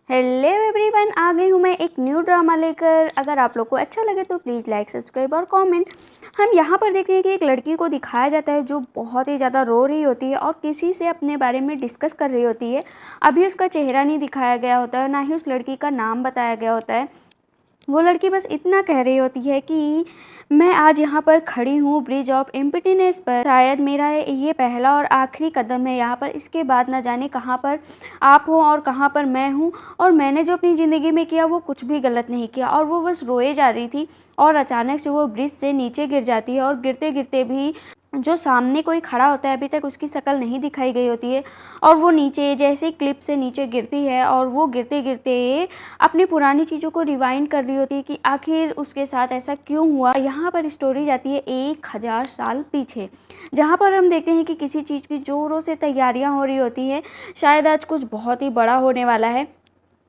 Hello everyone, आ गई हूँ मैं एक न्यू ड्रामा लेकर। अगर आप लोग को अच्छा लगे तो प्लीज़ लाइक, सब्सक्राइब और कमेंट। हम यहाँ पर देखते हैं कि एक लड़की को दिखाया जाता है जो बहुत ही ज़्यादा रो रही होती है और किसी से अपने बारे में डिस्कस कर रही होती है। अभी उसका चेहरा नहीं दिखाया गया होता है, ना ही उस लड़की का नाम बताया गया होता है। वो लड़की बस इतना कह रही होती है कि मैं आज यहाँ पर खड़ी हूँ ब्रिज ऑफ एम्प्टीनेस पर। शायद मेरा ये पहला और आखिरी कदम है यहाँ पर। इसके बाद न जाने कहाँ पर आप हो और कहाँ पर मैं हूँ। और मैंने जो अपनी ज़िंदगी में किया वो कुछ भी गलत नहीं किया। और वो बस रोए जा रही थी और अचानक से वो ब्रिज से नीचे गिर जाती है। और गिरते गिरते भी जो सामने कोई खड़ा होता है, अभी तक उसकी शक्ल नहीं दिखाई गई होती है। और वो नीचे जैसे क्लिप से नीचे गिरती है और वो गिरते गिरते अपनी पुरानी चीज़ों को रिवाइंड कर रही होती है कि आखिर उसके साथ ऐसा क्यों हुआ। यहाँ पर स्टोरी जाती है 1000 साल पीछे, जहाँ पर हम देखते हैं कि किसी चीज़ की ज़ोरों से तैयारियाँ हो रही होती हैं। शायद आज कुछ बहुत ही बड़ा होने वाला है,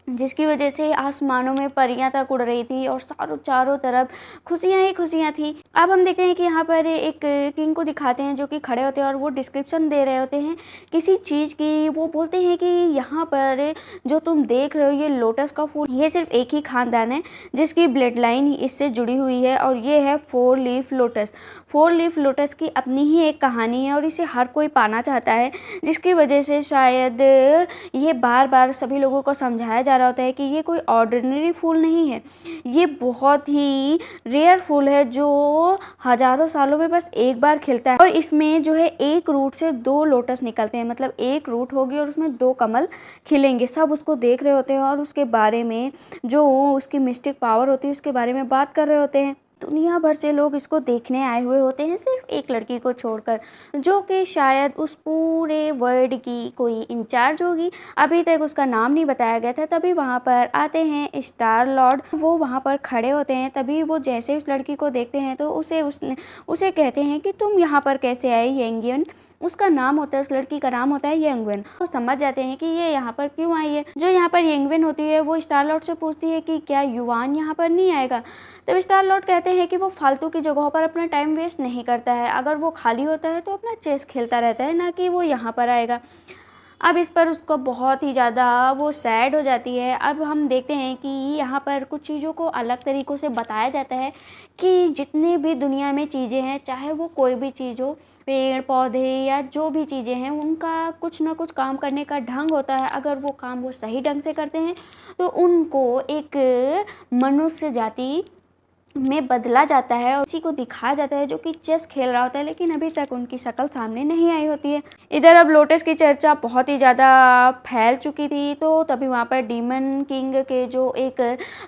जिसकी वजह से आसमानों में परियां तक उड़ रही थी और चारों तरफ खुशियां ही खुशियां थी। अब हम देखते हैं कि यहाँ पर एक किंग को दिखाते हैं जो कि खड़े होते हैं और वो डिस्क्रिप्शन दे रहे होते हैं किसी चीज़ की। वो बोलते हैं कि यहाँ पर जो तुम देख रहे हो ये लोटस का फूल, ये सिर्फ एक ही खानदान है जिसकी ब्लड लाइन इससे जुड़ी हुई है और ये है 4 लीफ लोटस। 4 लीफ लोटस की अपनी ही एक कहानी है और इसे हर कोई पाना चाहता है, जिसकी वजह से शायद ये बार बार सभी लोगों को समझाया जा रहा होता है कि ये कोई ऑर्डिनरी फूल नहीं है, ये बहुत ही रेयर फूल है जो हजारों सालों में बस एक बार खिलता है। और इसमें जो है एक रूट से 2 लोटस निकलते हैं, मतलब एक रूट होगी और उसमें 2 कमल खिलेंगे। सब उसको देख रहे होते हैं और उसके बारे में जो उसकी मिस्टिक पावर होती है उसके बारे में बात कर रहे होते हैं। दुनिया भर से लोग इसको देखने आए हुए होते हैं, सिर्फ एक लड़की को छोड़कर, जो कि शायद उस पूरे वर्ल्ड की कोई इंचार्ज होगी। अभी तक उसका नाम नहीं बताया गया था। तभी वहाँ पर आते हैं स्टार लॉर्ड, वो वहाँ पर खड़े होते हैं। तभी वो जैसे उस लड़की को देखते हैं तो उसे कहते हैं कि तुम यहाँ पर कैसे आई यंगियन। उसका नाम होता है, उस लड़की का नाम होता है यंगवेन। वो समझ जाते हैं कि ये यहाँ पर क्यों आई है। जो यहाँ पर यंगवेन होती है वो स्टार लॉर्ड से पूछती है कि क्या युवान यहाँ पर नहीं आएगा। तब स्टार लॉर्ड कहते हैं कि वो फालतू की जगहों पर अपना टाइम वेस्ट नहीं करता है, अगर वो खाली होता है तो अपना चेस खेलता रहता है, ना कि वो यहाँ पर आएगा। अब इस पर उसको बहुत ही ज़्यादा वो सैड हो जाती है। अब हम देखते हैं कि यहाँ पर कुछ चीज़ों को अलग तरीक़ों से बताया जाता है कि जितने भी दुनिया में चीज़ें हैं, चाहे वो कोई भी चीज़ हो, पेड़ पौधे या जो भी चीज़ें हैं, उनका कुछ ना कुछ काम करने का ढंग होता है। अगर वो काम वो सही ढंग से करते हैं तो उनको एक मनुष्य जाति में बदला जाता है और किसी को दिखाया जाता है जो कि चेस खेल रहा होता है, लेकिन अभी तक उनकी शक्ल सामने नहीं आई होती है। इधर अब लोटस की चर्चा बहुत ही ज़्यादा फैल चुकी थी, तो तभी वहाँ पर डीमन किंग के जो एक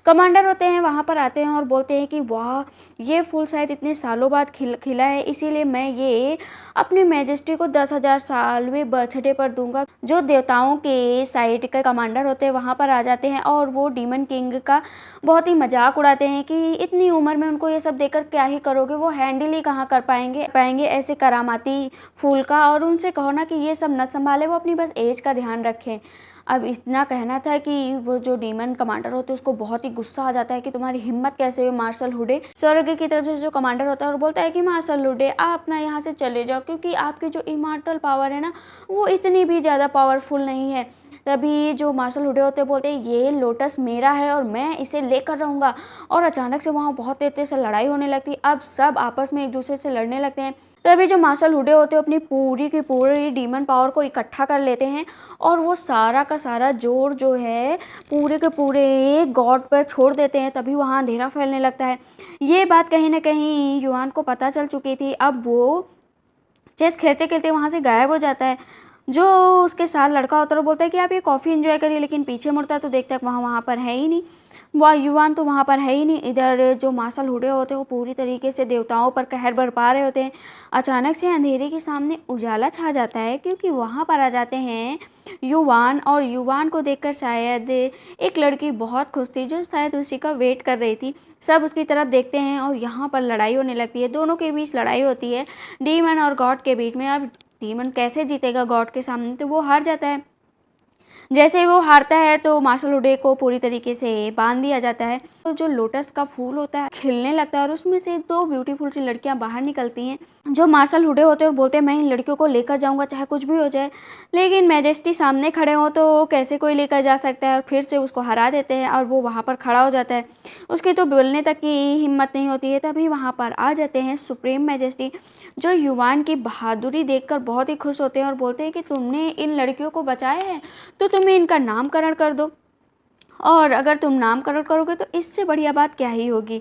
कमांडर होते हैं वहाँ पर आते हैं और बोलते हैं कि वाह, ये फूल शायद इतने सालों बाद खिला है, इसीलिए मैं ये अपनी मैजेस्टी को 10,000 सालवें बर्थडे पर दूंगा। जो देवताओं के साइड के कमांडर होते हैं वहाँ पर आ जाते हैं और वो डीमन किंग का बहुत ही मजाक उड़ाते हैं कि इतनी उम्र में उनको ये सब देकर क्या ही करोगे, वो हैंडल ही कहाँ कर पाएंगे ऐसे करामाती फूल का। और उनसे कहो ना कि ये सब न संभाले, वो अपनी बस एज का ध्यान रखें। अब इतना कहना था कि वो जो डीमन कमांडर होते हैं उसको बहुत ही गुस्सा आ जाता है कि तुम्हारी हिम्मत कैसे हुई मार्शल हुडे। स्वर्ग की तरफ से जो कमांडर होता है और बोलता है कि मार्शल हुडे आप अपना यहाँ से चले जाओ, क्योंकि आपकी जो इमॉर्टल पावर है ना वो इतनी भी ज़्यादा पावरफुल नहीं है। तभी जो मार्शल हुडे होते बोलते हैं ये लोटस मेरा है और मैं इसे लेकर रहूँगा। और अचानक से वहाँ बहुत तेज से लड़ाई होने लगती है। अब सब आपस में एक दूसरे से लड़ने लगते हैं। तभी जो मार्शल हुडे होते हैं अपनी पूरी की पूरी डीमन पावर को इकट्ठा कर लेते हैं और वो सारा का सारा जोर जो है पूरे के पूरे गॉड पर छोड़ देते हैं। तभी वहाँ अंधेरा फैलने लगता है। ये बात कहीं ना कहीं युआन को पता चल चुकी थी। अब वो चेस खेलते खेलते वहाँ से गायब हो जाता है। जो उसके साथ लड़का होता है वो बोलता है कि आप ये कॉफ़ी एंजॉय करिए, लेकिन पीछे मुड़ता है तो देखता है वहाँ पर है ही नहीं, वह युवान तो वहाँ पर है ही नहीं। इधर जो मार्शल हुडे होते हैं वो पूरी तरीके से देवताओं पर कहर बरपा रहे होते हैं। अचानक से अंधेरे के सामने उजाला छा जाता है, क्योंकि वहाँ पर आ जाते हैं युवान। और युवान को देखकर शायद एक लड़की बहुत खुश थी जो शायद उसी का वेट कर रही थी। सब उसकी तरफ देखते हैं और यहाँ पर लड़ाई होने लगती है। दोनों के बीच लड़ाई होती है, डीमन और गॉड के बीच में। अब डीमन कैसे जीतेगा गॉड के सामने, तो वो हार जाता है। जैसे ही वो हारता है तो मार्शल हुडे को पूरी तरीके से बांध दिया जाता है। तो जो लोटस का फूल होता है खिलने लगता है और उसमें से दो ब्यूटीफुल सी लड़कियां बाहर निकलती हैं। जो मार्शल हुडे होते हैं और बोलते हैं मैं इन लड़कियों को लेकर जाऊंगा चाहे कुछ भी हो जाए, लेकिन मैजेस्टी सामने खड़े हो तो कैसे कोई लेकर जा सकता है, और फिर से उसको हरा देते हैं और वो वहाँ पर खड़ा हो जाता है। उसकी तो बोलने तक की हिम्मत नहीं होती है। तभी वहाँ पर आ जाते हैं सुप्रीम मैजेस्टी, जो युवान की बहादुरी देखकर बहुत ही खुश होते हैं और बोलते हैं कि तुमने इन लड़कियों को बचाया है तो तुम्हें इनका नामकरण कर दो, और अगर तुम नामकरण करोगे तो इससे बढ़िया बात क्या ही होगी।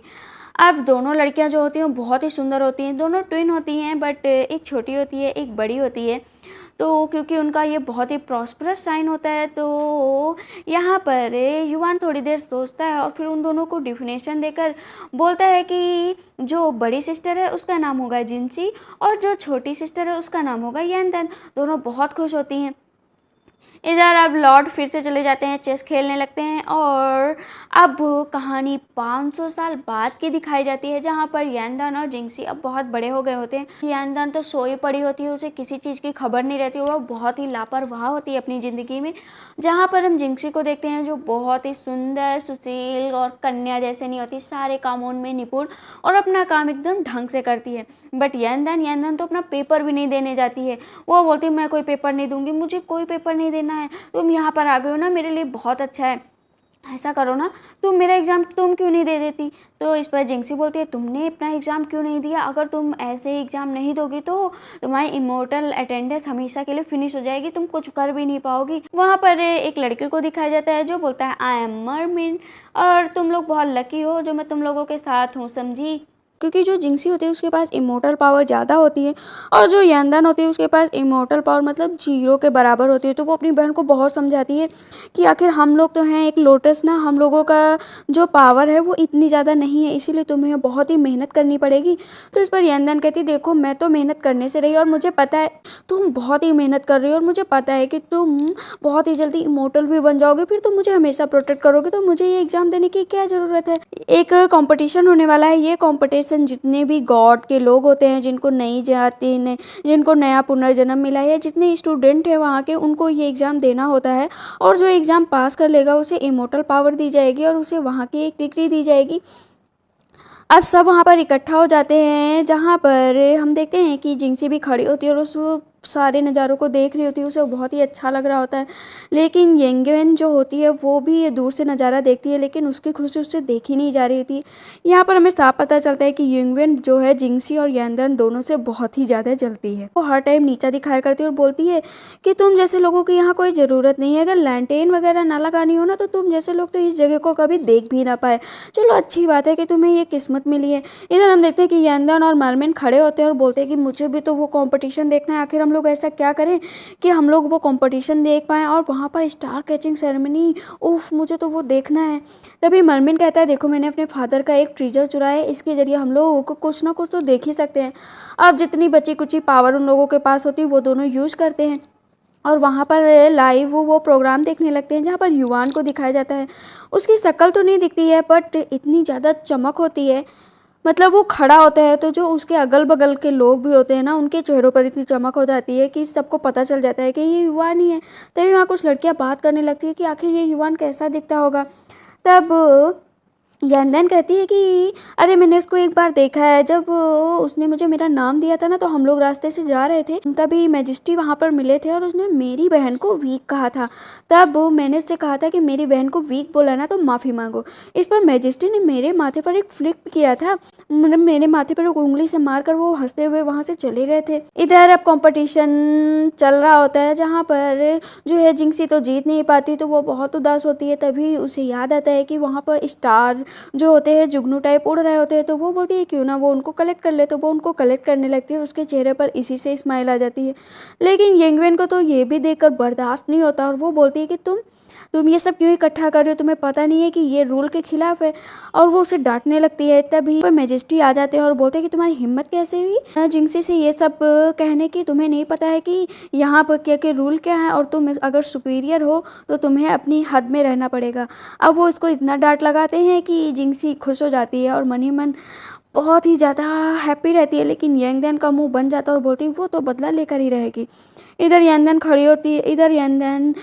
अब दोनों लड़कियां जो होती हैं बहुत ही सुंदर होती हैं, दोनों ट्विन होती हैं, बट एक छोटी होती है एक बड़ी होती है। तो क्योंकि उनका ये बहुत ही प्रॉस्परस साइन होता है तो यहाँ पर युवान थोड़ी देर सोचता है और फिर उन दोनों को डिफिनेशन देकर बोलता है कि जो बड़ी सिस्टर है उसका नाम होगा जिनसी और जो छोटी सिस्टर है उसका नाम होगा यंदन। दोनों बहुत खुश होती हैं। इधर अब लॉर्ड फिर से चले जाते हैं, चेस खेलने लगते हैं और अब कहानी 500 साल बाद की दिखाई जाती है, जहाँ पर यंदन और जिंगसी अब बहुत बड़े हो गए होते हैं। यंदन तो सोई पड़ी होती है, उसे किसी चीज़ की खबर नहीं रहती और वो बहुत ही लापरवाह होती है अपनी ज़िंदगी में। जहाँ पर हम जिंगसी को देखते हैं जो बहुत ही सुंदर सुशील और कन्या जैसे नहीं होती, सारे कामों में निपुण और अपना काम एकदम ढंग से करती है। बट यंदन तो अपना पेपर भी नहीं देने जाती है। वो बोलती है मैं कोई पेपर नहीं दूंगी, मुझे कोई पेपर नहीं देना है, तुम यहाँ पर आ गए हो ना मेरे लिए बहुत अच्छा है, ऐसा करो ना तुम मेरा एग्ज़ाम तुम क्यों नहीं दे देती। तो इस पर जिंगसी बोलती है तुमने अपना एग्ज़ाम क्यों नहीं दिया, अगर तुम ऐसे एग्ज़ाम नहीं दोगी तो तुम्हारी इमोर्टल अटेंडेंस हमेशा के लिए फिनिश हो जाएगी, तुम कुछ कर भी नहीं पाओगी। वहाँ पर एक लड़के को दिखाया जाता है जो बोलता है आई एम मरमिन और तुम लोग बहुत लकी हो जो मैं तुम लोगों के साथ हूँ, समझी। क्योंकि जो जिंगसी होती है उसके पास इमोर्टल पावर ज़्यादा होती है और जो यंदन होती है उसके पास इमोर्टल पावर मतलब 0 के बराबर होती है। तो वो अपनी बहन को बहुत समझाती है कि आखिर हम लोग तो हैं एक लोटस ना, हम लोगों का जो पावर है वो इतनी ज़्यादा नहीं है, इसीलिए तुम्हें बहुत ही मेहनत करनी पड़ेगी। तो इस पर यंदन कहती देखो मैं तो मेहनत करने से रही और मुझे पता है तुम बहुत ही मेहनत कर रही हो और मुझे पता है कि तुम बहुत ही जल्दी इमोर्टल भी बन जाओगे, फिर तुम मुझे हमेशा प्रोटेक्ट करोगे, तो मुझे ये एग्ज़ाम देने की क्या ज़रूरत है। एक कंपटीशन होने वाला है, ये कंपटीशन जितने भी गॉड के लोग होते हैं जिनको नई जाति ने जिनको नया पुनर्जन्म मिला है, जितने स्टूडेंट है वहाँ के, उनको ये एग्ज़ाम देना होता है और जो एग्ज़ाम पास कर लेगा उसे इमोर्टल पावर दी जाएगी और उसे वहाँ की एक डिग्री दी जाएगी। अब सब वहाँ पर इकट्ठा हो जाते हैं, जहाँ पर हम देखते हैं कि जिंगसी भी खड़ी होती है और उस सारे नज़ारों को देख रही होती है, उसे बहुत ही अच्छा लग रहा होता है। लेकिन येंगवेन जो होती है वो भी ये दूर से नज़ारा देखती है, लेकिन उसकी खुशी उससे देखी नहीं जा रही होती है। यहाँ पर हमें साफ पता चलता है कि येंगवेन जो है जिंगसी और यंदन दोनों से बहुत ही ज़्यादा जलती है। वो हर टाइम नीचा दिखाया करती है और बोलती है कि तुम जैसे लोगों की यहाँ कोई ज़रूरत नहीं है, अगर लैंटेन वगैरह ना लगानी हो ना तो तुम जैसे लोग तो इस जगह को कभी देख भी ना पाए। चलो अच्छी बात है कि तुम्हें ये किस्मत मिली है। इधर हम देखते हैं कि यंदन और मरमिन खड़े होते हैं और बोलते हैं कि मुझे भी तो वो कंपटीशन देखना है, आखिर हम लोग ऐसा क्या करें कि हम लोग वो कंपटीशन देख पाएँ और वहाँ पर स्टार कैचिंग सेरेमनी, उफ मुझे तो वो देखना है। तभी मरमिन कहता है देखो मैंने अपने फादर का एक ट्रेजर चुराया है, इसके जरिए हम लोग कुछ ना कुछ तो देख ही सकते हैं। अब जितनी बची कुची पावर उन लोगों के पास होती है वो दोनों यूज़ करते हैं और वहाँ पर लाइव वो प्रोग्राम देखने लगते हैं, जहाँ पर युवान को दिखाया जाता है। उसकी शक्ल तो नहीं दिखती है बट इतनी ज़्यादा चमक होती है, मतलब वो खड़ा होता है तो जो उसके अगल बगल के लोग भी होते हैं ना उनके चेहरों पर इतनी चमक हो जाती है कि सबको पता चल जाता है कि ये युवान ही है। तभी वहाँ कुछ लड़कियाँ बात करने लगती है कि आखिर ये युवान कैसा दिखता होगा। तब यंदन कहती है कि अरे मैंने उसको एक बार देखा है, जब उसने मुझे मेरा नाम दिया था ना तो हम लोग रास्ते से जा रहे थे, तभी मैजेस्टी वहाँ पर मिले थे और उसने मेरी बहन को वीक कहा था। तब मैंने उससे कहा था कि मेरी बहन को वीक बोला ना तो माफ़ी मांगो। इस पर मैजेस्टी ने मेरे माथे पर एक फ्लिक किया था, मतलब मेरे माथे पर एक उंगली से मारकर वो हंसते हुए वहाँ से चले गए थे। इधर अब कंपटीशन चल रहा होता है, जहाँ पर जो है जिंगसी तो जीत नहीं पाती तो वो बहुत उदास होती है। तभी उसे याद आता है कि वहाँ पर स्टार जो होते हैं जुगनू टाइप उड़ रहे होते हैं, तो वो बोलती है क्यों ना वो उनको कलेक्ट कर ले, तो वो उनको कलेक्ट करने लगती है और उसके चेहरे पर इसी से स्माइल आ जाती है। लेकिन येंगवेन को तो ये भी देखकर बर्दाश्त नहीं होता और वो बोलती है कि तुम ये सब क्यों इकट्ठा कर रहे हो, तुम्हें पता नहीं है कि ये रूल के खिलाफ है, और वो उसे डांटने लगती है। तभी पर मैजेस्टी आ जाते हैं और बोलते हैं कि तुम्हारी हिम्मत कैसे हुई जिंगसी से ये सब कहने की, तुम्हें नहीं पता है कि यहाँ पर क्या क्या रूल क्या है और तुम अगर सुपीरियर हो तो तुम्हें अपनी हद में रहना पड़ेगा। अब वो इसको इतना डांट लगाते हैं कि जिंगसी खुश हो जाती है और मन ही मन बहुत ही ज़्यादा हैप्पी रहती है। लेकिन येंगदेन का मुंह बन जाता है और बोलती है वो तो बदला लेकर ही रहेगी। इधर येंगदेन खड़ी होती है, इधर येंगदेन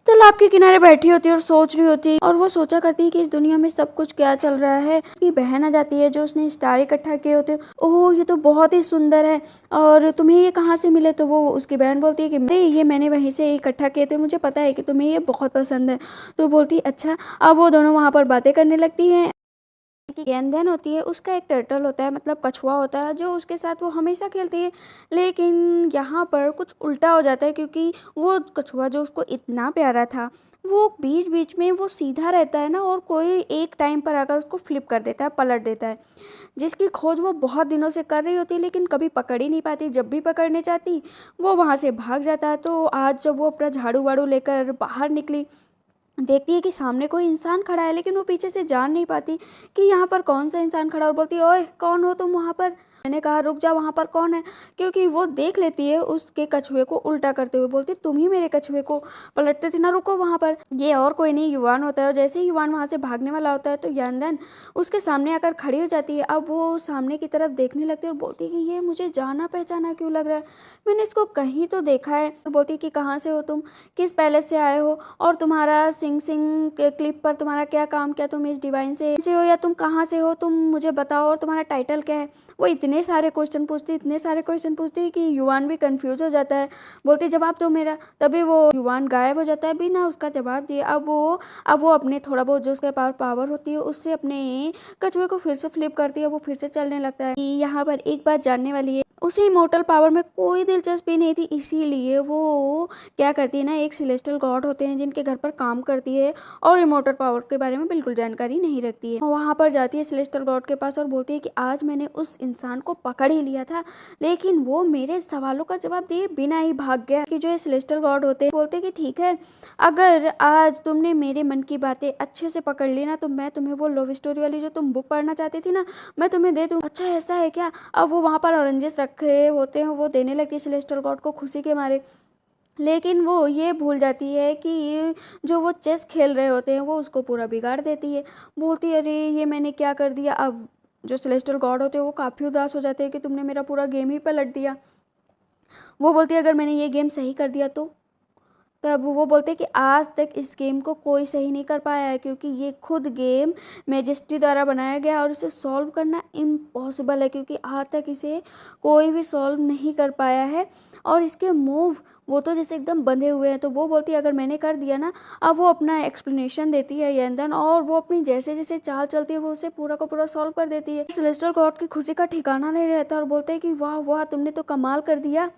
तालाब के किनारे बैठी होती है और सोच रही होती है, और वो सोचा करती है कि इस दुनिया में सब कुछ क्या चल रहा है। उसकी बहन आ जाती है जो उसने स्टार इकट्ठा किए होते हैं। ओह, ये तो बहुत ही सुंदर है, और तुम्हें ये कहाँ से मिले? तो वो उसकी बहन बोलती है कि अरे ये मैंने वहीं से इकट्ठा किए थे, मुझे पता है कि तुम्हें ये बहुत पसंद है। तो बोलती है अच्छा। अब वो दोनों वहाँ पर बातें करने लगती हैं। गेंदन होती है, उसका एक टर्टल होता है, मतलब कछुआ होता है, जो उसके साथ वो हमेशा खेलती है। लेकिन यहाँ पर कुछ उल्टा हो जाता है, क्योंकि वो कछुआ जो उसको इतना प्यारा था, वो बीच बीच में वो सीधा रहता है ना, और कोई एक टाइम पर आकर उसको फ्लिप कर देता है, पलट देता है, जिसकी खोज वो बहुत दिनों से कर रही होती है, लेकिन कभी पकड़ ही नहीं पाती। जब भी पकड़ने चाहती, वो वहाँ से भाग जाता है। तो आज जब वो अपना झाड़ू वाड़ू लेकर बाहर निकली, देखती है कि सामने कोई इंसान खड़ा है, लेकिन वो पीछे से जान नहीं पाती कि यहाँ पर कौन सा इंसान खड़ा है, और बोलती है ओए कौन हो तुम वहाँ पर? मैंने कहा रुक जा, वहाँ पर कौन है? क्योंकि वो देख लेती है उसके कछुए को उल्टा करते हुए, बोलती तुम ही मेरे कछुए को पलटते थे ना, रुको वहाँ पर। ये और कोई नहीं, युवान होता है। और जैसे ही युवान वहाँ से भागने वाला होता है, तो यांदन उसके सामने आकर खड़ी हो जाती है। अब वो सामने की तरफ देखने लगती है और बोलती है कि ये मुझे जाना पहचाना क्यों लग रहा है, मैंने इसको कहीं तो देखा है। बोलती है कि कहाँ से हो तुम, किस पैलेस से आए हो, और तुम्हारा सिंग सिंग के क्लिप पर तुम्हारा क्या काम, क्या तुम इस डिवाइन से हो, या तुम कहाँ से हो, तुम मुझे बताओ, और तुम्हारा टाइटल क्या है। वो इतने सारे क्वेश्चन पूछती कि युवान भी कंफ्यूज हो जाता है। बोलती जवाब दो मेरा। तभी वो युवान गायब हो जाता है बिना उसका जवाब दिए। अब वो अपने थोड़ा बहुत जो उसके पास पावर होती है, उससे अपने कछुए को फिर से फ्लिप करती है। वो फिर से चलने लगता है। यहाँ पर एक बात जानने वाली है, उसे इमोर्टल पावर में कोई दिलचस्पी नहीं थी, इसीलिए वो क्या करती है ना, एक सेलेस्टियल गॉड होते हैं जिनके घर पर काम करती है, और इमोर्टल पावर के बारे में बिल्कुल जानकारी नहीं रखती है। वहाँ पर जाती है सेलेस्टियल गॉड के पास और बोलती है कि आज मैंने उस इंसान को पकड़ ही लिया था, लेकिन वो मेरे सवालों का जवाब दिए बिना ही भाग गया। कि जो ये सेलेस्टियल गॉड होते हैं बोलते कि ठीक है, अगर आज तुमने मेरे मन की बातें अच्छे से पकड़ ली ना, तो मैं तुम्हें वो लव स्टोरी वाली जो तुम बुक पढ़ना चाहती थी ना, मैं तुम्हें दे दूँ। अच्छा ऐसा है क्या? अब वो वहाँ पर ऑरेंजेस रखे होते हैं, वो देने लगती है सेलेस्टियल गॉड को खुशी के मारे। लेकिन वो ये भूल जाती है कि जो वो चेस खेल रहे होते हैं, वो उसको पूरा बिगाड़ देती है। बोलती है अरे ये मैंने क्या कर दिया। अब जो सेलेस्टियल गॉड होते हैं वो काफ़ी उदास हो जाते हैं कि तुमने मेरा पूरा गेम ही पलट दिया। वो बोलती है अगर मैंने ये गेम सही कर दिया तो? तब वो बोलते हैं कि आज तक इस गेम को कोई सही नहीं कर पाया है, क्योंकि ये खुद गेम मैजेस्टी द्वारा बनाया गया है, और इसे सॉल्व करना इम्पॉसिबल है, क्योंकि आज तक इसे कोई भी सॉल्व नहीं कर पाया है। और इसके मूव वो तो जैसे एकदम बंधे हुए हैं। तो वो बोलती है अगर मैंने कर दिया ना। अब वो अपना एक्सप्लेनेशन देती है यंदन, और वो अपनी जैसे जैसे चाल चलती है वो उसे पूरा का पूरा सॉल्व कर देती है। सेलेस्टियल गॉड की खुशी का ठिकाना नहीं रहता, और बोलते हैं कि वाह वाह तुमने तो कमाल कर दिया।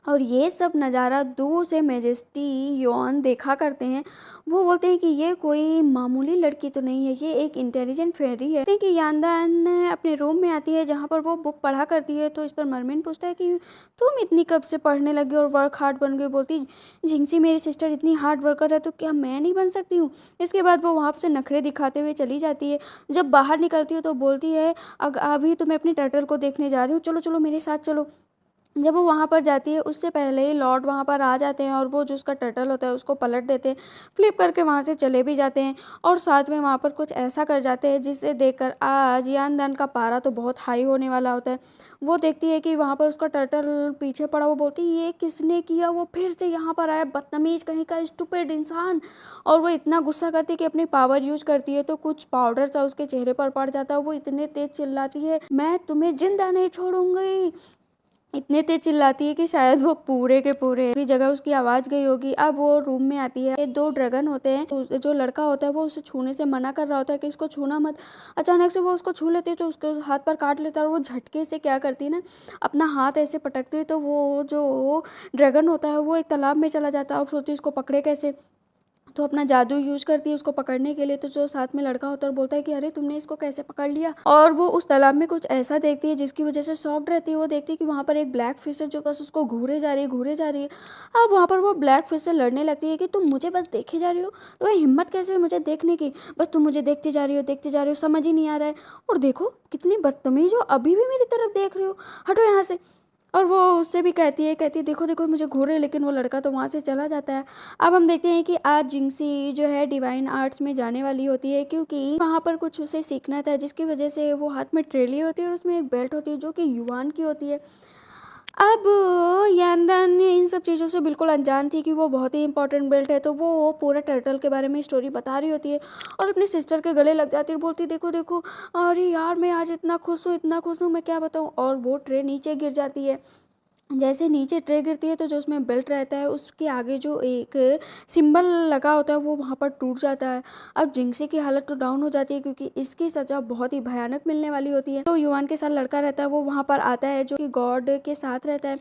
और ये सब नज़ारा दूर से मैजेस्टी यॉन देखा करते हैं। वो बोलते हैं कि ये कोई मामूली लड़की तो नहीं है, ये एक इंटेलिजेंट फेरी है। कि यांदान अपने रूम में आती है जहाँ पर वो बुक पढ़ा करती है। तो इस पर मरमिन पूछता है कि तुम इतनी कब से पढ़ने लगी और वर्क हार्ड बन गई? बोलती जिंक्सी मेरी सिस्टर इतनी हार्ड वर्कर है, तो क्या मैं नहीं बन सकती हूँ? इसके बाद वो वहाँ से नखरे दिखाते हुए चली जाती है। जब बाहर निकलती है तो बोलती है अभी तो मैं अपने टर्टल को देखने जा रही हूँ, चलो चलो मेरे साथ चलो। जब वो वहाँ पर जाती है उससे पहले ही लॉर्ड वहाँ पर आ जाते हैं, और वो जो उसका टर्टल होता है उसको पलट देते हैं, फ्लिप करके वहाँ से चले भी जाते हैं, और साथ में वहाँ पर कुछ ऐसा कर जाते हैं जिससे देखकर आज यानदान का पारा तो बहुत हाई होने वाला होता है। वो देखती है कि वहाँ पर उसका टर्टल पीछे पड़ा। वो बोलती है ये किसने किया? वो फिर से यहाँ पर आया, बदतमीज कहीं का, स्टूपिड इंसान। और वो इतना गुस्सा करती है कि अपनी पावर यूज करती है, तो कुछ पाउडर सा उसके चेहरे पर पड़ जाता है। वो इतने तेज चिल्लाती है मैं तुम्हें जिंदा नहीं छोड़ूंगी, इतने तेज चिल्लाती है कि शायद वो पूरे के पूरी जगह उसकी आवाज गई होगी। अब वो रूम में आती है, दो ड्रैगन होते हैं। तो जो लड़का होता है वो उसे छूने से मना कर रहा होता है कि इसको छूना मत। अचानक से वो उसको छू लेती है तो उसके हाथ पर काट लेता है, और वो झटके से क्या करती है ना, अपना हाथ ऐसे पटकती है, तो वो जो ड्रैगन होता है वो एक तालाब में चला जाता है। अब सोचती है इसको पकड़े कैसे, तो अपना जादू यूज करती है उसको पकड़ने के लिए। तो जो साथ में लड़का होता है बोलता है कि अरे तुमने इसको कैसे पकड़ लिया? और वो उस तालाब में कुछ ऐसा देखती है जिसकी वजह से शॉक्ड रहती है। वो देखती है कि वहाँ पर एक ब्लैक फिश है जो बस उसको घूरे जा रही है, घूरे जा रही है। अब वहाँ पर वो ब्लैक फिश से लड़ने लगती है कि तुम मुझे बस देखे जा रही हो, तुम्हें हिम्मत कैसे हुई मुझे देखने की? बस तुम मुझे देखती जा रही हो, देखती जा रही हो, समझ ही नहीं आ रहा है। और देखो कितनी बदतमीज हो, अभी भी मेरी तरफ देख रहे हो, हटो यहाँ से। और वो उससे भी कहती है देखो देखो मुझे घूरे, लेकिन वो लड़का तो वहाँ से चला जाता है। अब हम देखते हैं कि आज जिंक्सी जो है डिवाइन आर्ट्स में जाने वाली होती है, क्योंकि वहाँ पर कुछ उसे सीखना था, जिसकी वजह से वो हाथ में ट्रेली होती है और उसमें एक बेल्ट होती है जो कि युवान की होती है। अब यांदन इन सब चीज़ों से बिल्कुल अनजान थी कि वो बहुत ही इंपॉर्टेंट बेल्ट है, तो वो पूरा टर्टल के बारे में स्टोरी बता रही होती है और अपनी सिस्टर के गले लग जाती है और बोलती देखो देखो, अरे यार मैं आज इतना खुश हूँ, इतना खुश हूँ, मैं क्या बताऊँ। और वो ट्रे नीचे गिर जाती है। जैसे नीचे ट्रे गिरती है तो जो उसमें बेल्ट रहता है उसके आगे जो एक सिंबल लगा होता है वो वहाँ पर टूट जाता है। अब जिंक्सी की हालत तो डाउन हो जाती है क्योंकि इसकी सज़ा बहुत ही भयानक मिलने वाली होती है। तो युवान के साथ लड़का रहता है, वो वहाँ पर आता है जो कि गॉड के साथ रहता है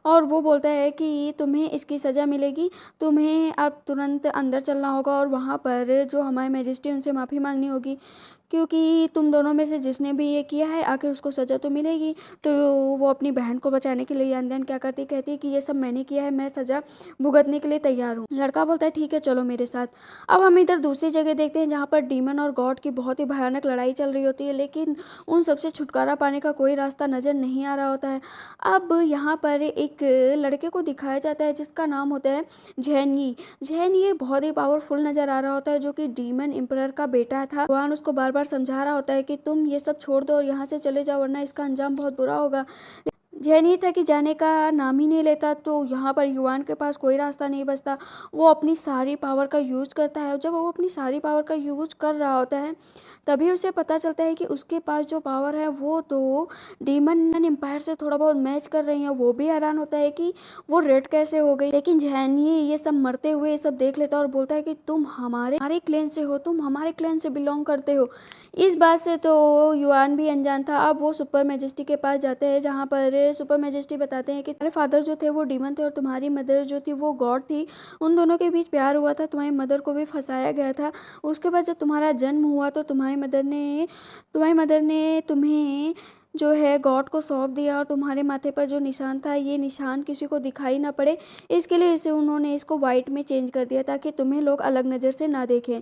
और वो बोलता है कि तुम्हें इसकी सज़ा मिलेगी, तुम्हें अब तुरंत अंदर चलना होगा और वहाँ पर जो हमारे मैजिस्ट्री उनसे माफ़ी मांगनी होगी क्योंकि तुम दोनों में से जिसने भी ये किया है आखिर उसको सज़ा तो मिलेगी। तो वो अपनी बहन को बचाने के लिए यांदन क्या करती, कहती है कि ये सब मैंने किया है, मैं सज़ा भुगतने के लिए तैयार हूँ। लड़का बोलता है ठीक है चलो मेरे साथ। अब हम इधर दूसरी जगह देखते हैं जहाँ पर डीमन और गॉड की बहुत ही भयानक लड़ाई चल रही होती है, लेकिन उन सबसे छुटकारा पाने का कोई रास्ता नज़र नहीं आ रहा होता है। अब यहाँ पर एक लड़के को दिखाया जाता है जिसका नाम होता है झेनयी। झेनयी बहुत ही पावरफुल नज़र आ रहा होता है जो कि डीमन एम्परर का बेटा था। भगवान उसको बार बार समझा रहा होता है कि तुम ये सब छोड़ दो और यहाँ से चले जाओ वरना इसका अंजाम बहुत बुरा होगा। जैनी था कि जाने का नाम ही नहीं लेता। तो यहाँ पर युवान के पास कोई रास्ता नहीं बचता, वो अपनी सारी पावर का यूज करता है। जब वो अपनी सारी पावर का यूज कर रहा होता है तभी उसे पता चलता है कि उसके पास जो पावर है वो तो डीमन एम्पायर से थोड़ा बहुत मैच कर रही है। वो भी हैरान होता है कि वो रेड कैसे हो गई, लेकिन जैनी ये सब मरते हुए ये सब देख लेता है और बोलता है कि तुम हमारे क्लैन से हो, तुम हमारे क्लैन से बिलोंग करते हो। इस बात से तो युआन भी अनजान था। अब वो सुपर मैजेस्टी के पास जाते हैं जहाँ पर सुपर मैजेस्टी बताते हैं कि तुम्हारे फादर जो थे वो डीमन थे और तुम्हारी मदर जो थी वो गॉड थी। उन दोनों के बीच प्यार हुआ था, तुम्हारी मदर को भी फंसाया गया था। उसके बाद जब तुम्हारा जन्म हुआ तो तुम्हारी मदर ने तुम्हें जो है गॉड को सौंप दिया और तुम्हारे माथे पर जो निशान था ये निशान किसी को दिखाई ना पड़े, इसके लिए उन्होंने इसको वाइट में चेंज कर दिया ताकि तुम्हें लोग अलग नज़र से ना देखें।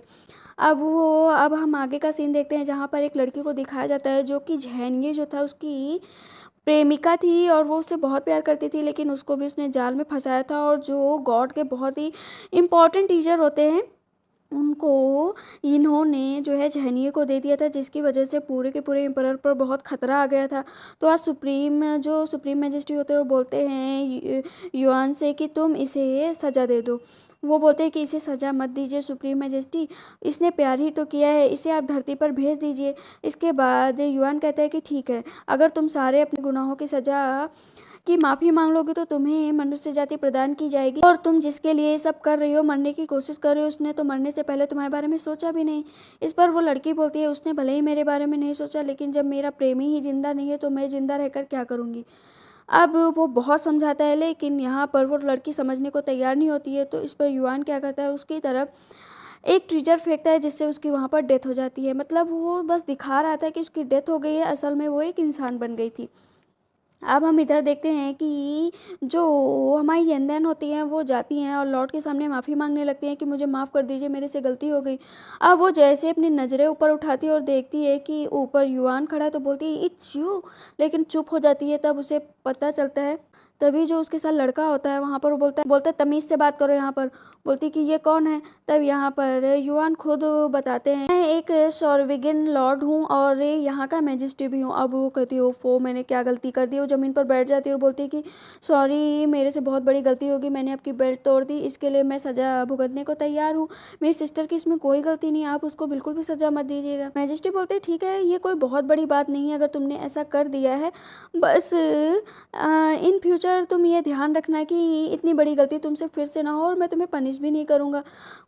अब हम आगे का सीन देखते हैं जहाँ पर एक लड़की को दिखाया जाता है जो कि झेनये जो था उसकी प्रेमिका थी और वो उससे बहुत प्यार करती थी, लेकिन उसको भी उसने जाल में फंसाया था। और जो गॉड के बहुत ही इम्पोर्टेंट टीचर होते हैं उनको इन्होंने जो है झेनिये को दे दिया था, जिसकी वजह से पूरे के पूरे एम्परर पर बहुत खतरा आ गया था। तो आज सुप्रीम मैजिस्ट्री होते हैं वो बोलते हैं युआन से कि तुम इसे सज़ा दे दो। वो बोलते हैं कि इसे सज़ा मत दीजिए सुप्रीम मैजिस्ट्री, इसने प्यार ही तो किया है, इसे आप धरती पर भेज दीजिए। इसके बाद युआन कहता है कि ठीक है, अगर तुम सारे अपने गुनाहों की सज़ा की माफ़ी मांग लोगे तो तुम्हें मनुष्य जाति प्रदान की जाएगी, और तुम जिसके लिए सब कर रही हो, मरने की कोशिश कर रही हो, उसने तो मरने से पहले तुम्हारे बारे में सोचा भी नहीं। इस पर वो लड़की बोलती है उसने भले ही मेरे बारे में नहीं सोचा, लेकिन जब मेरा प्रेमी ही जिंदा नहीं है तो मैं जिंदा रहकर क्या करूँगी। अब वो बहुत समझाता है लेकिन यहाँ पर वो लड़की समझने को तैयार नहीं होती है। तो इस पर युआन क्या करता है, उसकी तरफ एक ट्रीजर फेंकता है जिससे उसकी वहाँ पर डेथ हो जाती है। मतलब वो बस दिखा रहा था कि उसकी डेथ हो गई है, असल में वो एक इंसान बन गई थी। अब हम इधर देखते हैं कि जो हमारी यंदन होती हैं वो जाती हैं और लॉर्ड के सामने माफ़ी मांगने लगती हैं कि मुझे माफ़ कर दीजिए, मेरे से गलती हो गई। अब वो जैसे अपनी नज़रें ऊपर उठाती है और देखती है कि ऊपर युआन खड़ा है तो बोलती है इट्स यू, लेकिन चुप हो जाती है। तब उसे पता चलता है, तभी जो उसके साथ लड़का होता है वहाँ पर वो बोलता है तमीज़ से बात करो यहाँ पर। बोलती कि ये कौन है। तब यहाँ पर युआन खुद बताते हैं मैं एक शॉर्विगन लॉर्ड हूँ और यहाँ का मैजिस्ट्री भी हूँ। अब वो कहती है ओफो मैंने क्या गलती कर दी। वो ज़मीन पर बैठ जाती है और बोलती है कि सॉरी मेरे से बहुत बड़ी गलती होगी, मैंने आपकी बेल्ट तोड़ दी, इसके लिए मैं सज़ा भुगतने को तैयार हूँ। मेरी सिस्टर की इसमें कोई गलती नहीं, आप उसको बिल्कुल भी सज़ा मत दीजिएगा। मैजिस्ट्री बोलते हैं ठीक है, ये कोई बहुत बड़ी बात नहीं है अगर तुमने ऐसा कर दिया है, बस इन फ्यूचर तुम ये ध्यान रखना कि इतनी बड़ी गलती तुमसे फिर से ना हो और मैं तुम्हें पनिश भी नहीं करूँगा।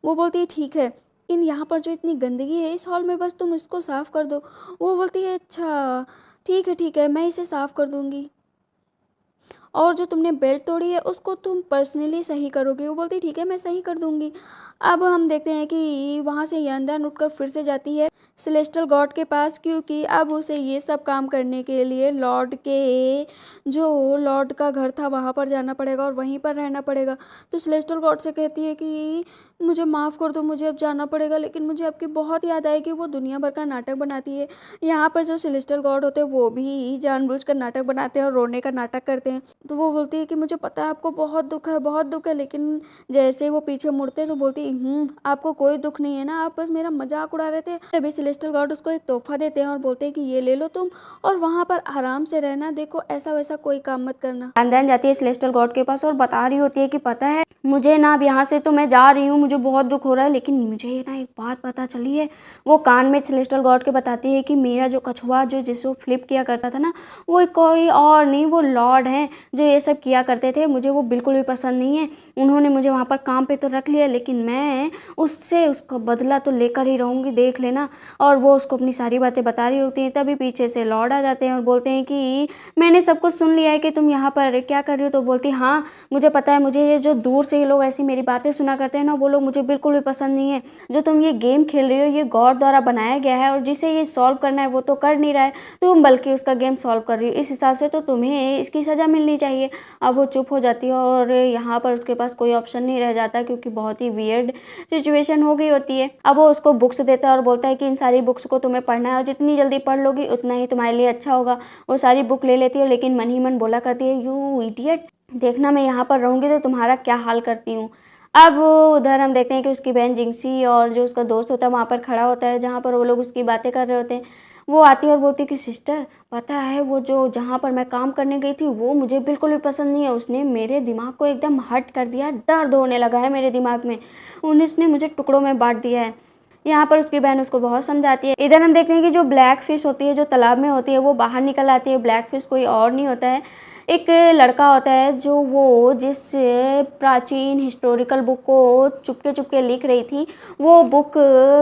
वो बोलती है ठीक है, इन यहाँ पर जो इतनी गंदगी है इस हॉल में बस तुम इसको साफ़ कर दो। वो बोलती है अच्छा ठीक है मैं इसे साफ़ कर दूँगी, और जो तुमने बेल्ट तोड़ी है उसको तुम पर्सनली सही करोगे। वो बोलती ठीक है मैं सही कर दूँगी। अब हम देखते हैं कि वहाँ से यंदन उठकर फिर से जाती है सेलेस्टियल गॉड के पास, क्योंकि अब उसे ये सब काम करने के लिए लॉर्ड का घर था वहाँ पर जाना पड़ेगा और वहीं पर रहना पड़ेगा। तो सेलेस्टियल गॉड से कहती है कि मुझे माफ़ कर दो, मुझे अब जाना पड़ेगा, लेकिन मुझे आपकी बहुत याद आएगी। वो दुनिया भर का नाटक बनाती है। यहाँ पर जो सेलेस्टियल गॉड होते हैं वो भी जानबूझकर नाटक बनाते हैं और रोने का नाटक करते हैं। तो वो बोलती है कि मुझे पता है आपको बहुत दुख है, बहुत दुख है, लेकिन जैसे ही वो पीछे मुड़ते हैं तो बोलती आपको कोई दुख नहीं है ना, आप बस मेरा मजाक उड़ा रहे थे। तभी सेलेस्टियल गॉड उसको एक तोहफा देते हैं और बोलते हैं कि ये ले लो तुम, और वहाँ पर आराम से रहना, देखो ऐसा वैसा कोई काम मत करना। खानदान जाती है सेलेस्टियल गॉड के पास और बता रही होती है कि पता है मुझे ना, अब यहाँ से तो मैं जा रही हूँ, मुझे बहुत दुख हो रहा है, लेकिन मुझे ना एक बात पता चली है। वो कान में सेलेस्टियल गॉड के बताती है कि मेरा जो कछुआ जो जिसको फ्लिप किया करता था ना, वो कोई और नहीं, वो लॉर्ड हैं जो ये सब किया करते थे। मुझे वो बिल्कुल भी पसंद नहीं है। उन्होंने मुझे वहाँ पर काम पे तो रख लिया, लेकिन मैं उससे उसका बदला तो लेकर ही रहूँगी, देख लेना। और वो उसको अपनी सारी बातें बता रही होती हैं। तभी पीछे से लॉर्ड आ जाते हैं और बोलते हैं कि मैंने सब कुछ सुन लिया है कि तुम यहाँ पर क्या कर रही हो। तो बोलती हाँ मुझे पता है, मुझे ये जो दूर से ये लोग ऐसी मेरी बातें सुना करते हैं ना, वो लोग मुझे बिल्कुल भी पसंद नहीं है। जो तुम ये गेम खेल रही हो ये गॉड द्वारा बनाया गया है, और जिसे ये सॉल्व करना है वो तो कर नहीं रहा है, तुम बल्कि उसका गेम सॉल्व कर रही हो। इस हिसाब से तो तुम्हें इसकी सज़ा मिलनी चाहिए। अब वो चुप हो जाती है और यहाँ पर उसके पास कोई ऑप्शन नहीं रह जाता, क्योंकि बहुत ही वियर्ड सिचुएशन हो गई होती है। अब वो उसको बुक्स देता है और बोलता है कि इन सारी बुक्स को तुम्हें पढ़ना है, और जितनी जल्दी पढ़ लोगी उतना ही तुम्हारे लिए अच्छा होगा। वो सारी बुक ले लेती है, लेकिन मन ही मन बोला करती है यू इडियट, देखना मैं यहाँ पर रहूँगी तो तुम्हारा क्या हाल करती हूँ। अब उधर हम देखते हैं कि उसकी बहन जिंक्सी और जो उसका दोस्त होता है वहाँ पर खड़ा होता है, जहाँ पर वो लोग उसकी बातें कर रहे होते हैं। वो आती है और बोलती है कि सिस्टर पता है, वो जो जहाँ पर मैं काम करने गई थी वो मुझे बिल्कुल भी पसंद नहीं है। उसने मेरे दिमाग को एकदम हट कर दिया, दर्द होने लगा है मेरे दिमाग में, उसने मुझे टुकड़ों में बांट दिया है। यहाँ पर उसकी बहन उसको बहुत समझाती है। इधर हम देखते हैं कि जो ब्लैक फिश होती है जो तालाब में होती है वो बाहर निकल आती है। ब्लैक फिश कोई और नहीं होता है, एक लड़का होता है जो वो जिस प्राचीन हिस्टोरिकल बुक को चुपके चुपके लिख रही थी, वो बुक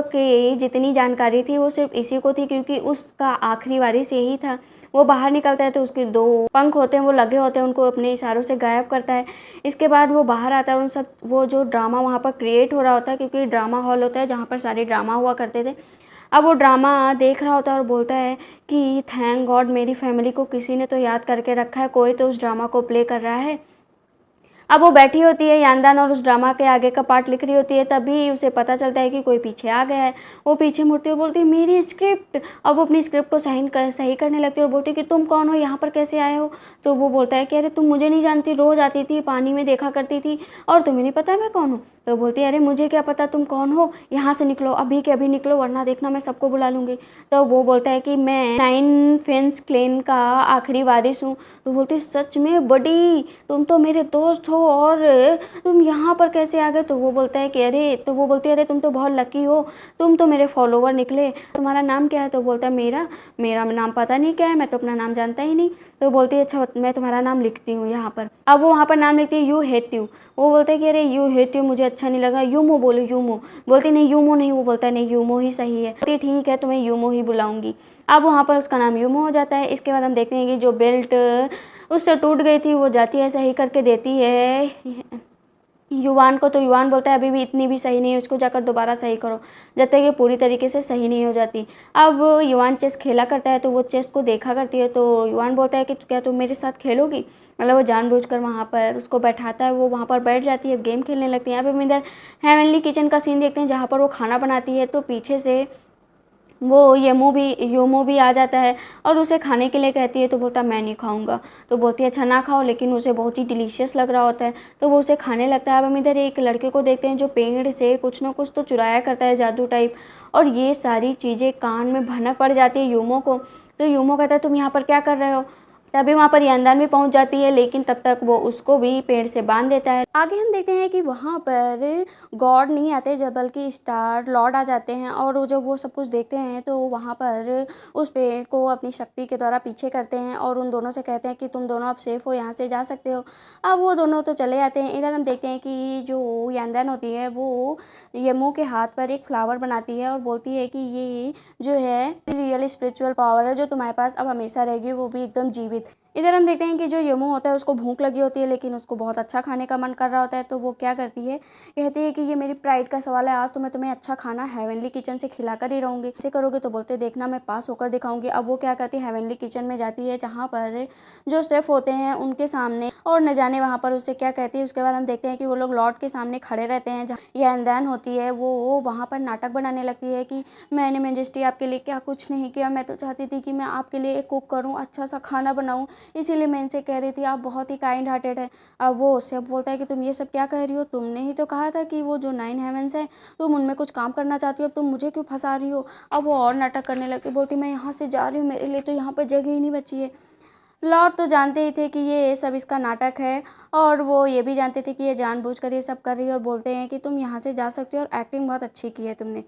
की जितनी जानकारी थी वो सिर्फ इसी को थी, क्योंकि उसका आखिरी वारिस यही था। वो बाहर निकलता है तो उसके 2 पंख होते हैं, वो लगे होते हैं, उनको अपने इशारों से गायब करता है। इसके बाद वो बाहर आता है और उन सब वो जो ड्रामा वहाँ पर क्रिएट हो रहा होता है, क्योंकि ड्रामा हॉल होता है जहाँ पर सारे ड्रामा हुआ करते थे। अब वो ड्रामा देख रहा होता है और बोलता है कि थैंक गॉड मेरी फैमिली को किसी ने तो याद करके रखा है, कोई तो उस ड्रामा को प्ले कर रहा है। अब वो बैठी होती है यांदान और उस ड्रामा के आगे का पार्ट लिख रही होती है, तभी उसे पता चलता है कि कोई पीछे आ गया है। वो पीछे मुड़ती है और बोलती है मेरी स्क्रिप्ट। अब वो अपनी स्क्रिप्ट को सही करने लगती है और बोलती है कि तुम कौन हो, यहाँ पर कैसे आए हो। तो वो बोलता है कि अरे तुम मुझे नहीं जानती, रोज़ आती थी, पानी में देखा करती थी, और तुम्हें नहीं पता मैं कौन हूँ। तो बोलती है अरे मुझे क्या पता तुम कौन हो, यहाँ से निकलो, अभी के अभी निकलो, वरना देखना मैं सबको बुला लूँगी। तो वो बोलता है कि मैं 9 फेंस क्लेन का आखिरी वारिस हूँ। तो बोलती है सच में बड़ी, तुम तो मेरे दोस्त हो और तुम यहाँ पर कैसे आ गए। तो वो बोलता है कि अरे, तो वो बोलती है अरे तुम तो बहुत लकी हो, तुम तो मेरे फॉलोवर निकले। तुम्हारा नाम क्या है। तो बोलता है मेरा नाम पता नहीं क्या है, मैं तो अपना नाम जानता ही नहीं। तो बोलती है अच्छा मैं तुम्हारा नाम लिखती हूँ यहाँ पर। अब वो वहाँ पर नाम लिखती है यू हेट यू। वो बोलता है कि अरे यू हेट यू मुझे अच्छा नहीं लगा, यूमो बोलो यूमो। बोलती नहीं यूमो नहीं, वो बोलता है नहीं यूमो ही सही है। बोलती ठीक है तुम्हें यूमो ही बुलाऊंगी। अब वहाँ पर उसका नाम यूमो हो जाता है। इसके बाद हम देखते हैं कि जो बेल्ट उससे टूट गई थी वो जाती है सही करके देती है युवान को। तो युवान बोलता है अभी भी इतनी भी सही नहीं है, उसको जाकर दोबारा सही करो, जब तक ये पूरी तरीके से सही नहीं हो जाती। अब युवान चेस खेला करता है तो वो चेस को देखा करती है। तो युवान बोलता है कि क्या तुम मेरे साथ खेलोगी। मतलब वो जानबूझकर वहाँ पर उसको बैठाता है, वो वहाँ पर बैठ जाती है, गेम खेलने लगती है। अब हम इधर हेवनली किचन का सीन देखते हैं जहाँ पर वो खाना बनाती है। तो पीछे से वो योमो भी आ जाता है और उसे खाने के लिए कहती है। तो बोलता मैं नहीं खाऊंगा। तो बोलती है अच्छा ना खाओ, लेकिन उसे बहुत ही डिलीशियस लग रहा होता है तो वो उसे खाने लगता है। अब हम इधर एक लड़के को देखते हैं जो पेड़ से कुछ ना कुछ तो चुराया करता है, जादू टाइप, और ये सारी चीज़ें कान में भनक पड़ जाती है यूमो को। तो यूमो कहता है तुम यहाँ पर क्या कर रहे हो। तभी वहाँ पर यांदान भी पहुँच जाती है, लेकिन तब तक वो उसको भी पेड़ से बांध देता है। आगे हम देखते हैं कि वहाँ पर गॉड नहीं आते जब, बल्कि स्टार लॉर्ड आ जाते हैं, और जब वो सब कुछ देखते हैं तो वहाँ पर उस पेड़ को अपनी शक्ति के द्वारा पीछे करते हैं और उन दोनों से कहते हैं कि तुम दोनों अब सेफ हो, यहाँ से जा सकते हो। अब वो दोनों तो चले जाते हैं। इधर हम देखते हैं कि जो यांदान होती है वो यमू के हाथ पर एक फ्लावर बनाती है और बोलती है कि ये जो है रियल स्पिरिचुअल पावर है जो तुम्हारे पास अब हमेशा रहेगी, वो भी एकदम जीवित। इधर हम देखते हैं कि जो यमू होता है उसको भूख लगी होती है, लेकिन उसको बहुत अच्छा खाने का मन कर रहा होता है। तो वो क्या करती है, कहती है कि ये मेरी प्राइड का सवाल है, आज तो मैं तुम्हें अच्छा खाना हेवनली किचन से खिलाकर ही रहूँगी, ऐसे करोगे तो बोलते देखना मैं पास होकर दिखाऊंगी। अब वो क्या करती है, हेवनली किचन में जाती है जहाँ पर जो शेफ होते हैं उनके सामने, और न जाने वहाँ पर उससे क्या कहती है। उसके बाद हम देखते हैं कि वो लोग लॉर्ड के सामने खड़े रहते हैं, जहाँ यंदान होती है वो वहाँ पर नाटक बनाने लगती है कि मैंने मैजेस्टी आपके लिए क्या कुछ नहीं किया, मैं तो चाहती थी कि मैं आपके लिए एक कुक करूँ, अच्छा सा खाना बनाऊँ, इसीलिए मैं इनसे कह रही थी आप बहुत ही काइंड हार्टेड है। अब वो उससे बोलता है कि तुम ये सब क्या कह रही हो, तुमने ही तो कहा था कि वो जो 9 हेवंस है तुम उनमें कुछ काम करना चाहती हो, अब तुम मुझे क्यों फंसा रही हो। अब वो और नाटक करने लगती, बोलती मैं यहाँ से जा रही हूँ, मेरे लिए तो यहाँ पर जगह ही नहीं बची है। लॉर्ड तो जानते ही थे कि ये सब इसका नाटक है, और वो ये भी जानते थे कि ये जानबूझकर ये सब कर रही है, और बोलते हैं कि तुम यहाँ से जा सकती हो और एक्टिंग बहुत अच्छी की है तुमने।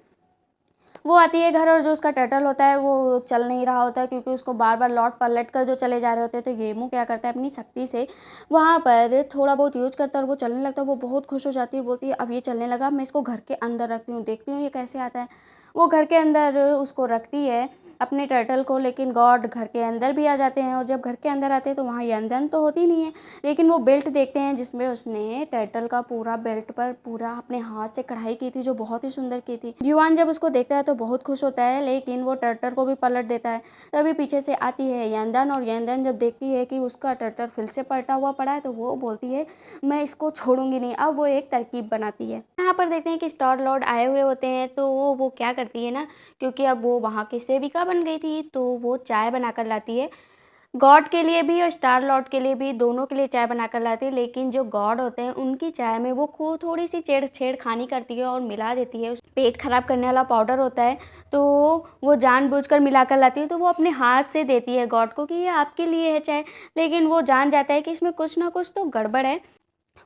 वो आती है घर, और जो उसका टर्टल होता है वो चल नहीं रहा होता है, क्योंकि उसको बार बार लौट पलट कर जो चले जा रहे होते हैं। तो येमू क्या करता है, अपनी शक्ति से वहाँ पर थोड़ा बहुत यूज करता है और वो चलने लगता है। वो बहुत खुश हो जाती है, बोलती है अब ये चलने लगा, मैं इसको घर के अंदर रखती हूँ, देखती हूँ ये कैसे आता है। वो घर के अंदर उसको रखती है अपने टर्टल को, लेकिन गॉड घर के अंदर भी आ जाते हैं, और जब घर के अंदर आते हैं तो वहाँ यंदन तो होती नहीं है, लेकिन वो बेल्ट देखते हैं जिसमें उसने टर्टल का पूरा बेल्ट पर पूरा अपने हाथ से कढ़ाई की थी, जो बहुत ही सुंदर की थी। युआन जब उसको देखता है तो बहुत खुश होता है, लेकिन वो टर्टल को भी पलट देता है। तभी पीछे से आती है यंदन, और यंदन जब देखती है कि उसका टर्टल फिर से पलटा हुआ पड़ा है तो वो बोलती है मैं इसको छोड़ूंगी नहीं। अब वो एक तरकीब बनाती है। यहाँ पर देखते हैं कि स्टार लॉर्ड आए हुए होते हैं, तो वो क्या करती है ना, क्योंकि अब वो वहाँ की सेविका बन गई थी, तो वो चाय बनाकर लाती है गॉड के लिए भी और स्टार लॉर्ड के लिए भी, दोनों के लिए चाय बनाकर लाती है। लेकिन जो गॉड होते हैं उनकी चाय में वो थोड़ी सी छेड़खानी करती है और मिला देती है, पेट खराब करने वाला पाउडर होता है, तो वो जानबूझकर मिलाकर लाती है। तो वो अपने हाथ से देती है गॉड को कि ये आपके लिए है चाय, लेकिन वो जान जाता है कि इसमें कुछ ना कुछ तो गड़बड़ है।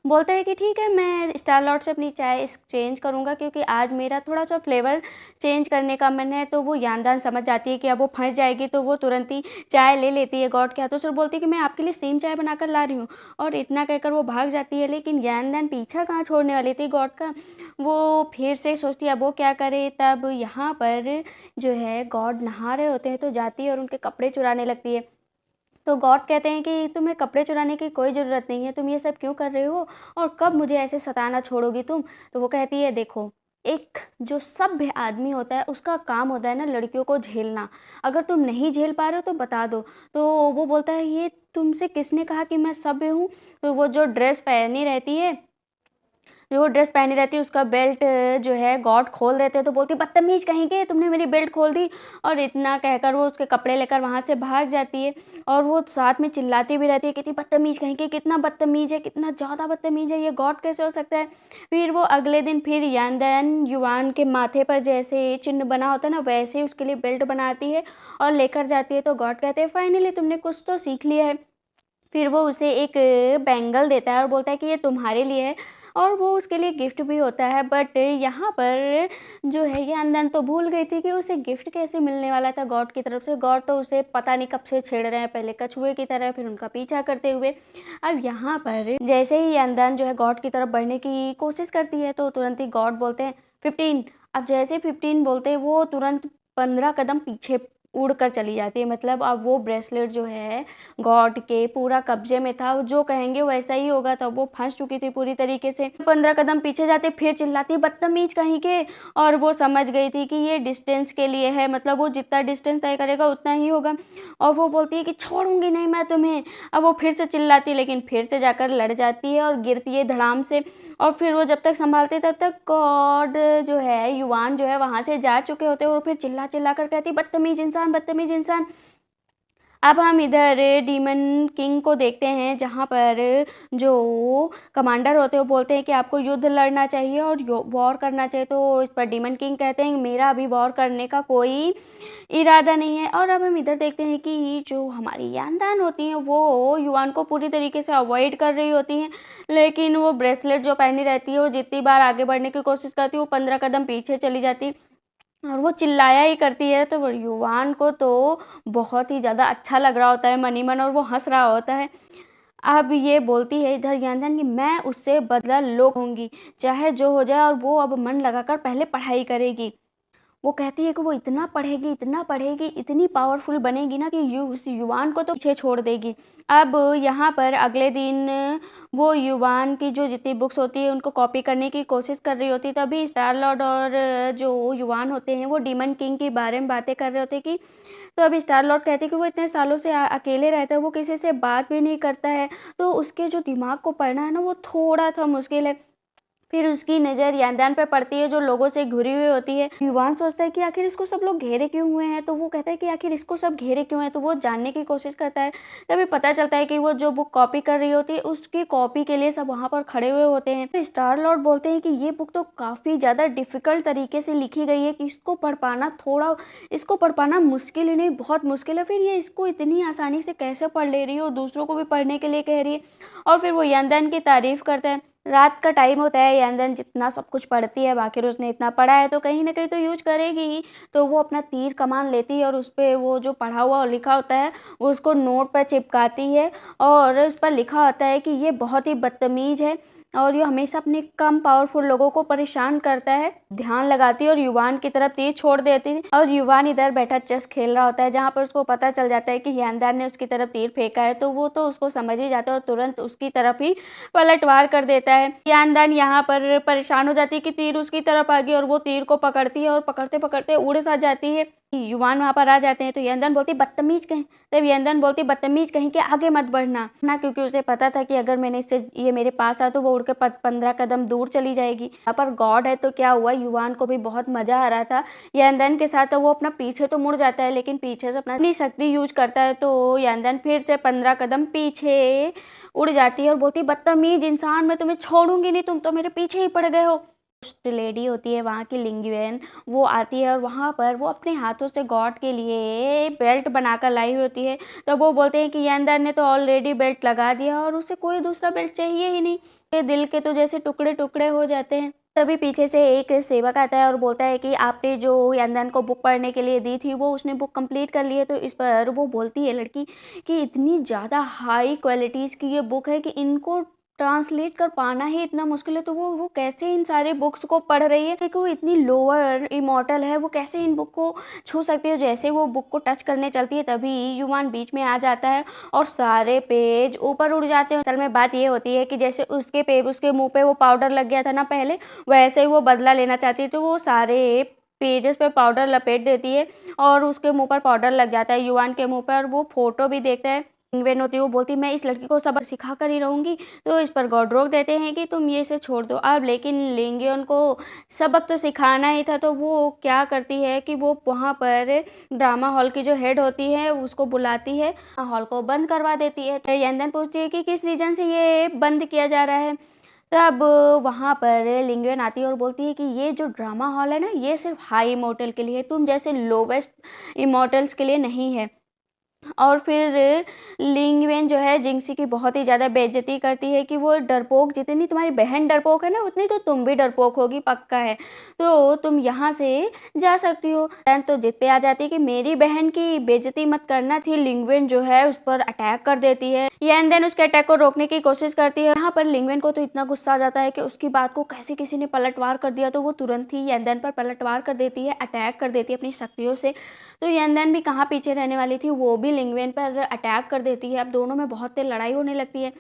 बोलता है कि ठीक है, मैं स्टार लॉर्ड से अपनी चाय एक्सचेंज करूँगा, क्योंकि आज मेरा थोड़ा सा फ्लेवर चेंज करने का मन है। तो वो यानदान समझ जाती है कि अब वो फंस जाएगी, तो वो तुरंत ही चाय ले लेती है गॉड के हाथों से, बोलती है कि मैं आपके लिए सेम चाय बनाकर ला रही हूँ, और इतना कहकर वो भाग जाती है। लेकिन यानदान पीछा कहाँ छोड़ने वाली थी गॉड का, वो फिर से सोचती है अब वो क्या करे। तब यहाँ पर जो है गॉड नहा रहे होते हैं, तो जाती है और उनके कपड़े चुराने लगती है। तो गॉड कहते हैं कि तुम्हें कपड़े चुराने की कोई ज़रूरत नहीं है, तुम ये सब क्यों कर रहे हो, और कब मुझे ऐसे सताना छोड़ोगी तुम। तो वो कहती है देखो, एक जो सभ्य आदमी होता है उसका काम होता है ना लड़कियों को झेलना, अगर तुम नहीं झेल पा रहे हो तो बता दो। तो वो बोलता है ये तुमसे किसने कहा कि मैं सभ्य हूँ। तो वो जो ड्रेस पहनी रहती है, जो ड्रेस पहनी रहती है उसका बेल्ट जो है गॉड खोल देते हैं, तो बोलती बदतमीज कहीं के, तुमने मेरी बेल्ट खोल दी। और इतना कहकर वो उसके कपड़े लेकर वहाँ से भाग जाती है, और वो साथ में चिल्लाती भी रहती है कितनी बदतमीज कहीं के, कितना बदतमीज है, कितना ज़्यादा बदतमीज है, ये गॉड कैसे हो सकता है। फिर वो अगले दिन फिर यानदान युआन के माथे पर जैसे चिन्ह बना होता है ना, वैसे उसके लिए बेल्ट बनाती है और लेकर जाती है। तो गॉड कहते हैं फाइनली तुमने कुछ तो सीख लिया है। फिर वो उसे एक बैंगल देता है और बोलता है कि ये तुम्हारे लिए है, और वो उसके लिए गिफ्ट भी होता है। बट यहाँ पर जो है ये अंदर तो भूल गई थी कि उसे गिफ्ट कैसे मिलने वाला था गॉड की तरफ से। गॉड तो उसे पता नहीं कब से छेड़ रहे हैं, पहले कछुए की तरह, फिर उनका पीछा करते हुए। अब यहाँ पर जैसे ही अंदर जो है गॉड की तरफ बढ़ने की कोशिश करती है, तो तुरंत ही गॉड बोलते हैं 15। अब जैसे 15 बोलते हैं वो तुरंत 15 कदम पीछे उड़ कर चली जाती है। मतलब अब वो ब्रेसलेट जो है गॉड के पूरा कब्जे में था, जो कहेंगे वैसा ही होगा। तब वो फंस चुकी थी पूरी तरीके से। 15 कदम पीछे जाते फिर चिल्लाती बदतमीज कहीं के, और वो समझ गई थी कि ये डिस्टेंस के लिए है, मतलब वो जितना डिस्टेंस तय करेगा उतना ही होगा। और वो बोलती है कि छोड़ूंगी नहीं मैं तुम्हें। अब वो फिर से चिल्लाती, लेकिन फिर से जाकर लड़ जाती है और गिरती है धड़ाम से। और फिर वो जब तक संभालते तब तक गॉड जो है युआन जो है वहाँ से जा चुके होते हैं, और फिर चिल्ला चिल्ला कर कहती बदतमीज इंसान, बदतमीज इंसान। अब हम इधर डीमन किंग को देखते हैं, जहाँ पर जो कमांडर होते हैं वो बोलते हैं कि आपको युद्ध लड़ना चाहिए और वॉर करना चाहिए। तो इस पर डीमन किंग कहते हैं मेरा अभी वॉर करने का कोई इरादा नहीं है। और अब हम इधर देखते हैं कि जो हमारी यानदान होती हैं वो युआन को पूरी तरीके से अवॉइड कर रही होती हैं, लेकिन वो ब्रेसलेट जो पहनी रहती है वो जितनी बार आगे बढ़ने की कोशिश करती है वो 15 कदम पीछे चली जाती, और वो चिल्लाया ही करती है। तो युवान को तो बहुत ही ज़्यादा अच्छा लग रहा होता है मनी मन, और वो हंस रहा होता है। अब ये बोलती है इधर यानदान कि मैं उससे बदला लूंगी चाहे जो हो जाए, और वो अब मन लगाकर पहले पढ़ाई करेगी। वो कहती है कि वो इतना पढ़ेगी, इतनी पावरफुल बनेगी ना कि उस युवान को तो पीछे छोड़ देगी। अब यहाँ पर अगले दिन वो युवान की जो जितनी बुक्स होती है उनको कॉपी करने की कोशिश कर रही होती है, तभी स्टार लॉर्ड और जो युवान होते हैं वो डीमन किंग के बारे में बातें कर रहे होते हैं कि तो अभी स्टार लॉर्ड कहते हैं कि वो इतने सालों से अकेले रहता है, वो किसी से बात भी नहीं करता है, तो उसके जो दिमाग को पढ़ना है ना वो थोड़ा सा मुश्किल है। फिर उसकी नज़र यानदान पर पड़ती है जो लोगों से घिरी हुई होती है। युवान सोचता है कि आखिर इसको सब लोग घेरे क्यों हुए हैं, तो वो कहता है कि आखिर इसको सब घेरे क्यों हैं, तो वो जानने की कोशिश करता है। तभी पता चलता है कि वो जो बुक कॉपी कर रही होती है उसकी कॉपी के लिए सब वहाँ पर खड़े हुए होते हैं। फिर स्टार लॉर्ड बोलते हैं कि ये बुक तो काफ़ी ज़्यादा डिफ़िकल्ट तरीके से लिखी गई है कि इसको पढ़ पाना मुश्किल ही नहीं बहुत मुश्किल है, फिर ये इसको इतनी आसानी से कैसे पढ़ ले रही है और दूसरों को भी पढ़ने के लिए कह रही है। और फिर वो यानदान की तारीफ़ करता है। रात का टाइम होता है, यानदान जितना सब कुछ पढ़ती है, आखिर उसने इतना पढ़ा है तो कहीं ना कहीं तो यूज करेगी ही, तो वो अपना तीर कमान लेती है और उस पर वो जो पढ़ा हुआ और लिखा होता है वो उसको नोट पर चिपकाती है और उस पर लिखा होता है कि ये बहुत ही बदतमीज है और ये हमेशा अपने कम पावरफुल लोगों को परेशान करता है। ध्यान लगाती है और युवान की तरफ तीर छोड़ देती है और युवान इधर बैठा चेस खेल रहा होता है, जहाँ पर उसको पता चल जाता है कि यानदान ने उसकी तरफ तीर फेंका है, तो वो तो उसको समझ ही जाता है और तुरंत उसकी तरफ ही पलटवार कर देता है। यानदान यहाँ पर परेशान हो जाती है कि तीर उसकी तरफ आ गई और वो तीर को पकड़ती है और पकड़ते पकड़ते उड़ सा जाती है। युवान वहाँ पर आ जाते हैं तो यानदान बोलती बदतमीज कहीं, तब यानदान बोलती बदतमीज कहीं के आगे मत बढ़ना ना, क्योंकि उसे पता था कि अगर मैंने इससे ये मेरे पास आ तो वो उड़ के 15 कदम दूर चली जाएगी। यहाँ पर गॉड है तो क्या हुआ, युवान को भी बहुत मजा आ रहा था यानदान के साथ, तो वो अपना पीछे तो मुड़ जाता है लेकिन पीछे से अपनी शक्ति यूज करता है, तो यानदान फिर से 15 कदम पीछे उड़ जाती है और बोलती बदतमीज इंसान, मैं तुम्हें छोड़ूंगी नहीं, तुम तो मेरे पीछे ही पड़ गए हो। लेडी होती है वहाँ की लिंगुएन, वो आती है और वहाँ पर वो अपने हाथों से गॉड के लिए बेल्ट बनाकर लाई होती है, तो वो बोलते हैं कि यानदान ने तो ऑलरेडी बेल्ट लगा दिया और उसे कोई दूसरा बेल्ट चाहिए ही नहीं। ये दिल के तो जैसे टुकड़े टुकड़े हो जाते हैं। तभी पीछे से एक सेवक आता है और बोलता है कि आपने जो यानदान को बुक पढ़ने के लिए दी थी वो उसने बुक कंप्लीट कर ली है। तो इस पर वो बोलती है लड़की कि इतनी ज़्यादा हाई क्वालिटीज़ की ये बुक है कि इनको ट्रांसलेट कर पाना ही इतना मुश्किल है, तो वो कैसे इन सारे बुक्स को पढ़ रही है, क्योंकि वो इतनी लोअर इमॉर्टल है, वो कैसे इन बुक को छू सकती है। जैसे वो बुक को टच करने चलती है तभी युवान बीच में आ जाता है और सारे पेज ऊपर उड़ जाते हैं। असल में बात ये होती है कि जैसे उसके मुंह पे वो पाउडर लग गया था ना पहले, वैसे ही वो बदला लेना चाहती है, तो वो सारे पेजेस पे पाउडर लपेट देती है और उसके मुंह पर पाउडर लग जाता है युवान के मुंह पर, और वो फोटो भी देखता है। लिंगवेन होती है, वो बोलती मैं इस लड़की को सबक सिखा कर ही रहूँगी, तो इस पर गॉड रोक देते हैं कि तुम ये इसे छोड़ दो अब। लेकिन लिंगवेन को सबक तो सिखाना ही था, तो वो क्या करती है कि वो वहाँ पर ड्रामा हॉल की जो हेड होती है उसको बुलाती है, हॉल को बंद करवा देती है। तो यानदान पूछती है कि किस रीजन से ये बंद किया जा रहा है, तब वहाँ पर लिंगवेन आती है और बोलती है कि ये जो ड्रामा हॉल है ना ये सिर्फ हाई इमॉर्टल के लिए है, तुम जैसे लोवेस्ट इमॉर्टल्स के लिए नहीं है। और फिर लिंगवेन जो है जिंगसी की बहुत ही ज़्यादा बेइज्जती करती है कि वो डरपोक, जितनी तुम्हारी बहन डरपोक है ना उतनी तो तुम भी डरपोक होगी, पक्का है, तो तुम यहाँ से जा सकती हो। तो जिद पे आ जाती है कि मेरी बहन की बेइज्जती मत करना थी। लिंगवेन जो है उस पर अटैक कर देती है, एंड देन उसके अटैक को रोकने की कोशिश करती है। यहाँ पर लिंगवेन को तो इतना गुस्सा आ जाता है कि उसकी बात को कैसे किसी ने पलटवार कर दिया, तो वो तुरंत ही यानदान पर पलटवार कर देती है, अटैक कर देती है अपनी शक्तियों से। तो यानदान भी कहाँ पीछे रहने वाली थी, वो भी लिंगवेन पर अटैक कर देती है। अब दोनों में बहुत तेज लड़ाई होने लगती है।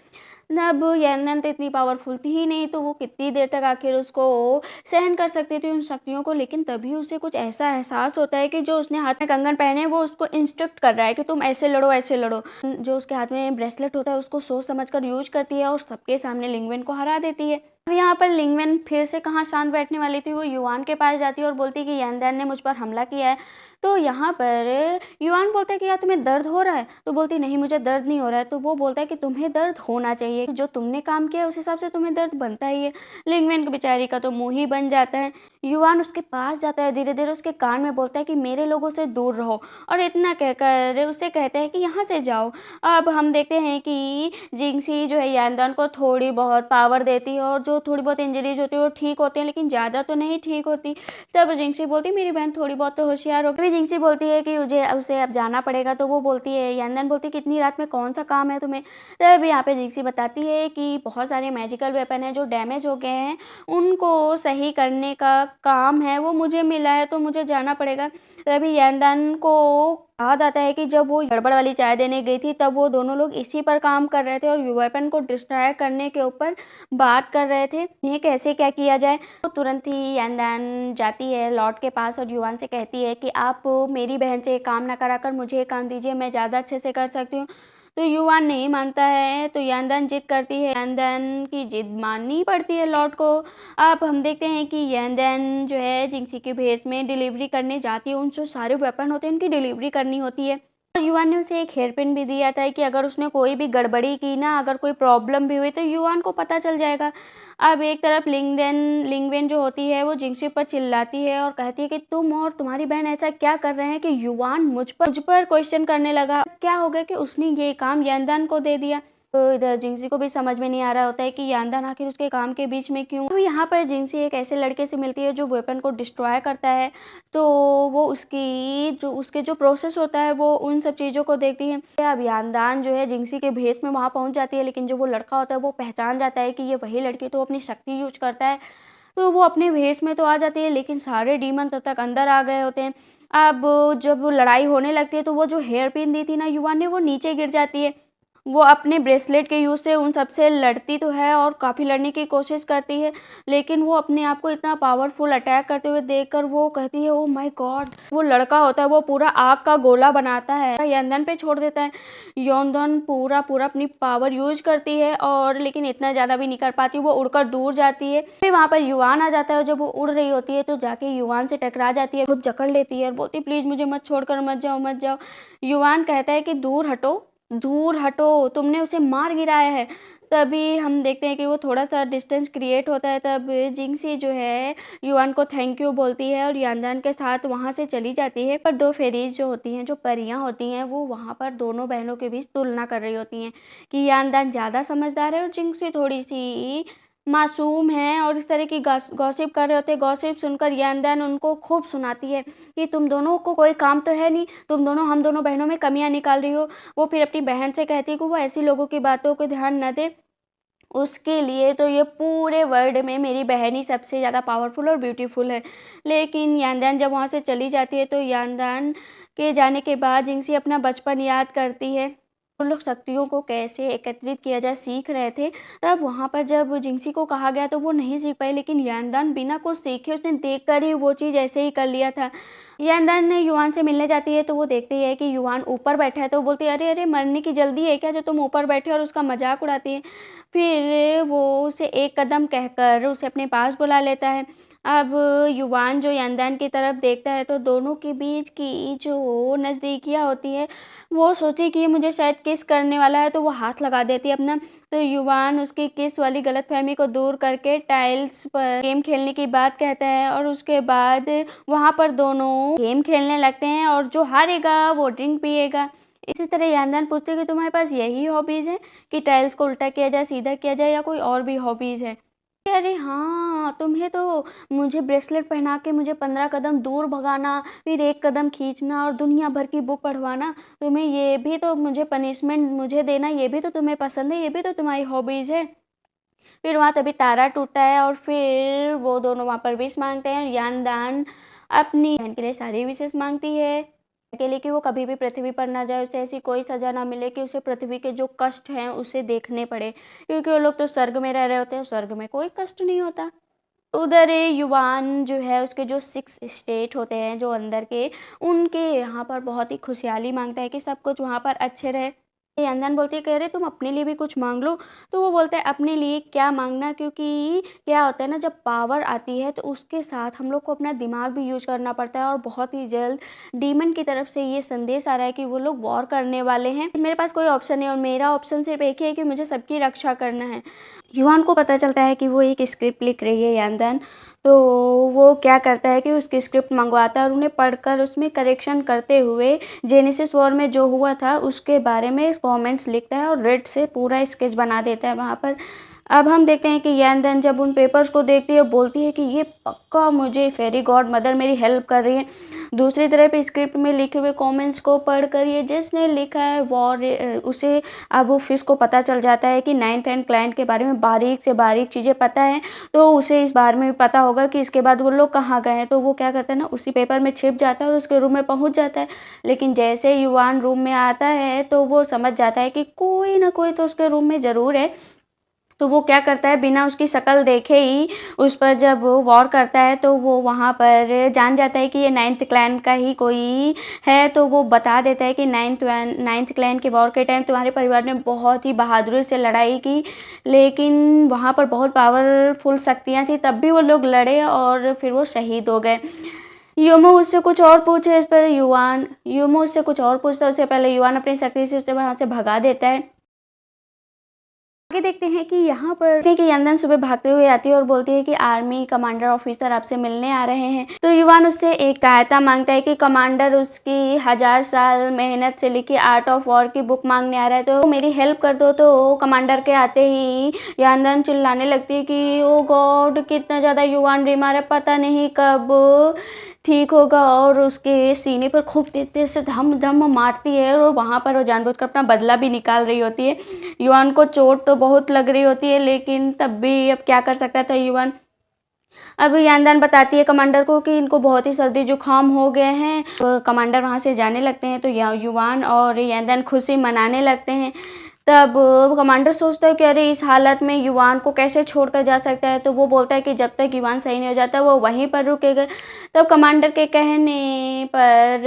अब यानदान तो इतनी पावरफुल थी ही नहीं, तो वो कितनी देर तक आखिर उसको सहन कर सकती थी उन शक्तियों को। लेकिन तभी उसे कुछ ऐसा एहसास होता है कि जो उसने हाथ में कंगन पहने वो उसको इंस्ट्रक्ट कर रहा है कि तुम ऐसे लड़ो ऐसे लड़ो। जो उसके हाथ में ब्रेसलेट होता है उसको सोच समझ कर यूज करती है और सबके सामने लिंगवेन को हरा देती है। अब यहाँ पर लिंगवेन फिर से कहाँ शांत बैठने वाली थी, वो युवान के पास जाती है और बोलती है कि यानदान ने मुझ पर हमला किया है। तो यहाँ पर युवान बोलता है कि यार तुम्हें दर्द हो रहा है, तो बोलती नहीं मुझे दर्द नहीं हो रहा है। तो वो बोलता है कि तुम्हें दर्द होना चाहिए, जो तुमने काम किया उस हिसाब से तुम्हें दर्द बनता ही है। लिंगवेन की बेचारी का तो मुंह ही बन जाता है। युवान उसके पास जाता है, धीरे धीरे उसके कान में बोलता है कि मेरे लोगों से दूर रहो, और इतना कहकर उससे कहता है कि यहाँ से जाओ। अब हम देखते हैं कि जिंगसी जो है यानदान को थोड़ी बहुत पावर देती है और जो जो थोड़ी बहुत इंजरीज होती है वो ठीक होती हैं, लेकिन ज़्यादा तो नहीं ठीक होती। तब जिंक्सी बोलती है मेरी बहन थोड़ी बहुत तो होशियार हो गई। जिंक्सी बोलती है कि मुझे उसे अब जाना पड़ेगा। तो वो बोलती है, यांदन बोलती है कितनी रात में कौन सा काम है तुम्हें। तब यहाँ पे जिंक्सी बताती है कि बहुत सारे मैजिकल वेपन हैं जो डैमेज हो गए हैं, उनको सही करने का काम है वो मुझे मिला है, तो मुझे जाना पड़ेगा। तभी यांदन को याद आता है कि जब वो गड़बड़ वाली चाय देने गई थी तब वो दोनों लोग इसी पर काम कर रहे थे और वेपन को डिस्ट्रॉय करने के ऊपर बात कर रहे थे, ये कैसे क्या किया जाए। तो तुरंत ही यांदन जाती है लॉर्ड के पास और युवान से कहती है कि आप मेरी बहन से काम ना कराकर मुझे काम दीजिए, मैं ज़्यादा अच्छे से कर सकती हूँ। तो युवान नहीं मानता है, तो यांदन जिद करती है, यांदन की जिद माननी पड़ती है लॉर्ड को। अब हम देखते हैं कि यांदन जो है जिंक्सी के भेस में डिलीवरी करने जाती है, उन जो सारे वेपन होते हैं उनकी डिलीवरी करनी होती है। और युवान ने उसे एक हेयरपिन भी दिया था कि अगर उसने कोई भी गड़बड़ी की ना, अगर कोई प्रॉब्लम भी हुई तो युवान को पता चल जाएगा। अब एक तरफ लिंगवेन जो होती है वो जिंक्सी पर चिल्लाती है और कहती है कि तुम और तुम्हारी बहन ऐसा क्या कर रहे हैं कि युवान मुझ पर क्वेश्चन करने लगा। क्या हो गया कि उसने ये काम यांदन को दे दिया। तो इधर जिंक्सी को भी समझ में नहीं आ रहा होता है कि यांदन आखिर उसके काम के बीच में क्यों। तो यहाँ पर जिंक्सी एक ऐसे लड़के से मिलती है जो वेपन को डिस्ट्रॉय करता है, तो वो उसके जो प्रोसेस होता है वो उन सब चीज़ों को देखती है। अब यांदन जो है जिंक्सी के भेस में वहाँ पहुँच जाती है, लेकिन जो वो लड़का होता है वो पहचान जाता है कि ये वही लड़की तो अपनी शक्ति यूज करता है। तो वो अपने भेस में तो आ जाती है, लेकिन सारे डीमन तब तक अंदर आ गए होते हैं। अब जब लड़ाई होने लगती है तो वो जो हेयर पिन दी थी ना युवान ने, वो नीचे गिर जाती है। वो अपने ब्रेसलेट के यूज़ से उन सबसे लड़ती तो है और काफ़ी लड़ने की कोशिश करती है, लेकिन वो अपने आप को इतना पावरफुल अटैक करते हुए देखकर वो कहती है, ओह माय गॉड। वो लड़का होता है वो पूरा आग का गोला बनाता है, यांदन पे छोड़ देता है। यांदन पूरा अपनी पावर यूज करती है और लेकिन इतना ज़्यादा भी नहीं कर पाती, वो उड़कर दूर जाती है। फिर वहाँ पर युवान आ जाता है, जब वो उड़ रही होती है तो जाके युवान से टकरा जाती है, खुद जकड़ लेती है और बोलती प्लीज़ मुझे मत छोड़कर मत जाओ। युवान कहता है कि दूर हटो, तुमने उसे मार गिराया है। तभी हम देखते हैं कि वो थोड़ा सा डिस्टेंस क्रिएट होता है। तब जिंक्सी जो है युवान को थैंक यू बोलती है और यांदन के साथ वहाँ से चली जाती है। पर दो फेरीज जो होती हैं, जो परियां होती हैं, वो वहाँ पर दोनों बहनों के बीच तुलना कर रही होती हैं कि यांदन ज़्यादा समझदार है और जिंक्सी थोड़ी सी मासूम है, और इस तरह की गॉसिप कर रहे होते हैं। गॉसिप सुनकर यांदन उनको खूब सुनाती है कि तुम दोनों को कोई काम तो है नहीं, तुम दोनों हम दोनों बहनों में कमियां निकाल रही हो। वो फिर अपनी बहन से कहती है कि वो ऐसी लोगों की बातों को ध्यान न दे, उसके लिए तो ये पूरे वर्ल्ड में मेरी बहन ही सबसे ज़्यादा पावरफुल और ब्यूटीफुल है। लेकिन यांदन जब वहाँ से चली जाती है तो यांदन के जाने के बाद जिंक्सी अपना बचपन याद करती है, वो लोग शक्तियों को कैसे एकत्रित किया जाए सीख रहे थे। तब वहाँ पर जब जिंक्सी को कहा गया तो वो नहीं सीख पाई, लेकिन यांदन बिना कुछ सीखे उसने देखकर ही वो चीज़ ऐसे ही कर लिया था। यांदन युवान से मिलने जाती है तो वो देखती है कि युवान ऊपर बैठा है, तो बोलती है अरे मरने की जल्दी है क्या जो तुम ऊपर बैठे, और उसका मजाक उड़ाती है। फिर वो उसे एक कदम कहकर उसे अपने पास बुला लेता है। अब युवान जो यांदन की तरफ देखता है तो दोनों के बीच की जो नज़दीकियाँ होती है, वो सोची कि मुझे शायद किस करने वाला है, तो वो हाथ लगा देती है अपना। तो युवान उसकी किस वाली गलतफहमी को दूर करके टाइल्स पर गेम खेलने की बात कहता है, और उसके बाद वहाँ पर दोनों गेम खेलने लगते हैं और जो हारेगा वो ड्रिंक पिएगा। इसी तरह यांदन पूछती है कि तुम्हारे पास यही हॉबीज़ है कि टाइल्स को उल्टा किया जाए, सीधा किया जाए, या कोई और भी हॉबीज़ है। अरे हाँ, तुम्हें तो मुझे ब्रेसलेट पहना के मुझे 15 कदम दूर भगाना, फिर एक कदम खींचना और दुनिया भर की बुक पढ़वाना, तुम्हें ये भी तो मुझे पनिशमेंट मुझे देना, ये भी तो तुम्हें पसंद है, ये भी तो तुम्हारी हॉबीज़ है। फिर वहाँ तभी तारा टूटता है और फिर वो दोनों वहाँ पर विश मांगते हैं। यांदन अपनी बहन के लिए सारी विशेष मांगती है के लिए कि वो कभी भी पृथ्वी पर ना जाए, उसे ऐसी कोई सज़ा ना मिले कि उसे पृथ्वी के जो कष्ट हैं उसे देखने पड़े, क्योंकि वो लोग तो स्वर्ग में रह रहे होते हैं, स्वर्ग में कोई कष्ट नहीं होता। उधर युवान जो है उसके जो 6 स्टेट होते हैं जो अंदर के, उनके यहाँ पर बहुत ही खुशहाली मांगता है कि सब कुछ वहाँ पर अच्छे रहे। यांदन बोलती है कह रहे तुम अपने लिए भी कुछ मांग लो। तो वो बोलता है अपने लिए क्या मांगना, क्योंकि क्या होता है ना, जब पावर आती है तो उसके साथ हम लोग को अपना दिमाग भी यूज करना पड़ता है, और बहुत ही जल्द डीमन की तरफ से ये संदेश आ रहा है कि वो लोग वॉर करने वाले हैं। मेरे पास कोई ऑप्शन नहीं और मेरा ऑप्शन सिर्फ एक ही है कि मुझे सबकी रक्षा करना है। युवान को पता चलता है कि वो एक स्क्रिप्ट लिख रही है यांदन, तो वो क्या करता है कि उसकी स्क्रिप्ट मंगवाता है और उन्हें पढ़कर उसमें करेक्शन करते हुए जेनेसिस वॉर में जो हुआ था उसके बारे में कमेंट्स लिखता है और रेड से पूरा स्केच बना देता है वहाँ पर। अब हम देखते हैं कि यानदन जब उन पेपर्स को देखती है, बोलती है कि ये पक्का मुझे फेरी गॉड मदर मेरी हेल्प कर रही है। दूसरी तरफ स्क्रिप्ट में लिखे हुए कमेंट्स को पढ़कर ये जिसने लिखा है वॉर उसे अब वो फिश को पता चल जाता है कि 9th एंड क्लाइंट के बारे में बारीक से बारीक चीज़ें पता है, तो उसे इस बारे में भी पता होगा कि इसके बाद वो लोग कहाँ गए हैं। तो वो क्या करता है ना, उसी पेपर में छिप जाता है और उसके रूम में पहुँच जाता है। लेकिन जैसे युवान रूम में आता है तो वो समझ जाता है कि कोई ना कोई तो उसके रूम में ज़रूर है। तो वो क्या करता है, बिना उसकी शक्ल देखे ही उस पर जब वो वॉर करता है तो वो वहाँ पर जान जाता है कि ये 9th क्लैन का ही कोई है। तो वो बता देता है कि 9th क्लैन के वॉर के टाइम तुम्हारे परिवार ने बहुत ही बहादुरी से लड़ाई की, लेकिन वहाँ पर बहुत पावरफुल शक्तियाँ थी, तब भी वो लोग लड़े और फिर वो शहीद हो गए। यूमो उससे कुछ और पूछे इस पर यूमो उससे कुछ और पूछता है, उससे पहले युवान अपनी शक्ति से उसे वहाँ से भगा देता है। आगे देखते हैं कि यहाँ पर यानदन सुबह भागते हुए आती है और बोलती है कि आर्मी कमांडर ऑफिसर आपसे मिलने आ रहे हैं। तो युवान उससे एक सहायता मांगता है कि कमांडर उसकी 1000 साल मेहनत से लिखी आर्ट ऑफ वॉर की बुक मांगने आ रहा है, तो मेरी हेल्प कर दो। तो कमांडर के आते ही यानदन चिल्लाने लगती है कि ओ गॉड कितना ज़्यादा युवान बीमार है, पता नहीं कब ठीक होगा, और उसके सीने पर खूब तेज से धम धम मारती है और वहाँ पर वो जानबूझकर अपना बदला भी निकाल रही होती है। युवान को चोट तो बहुत लग रही होती है, लेकिन तब भी अब क्या कर सकता था युवान। अब यानदान बताती है कमांडर को कि इनको बहुत ही सर्दी जुकाम हो गए हैं। कमांडर वहाँ से जाने लगते हैं तो युवान और यानदान खुशी मनाने लगते हैं। तब कमांडर सोचता है कि अरे इस हालत में युवान को कैसे छोड़कर जा सकता है। तो वो बोलता है कि जब तक युवान सही नहीं हो जाता वो वहीं पर रुकेगा। तब कमांडर के कहने पर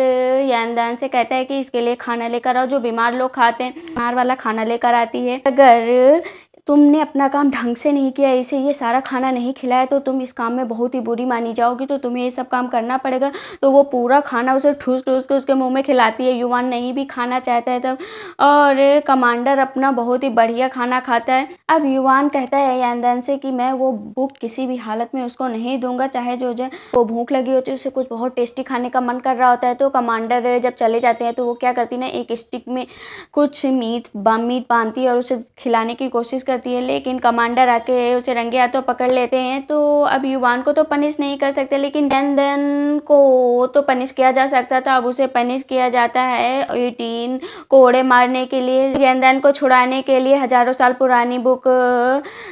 यानदान से कहता है कि इसके लिए खाना लेकर आओ, जो बीमार लोग खाते हैं बीमार वाला खाना लेकर आती है। अगर तुमने अपना काम ढंग से नहीं किया, इसे ये सारा खाना नहीं खिलाया, तो तुम इस काम में बहुत ही बुरी मानी जाओगी, तो तुम्हें ये सब काम करना पड़ेगा। तो वो पूरा खाना उसे ठूस ठूस के उसके मुंह में खिलाती है। युवान नहीं भी खाना चाहता है तब, और कमांडर अपना बहुत ही बढ़िया खाना खाता है। अब युवान कहता है यानदान से कि मैं वो बुक किसी भी हालत में उसको नहीं दूंगा, चाहे जो जाए। वो भूख लगी होती है, उसे कुछ बहुत टेस्टी खाने का मन कर रहा होता है। तो कमांडर जब चले जाते हैं तो वो क्या करती है ना, एक स्टिक में कुछ मीट बांधती है और उसे खिलाने की कोशिश करती है, लेकिन कमांडर आके उसे रंगे हाथों पकड़ लेते हैं। तो अब युवान को तो पनिश नहीं कर सकते, लेकिन यानदान को तो पनिश किया जा सकता था। अब उसे पनिश किया जाता है 18 कोड़े मारने के लिए। यानदान को छुड़ाने के लिए हजारों साल पुरानी बुक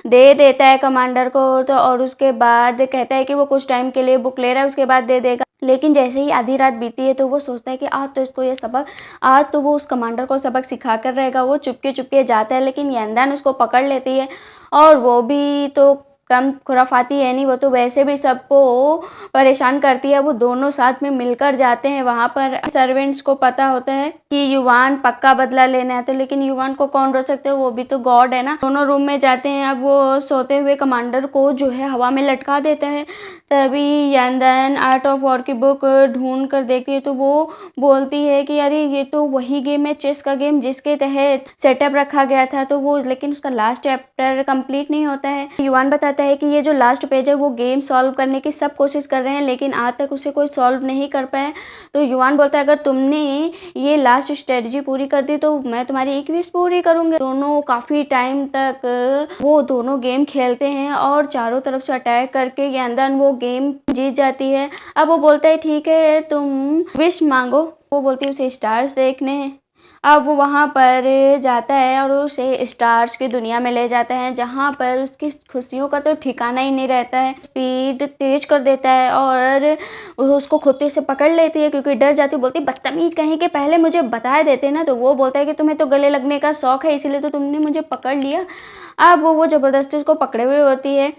दे देता है कमांडर को। तो और उसके बाद कहता है कि वो कुछ टाइम के लिए बुक ले रहा है, उसके बाद दे देगा। लेकिन जैसे ही आधी रात बीती है तो वो सोचता है कि आज तो इसको ये सबक, आज तो वो उस कमांडर को सबक सिखा कर रहेगा। वो चुपके चुपके जाता है, लेकिन यानदान उसको पकड़ लेती है, और वो भी तो कम खुराफाती है नहीं, वो तो वैसे भी सबको परेशान करती है। वो दोनों साथ में मिलकर जाते हैं वहाँ पर। सर्वेंट्स को पता होता है कि युवान पक्का बदला लेने आते, लेकिन युवान को कौन रोक सकते हैं, वो भी तो गॉड है ना। दोनों रूम में जाते हैं। अब वो सोते हुए कमांडर को जो है हवा में लटका देता है। तभी यानदान आर्ट ऑफ वॉर की बुक ढूंढ कर देखती है तो वो बोलती है कि अरे ये तो वही गेम है, चेस का गेम, जिसके तहत सेटअप रखा गया था। तो वो लेकिन उसका लास्ट चैप्टर कंप्लीट नहीं होता है। युवान बताता है कि ये जो लास्ट पेज है वो गेम सॉल्व करने की सब कोशिश कर रहे हैं, लेकिन आज तक उसे कोई सॉल्व नहीं कर पाए। तो युवान बोलता है अगर तुमने ये लास्ट स्ट्रेटजी पूरी कर दी तो मैं तुम्हारी एक विश पूरी करूँगा। दोनों काफ़ी टाइम तक वो दोनों गेम खेलते हैं और चारों तरफ से अटैक करके यानदान वो गेम जीत जाती है। अब वो बोलता है ठीक है तुम विश मांगो। वो बोलती है उसे स्टार्स देखने हैं। अब वो वहाँ पर जाता है और उसे स्टार्स की दुनिया में ले जाता है, जहाँ पर उसकी खुशियों का तो ठिकाना ही नहीं रहता है। स्पीड तेज कर देता है और उसको खोते से पकड़ लेती है, क्योंकि डर जाती है। बोलती बदतमीज कहीं के, पहले मुझे बता देते ना। तो वो बोलता है कि तुम्हें तो गले लगने का शौक है, इसीलिए तो तुमने मुझे पकड़ लिया। अब वो ज़बरदस्ती उसको पकड़े हुए होती है,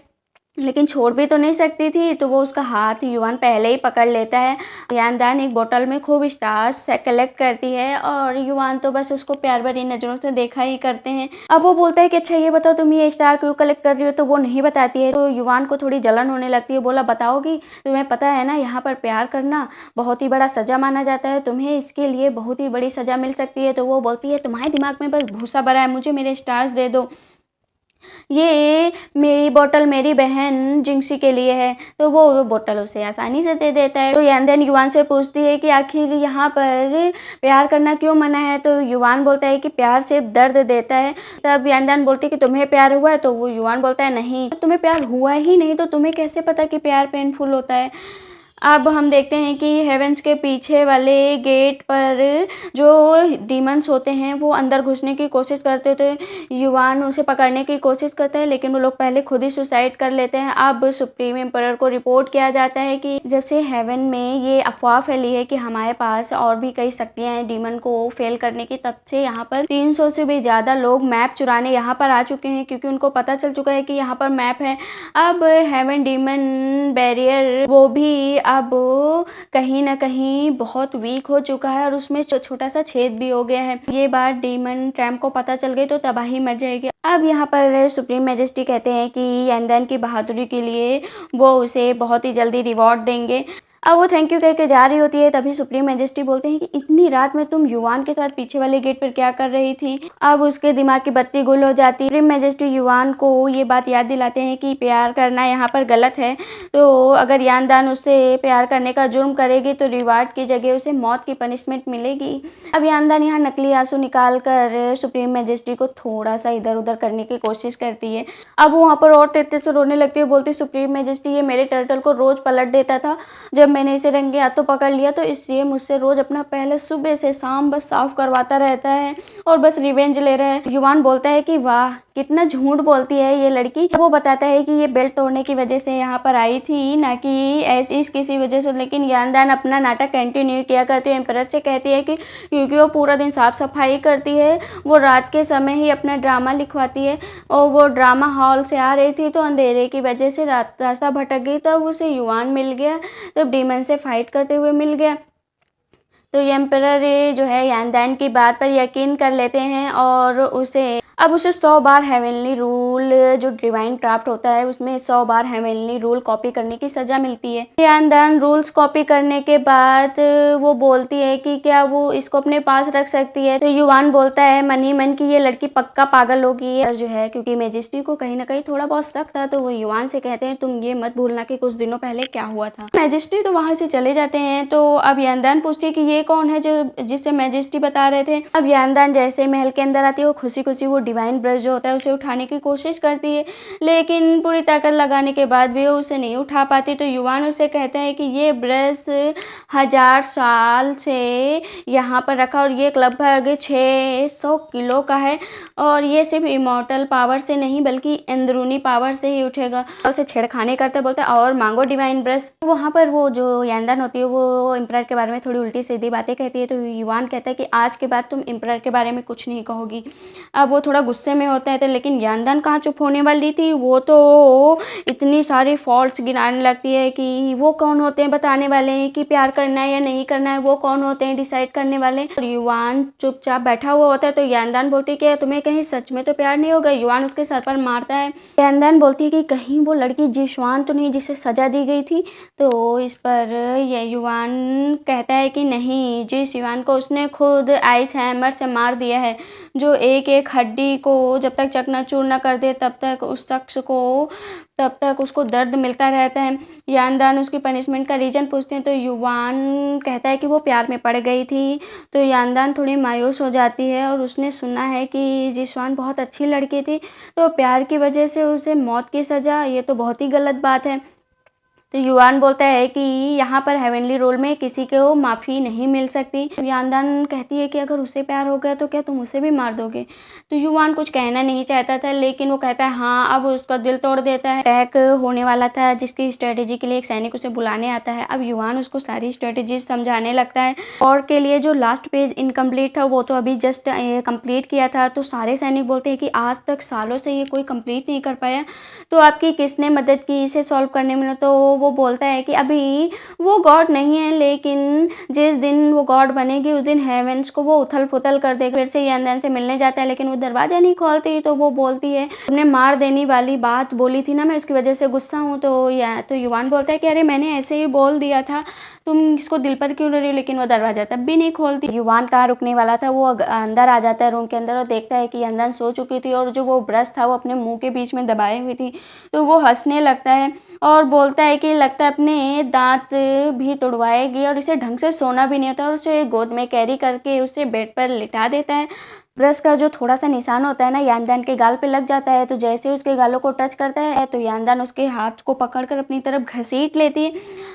लेकिन छोड़ भी तो नहीं सकती थी। तो वो उसका हाथ युवान पहले ही पकड़ लेता है। यानदान एक बोतल में खूब स्टार्स कलेक्ट करती है और युवान तो बस उसको प्यार भरी नज़रों से देखा ही करते हैं। अब वो बोलता है कि अच्छा ये बताओ तुम ये स्टार क्यों कलेक्ट कर रही हो। तो वो नहीं बताती है। तो युवान को थोड़ी जलन होने लगती है। बोला बताओगी, तुम्हें पता है ना यहाँ पर प्यार करना बहुत ही बड़ा सज़ा माना जाता है, तुम्हें इसके लिए बहुत ही बड़ी सज़ा मिल सकती है। तो वो बोलती है तुम्हारे दिमाग में बस भूसा भरा है, मुझे मेरे स्टार्स दे दो। ये मेरी बोतल मेरी बहन जिंक्सी के लिए है। तो वो बोतल उसे आसानी से दे देता है। तो यानदेन युवान से पूछती है कि आखिर यहाँ पर प्यार करना क्यों मना है। तो युवान बोलता है कि प्यार सिर्फ दर्द देता है। तब यानदेन बोलती है कि तुम्हें प्यार हुआ है। तो वो युवान बोलता है नहीं, तुम्हें प्यार हुआ ही नहीं तो तुम्हें कैसे पता कि प्यार पेनफुल होता है। अब हम देखते हैं कि हेवेंस के पीछे वाले गेट पर जो डीमंस होते हैं वो अंदर घुसने की कोशिश करते थे। युवान उसे पकड़ने की कोशिश करते हैं, लेकिन वो लोग पहले खुद ही सुसाइड कर लेते हैं। अब सुप्रीम एम्परर को रिपोर्ट किया जाता है कि जब से हेवन में ये अफवाह फैली है कि हमारे पास और भी कई शक्तियाँ हैं डीमन को फेल करने की, तब से यहाँ पर 300 से भी ज़्यादा लोग मैप चुराने यहाँ पर आ चुके हैं, क्योंकि उनको पता चल चुका है कि यहाँ पर मैप है। अब हेवन डीमन बैरियर वो भी अब कहीं ना कहीं बहुत वीक हो चुका है और उसमें छोटा सा छेद भी हो गया है। ये बात डीमन ट्रैम्प को पता चल गई तो तबाही मच जाएगी। अब यहाँ पर सुप्रीम मैजेस्टी कहते हैं कि यानदेन की बहादुरी के लिए वो उसे बहुत ही जल्दी रिवॉर्ड देंगे। अब वो थैंक यू कहकर जा रही होती है, तभी सुप्रीम मैजेस्टी बोलते हैं कि इतनी रात में तुम युवान के साथ पीछे वाले गेट पर क्या कर रही थी। अब उसके दिमाग की बत्ती गुल हो जाती है। सुप्रीम मैजेस्टी युवान को ये बात याद दिलाते हैं कि प्यार करना यहाँ पर गलत है, तो अगर यानदान उससे प्यार करने का जुर्म करेगी तो रिवार्ड की जगह उसे मौत की पनिशमेंट मिलेगी। अब यानदान यहाँ नकली आंसू निकाल कर सुप्रीम मैजेस्टी को थोड़ा सा इधर उधर करने की कोशिश करती है। अब वो वहाँ पर और तेज से रोने लगती है, बोलती सुप्रीम मैजेस्टी ये मेरे टर्टल को रोज पलट देता था, जब मैंने इसे रंगे हाथों पकड़ लिया तो इसलिए मुझसे रोज अपना पहले सुबह से शाम बस साफ करवाता रहता है और बस रिवेंज ले रहा है। युवान बोलता है कि वाह कितना झूठ बोलती है ये लड़की। वो बताता है कि ये बेल्ट तोड़ने की वजह से यहाँ पर आई थी, ना कि ऐसी किसी वजह से। लेकिन यानदान अपना नाटक कंटिन्यू किया करती है। एम्परर से कहती है कि क्योंकि वो पूरा दिन साफ सफाई करती है, वो रात के समय ही अपना ड्रामा लिखवाती है और वो ड्रामा हॉल से आ रही थी तो अंधेरे की वजह से रास्ता भटक गई। तब उसे युवान मिल गया, तब डीमन से फाइट करते हुए मिल गया। तो ये एम्परर जो है यानदान की बात पर यकीन कर लेते हैं और उसे 100 बार हेवनली रूल जो डिवाइन क्राफ्ट होता है उसमें 100 बार हेवनली रूल कॉपी करने की सजा मिलती है। यानदान रूल्स कॉपी करने के बाद वो बोलती है कि क्या वो इसको अपने पास रख सकती है। तो युवान बोलता है मन ही मन की ये लड़की पक्का पागल होगी और जो है क्योंकि मैजेस्टी को कहीं ना कहीं थोड़ा बहुत शक था, तो वो युवान से कहते हैं तुम ये मत भूलना कि कुछ दिनों पहले क्या हुआ था। मैजेस्टी तो वहां से चले जाते हैं। तो अब यानदान पूछती है कि ये कौन है जो जिससे मैजेस्टी बता रहे थे। अब यानदान जैसे महल के अंदर आती है वो खुशी खुशी वो डिवाइन ब्रश जो होता है उसे उठाने की कोशिश करती है, लेकिन पूरी ताकत लगाने के बाद भी वो उसे नहीं उठा पाती। तो युवान उसे कहता है कि ये ब्रश 1000 साल से यहाँ पर रखा और ये लगभग 600 किलो का है और ये सिर्फ इमॉर्टल पावर से नहीं बल्कि अंदरूनी पावर से ही उठेगा। उसे छेड़खानी करते बोलते और मांगो डिवाइन ब्रश। वहाँ पर वो जो यानदान होती है वो एम्परर के बारे में थोड़ी उल्टी सीधी बातें कहती है। तो युवान कहता है कि आज के बाद तुम एम्परर के बारे में कुछ नहीं कहोगी। अब वो थोड़ा गुस्से में होता है तो लेकिन यानदान कहाँ चुप होने वाली थी, वो तो इतनी सारी फॉल्ट्स गिनाने लगती है कि वो कौन होते हैं बताने वाले हैं कि प्यार करना है या नहीं करना है, वो कौन होते हैं डिसाइड करने वाले। और युवान चुपचाप बैठा हुआ होता है। तो यानदान बोलती है कि तुम्हें कहीं सच में तो प्यार नहीं होगा। युवान उसके सर पर मारता है। यानदान बोलती है कि कहीं वो लड़की जिशवान तो नहीं जिसे सजा दी गई थी। तो इस पर ये युवान कहता है कि नहीं, जिस युवान को उसने खुद आइस हैमर से मार दिया है, जो एक एक हड्डी को जब तक चकनाचूर न कर दे तब तक उसको दर्द मिलता रहता है। यानदान उसकी पनिशमेंट का रीजन पूछते हैं तो युवान कहता है कि वो प्यार में पड़ गई थी। तो यानदान थोड़ी मायूस हो जाती है और उसने सुना है कि जिशवान बहुत अच्छी लड़की थी, तो प्यार की वजह से उसे मौत की सज़ा, ये तो बहुत ही गलत बात है। तो युवान बोलता है कि यहाँ पर हेवनली रोल में किसी को माफ़ी नहीं मिल सकती। यानदान कहती है कि अगर उससे प्यार हो गया तो क्या तुम उसे भी मार दोगे। तो युवान कुछ कहना नहीं चाहता था, लेकिन वो कहता है हाँ। अब उसका दिल तोड़ देता है। अटैक होने वाला था जिसकी स्ट्रेटेजी के लिए एक सैनिक उसे बुलाने आता है। अब युवान उसको सारी स्ट्रेटेजीज समझाने लगता है और के लिए जो लास्ट पेज इनकम्प्लीट था वो तो अभी जस्ट कम्प्लीट किया था। तो सारे सैनिक बोलते हैं कि आज तक सालों से ये कोई कम्प्लीट नहीं कर पाया, तो आपकी किसने मदद की इसे सॉल्व करने में। तो वो बोलता है कि अभी वो गॉड नहीं है, लेकिन जिस दिन वो गॉड बनेगी उस दिन हेवेंस को वो उथल पुथल कर देगा। फिर से यानदान से मिलने जाता है लेकिन वो दरवाजा नहीं खोलती। तो वो बोलती है तुमने मार देने वाली बात बोली थी ना, मैं उसकी वजह से गुस्सा हूँ। तो युवान बोलता है कि अरे मैंने ऐसे ही बोल दिया था। तुम इसको दिल पर क्यों ले रही हो, लेकिन वो दरवाज़ा तब भी नहीं खोलती। युवान कहाँ रुकने वाला था, वो अंदर आ जाता है रूम के अंदर और देखता है कि यंदन सो चुकी थी और जो वो ब्रश था वो अपने मुंह के बीच में दबाए हुई थी। तो वो हंसने लगता है और बोलता है कि लगता है अपने दांत भी तुड़वाएगी और इसे ढंग से सोना भी नहीं होता, और उसे गोद में कैरी करके उसे बेड पर लिटा देता है। ब्रश का जो थोड़ा सा निशान होता है ना, यानदान के गाल पे लग जाता है। तो जैसे ही उसके गालों को टच करता है तो यानदान उसके हाथ को पकड़कर अपनी तरफ घसीट लेती है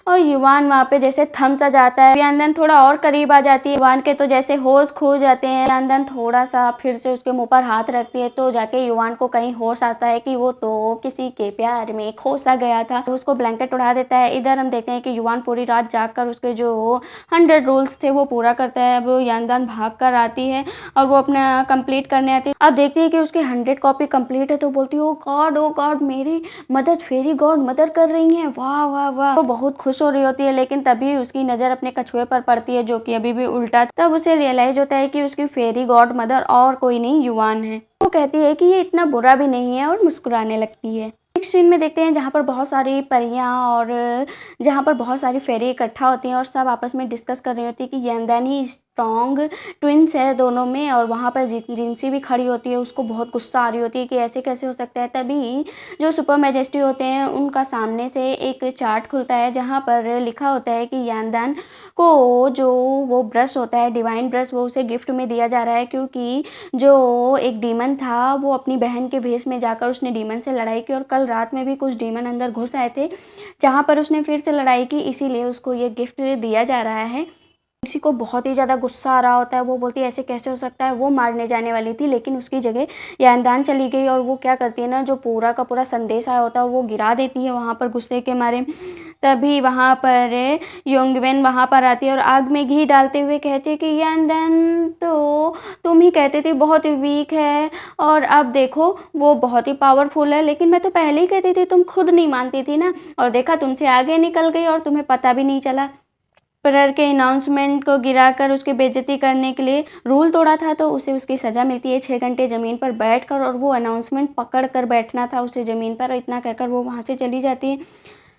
और युवान वहाँ पे जैसे थम सा जाता है। यानदान थोड़ा और करीब आ जाती है, युवान के तो जैसे होश खो जाते हैं। यानदान थोड़ा सा फिर से उसके मुंह पर हाथ रखती है तो जाके युवान को कहीं होश आता है कि वो तो किसी के प्यार में खो सा गया था। तो उसको ब्लैंकेट उड़ा देता है। इधर हम देखते हैं कि युवान पूरी रात जाग कर उसके जो 100 रूल्स थे वो पूरा करता है। अब यानदान भाग कर आती है और वो अपना कंप्लीट करने आती है। अब देखती है कि उसकी 100 कॉपी कंप्लीट है तो बोलती है ओ गॉड मेरी मदद फेरी गॉड मदद कर रही है, वाह वाह वाह। वो बहुत खुश हो रही होती है, लेकिन तभी उसकी नज़र अपने कछुए पर पड़ती है जो कि अभी भी उल्टा। तब उसे रियलाइज होता है कि उसकी फेरी गॉड मदर और कोई नहीं युवान है। वो कहती है कि ये इतना बुरा भी नहीं है और मुस्कुराने लगती है। एक सीन में देखते हैं जहाँ पर बहुत सारी परियां और जहाँ पर बहुत सारी फेरी इकट्ठा होती हैं और सब आपस में डिस्कस कर रही होती है कि यंदन ही स्ट्रॉन्ग ट्विंस है दोनों में। और वहाँ पर जिनसी भी खड़ी होती है, उसको बहुत गुस्सा आ रही होती है कि ऐसे कैसे हो सकता है। तभी जो सुपर मैजेस्टी होते हैं उनका सामने से एक चार्ट खुलता है जहाँ पर लिखा होता है कि यंदन को जो वो ब्रश होता है डिवाइन ब्रश वो उसे गिफ्ट में दिया जा रहा है, क्योंकि जो एक डीमन था वो अपनी बहन के भेष में जाकर उसने डीमन से लड़ाई की और कल रात में भी कुछ डीमन अंदर घुस आए थे जहाँ पर उसने फिर से लड़ाई की, इसीलिए उसको ये गिफ्ट दिया जा रहा है। किसी को बहुत ही ज़्यादा गुस्सा आ रहा होता है। वो बोलती है ऐसे कैसे हो सकता है। वो मारने जाने वाली थी लेकिन उसकी जगह यानदान चली गई और वो क्या करती है ना, जो पूरा का पूरा संदेश आया होता है वो गिरा देती है वहाँ पर गुस्से के मारे। तभी वहाँ पर योंगवेन वहाँ पर आती है और आग में घी डालते हुए कहती है कि यानदान तो तुम ही कहते थे बहुत वीक है और अब देखो वो बहुत ही पावरफुल है, लेकिन मैं तो पहले ही कहती थी, तुम खुद नहीं मानती थी ना, और देखा तुमसे आगे निकल गई और तुम्हें पता भी नहीं चला। एम्परर के अनाउंसमेंट को गिराकर उसकी बेइज्जती करने के लिए रूल तोड़ा था तो उसे उसकी सज़ा मिलती है 6 घंटे ज़मीन पर बैठकर, और वो अनाउंसमेंट पकड़ कर बैठना था उसे ज़मीन पर। इतना कहकर वो वहाँ से चली जाती है।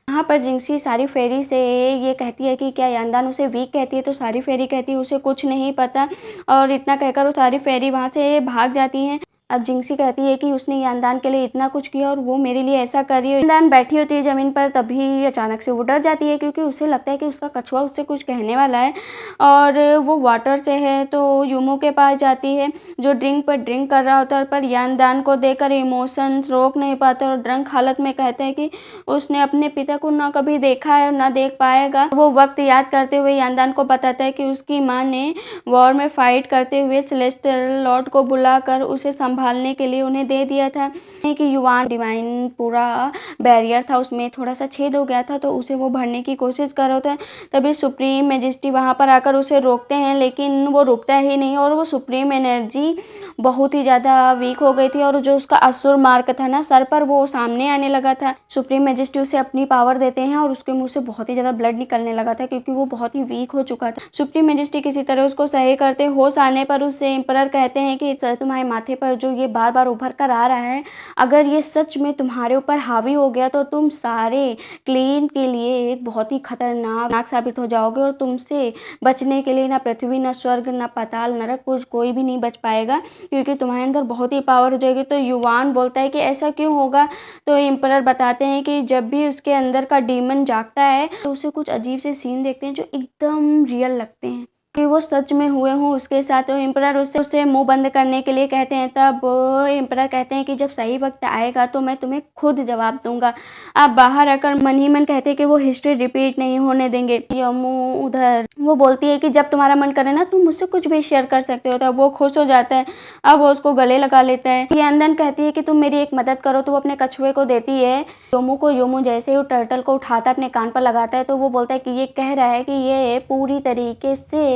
यहाँ पर जिंक्सी सारी फेरी से ये कहती है कि क्या यानदान उसे वीक कहती है, तो सारी फेरी कहती है उसे कुछ नहीं पता, और इतना कहकर वो सारी फेरी वहाँ से भाग जाती हैं। अब जिंक्सी कहती है कि उसने यानदान के लिए इतना कुछ किया और वो मेरे लिए ऐसा कर रही है। यानदान बैठी होती है ज़मीन पर, तभी अचानक से वो डर जाती है क्योंकि उसे लगता है कि उसका कछुआ उससे कुछ कहने वाला है और वो वाटर से है। तो यूमो के पास जाती है जो ड्रिंक पर ड्रिंक कर रहा होता है, पर यानदान को देखकर इमोशंस रोक नहीं पाता और ड्रंक हालत में कहता है कि उसने अपने पिता को ना कभी देखा है और ना देख पाएगा। वो वक्त याद करते हुए यानदान को बताता है कि उसकी माँ ने वॉर में फाइट करते हुए सेलेस्टियल लॉर्ड को बुलाकर उसे संभालने के लिए उन्हें दे दिया था कि युवान डिवाइन पूरा बैरियर था उसमें थोड़ा सा छेद हो गया था तो उसे वो भरने की कोशिश कर रहा था। तभी सुप्रीम मैजेस्टी वहाँ पर आकर उसे रोकते हैं, लेकिन वो रुकता ही नहीं और वो सुप्रीम एनर्जी बहुत ही ज़्यादा वीक हो गई थी और जो उसका असुर मार्क था ना सर पर वो सामने आने लगा था। सुप्रीम मैजेस्टी उसे अपनी पावर देते हैं और उसके मुंह से बहुत ही ज़्यादा ब्लड निकलने लगा था क्योंकि वो बहुत ही वीक हो चुका था। सुप्रीम मैजेस्टी किसी तरह उसको सही करते होश आने पर उससे एम्परर कहते हैं कि तुम्हारे माथे पर जो ये बार बार उभर कर आ रहा है, अगर ये सच में तुम्हारे ऊपर हावी हो गया तो तुम सारे क्लीन के लिए एक बहुत ही खतरनाक साबित हो जाओगे और तुमसे बचने के लिए ना पृथ्वी ना स्वर्ग ना पाताल नरक कुछ कोई भी नहीं बच पाएगा क्योंकि तुम्हारे अंदर बहुत ही पावर हो जाएगी। तो युवान बोलता है कि ऐसा क्यों होगा, तो एम्परर बताते हैं कि जब भी उसके अंदर का डीमन जागता है तो उसे कुछ अजीब से सीन देखते हैं जो एकदम रियल लगते हैं कि वो सच में हुए हों उसके साथ। तो एम्परर उससे मुंह बंद करने के लिए कहते हैं। तब एम्परर कहते हैं कि जब सही वक्त आएगा तो मैं तुम्हें खुद जवाब दूंगा। आप बाहर आकर मन ही मन कहते हैं कि वो हिस्ट्री रिपीट नहीं होने देंगे। यमू उधर वो बोलती है कि जब तुम्हारा मन करे ना तुम मुझसे कुछ भी शेयर कर सकते हो। तब वो खुश हो जाता है। अब वो उसको गले लगा लेता है। यानदान कहती है कि तुम मेरी एक मदद करो, तो वो अपने कछुए को देती है योमू को। योमू जैसे ही वो टर्टल को उठाता अपने कान पर लगाता है तो वो बोलता है कि ये कह रहा है कि ये पूरी तरीके से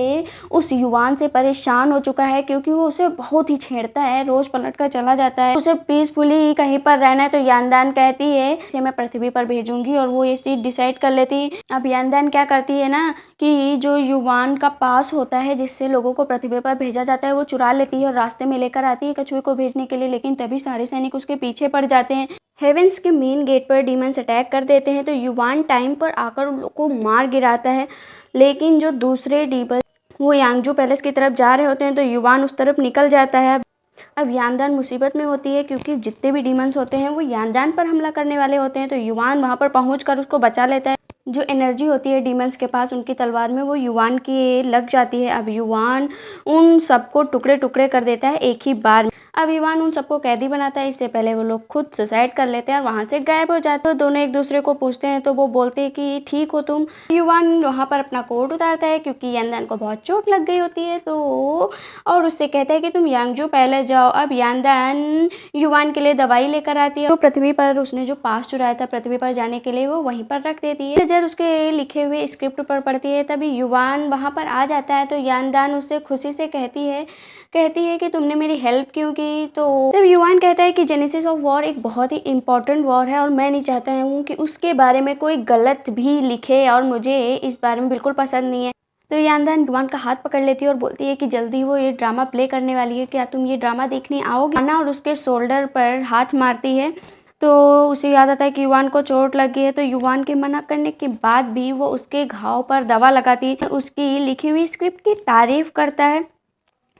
उस युवान से परेशान हो चुका है क्योंकि वो उसे बहुत ही छेड़ता है, रोज पलट कर चला जाता है, उसे पीसफुली कहीं पर रहना है। तो यानदान कहती है इसे मैं पृथ्वी पर भेजूंगी और वो ये चीज डिसाइड कर लेती। अब यानदान क्या करती है ना कि जो युवान का पास होता है जिससे लोगों को पृथ्वी पर भेजा जाता है वो चुरा लेती है और रास्ते में लेकर आती है कछुए को भेजने के लिए, लेकिन तभी सारे सैनिक उसके पीछे पड़ जाते हैं। हेवेंस के मेन गेट पर डीमंस अटैक कर देते हैं, तो युवान टाइम पर आकर उन लोग को मार गिराता है। लेकिन जो दूसरे डीमन वो यांगजू पैलेस की तरफ जा रहे होते हैं, तो युवान उस तरफ निकल जाता है। अब यांदान मुसीबत में होती है, क्योंकि जितने भी डीमंस होते हैं वो यांदान पर हमला करने वाले होते हैं। तो युवान वहाँ पर पहुँच उसको बचा लेता है। जो एनर्जी होती है डीमंस के पास उनकी तलवार में, वो युवान की लग जाती है। अब युवान उन सबको टुकड़े टुकड़े कर देता है एक ही बार में। अब युवान उन सबको कैदी बनाता है। इससे पहले वो लोग खुद सुसाइड कर लेते हैं और वहाँ से गायब हो जाते हैं। तो दोनों एक दूसरे को पूछते हैं, तो वो बोलते हैं कि ठीक हो तुम। युवान वहाँ पर अपना कोट उतारता है, क्योंकि यांदान को बहुत चोट लग गई होती है। तो और उससे कहता है कि तुम यांगजू पैलेस जाओ। अब यांदान युवान के लिए दवाई लेकर आती है। तो पृथ्वी पर उसने जो पास चुराया था पृथ्वी पर जाने के लिए, वो वहीं पर रख देती है। जब उसके लिखे हुए स्क्रिप्ट पर पढ़ती है, तभी युवान वहाँ पर आ जाता है। तो यांदान उससे खुशी से कहती है कि तुमने मेरी हेल्प क्यों की। तो तब युवान कहता है कि जेनेसिस ऑफ वॉर एक बहुत ही इम्पोर्टेंट वॉर है, और मैं नहीं चाहता हूँ कि उसके बारे में कोई गलत भी लिखे, और मुझे इस बारे में बिल्कुल पसंद नहीं है। तो यांदान युवान का हाथ पकड़ लेती है और बोलती है कि जल्दी वो ये ड्रामा प्ले करने वाली है, क्या तुम ये ड्रामा देखने आओगे ना। और उसके शोल्डर पर हाथ मारती है। तो उसे याद आता है कि युवान को चोट लगी है। तो युवान के मना करने के बाद भी वो उसके घाव पर दवा लगाती है, उसकी लिखी हुई स्क्रिप्ट की तारीफ करता है।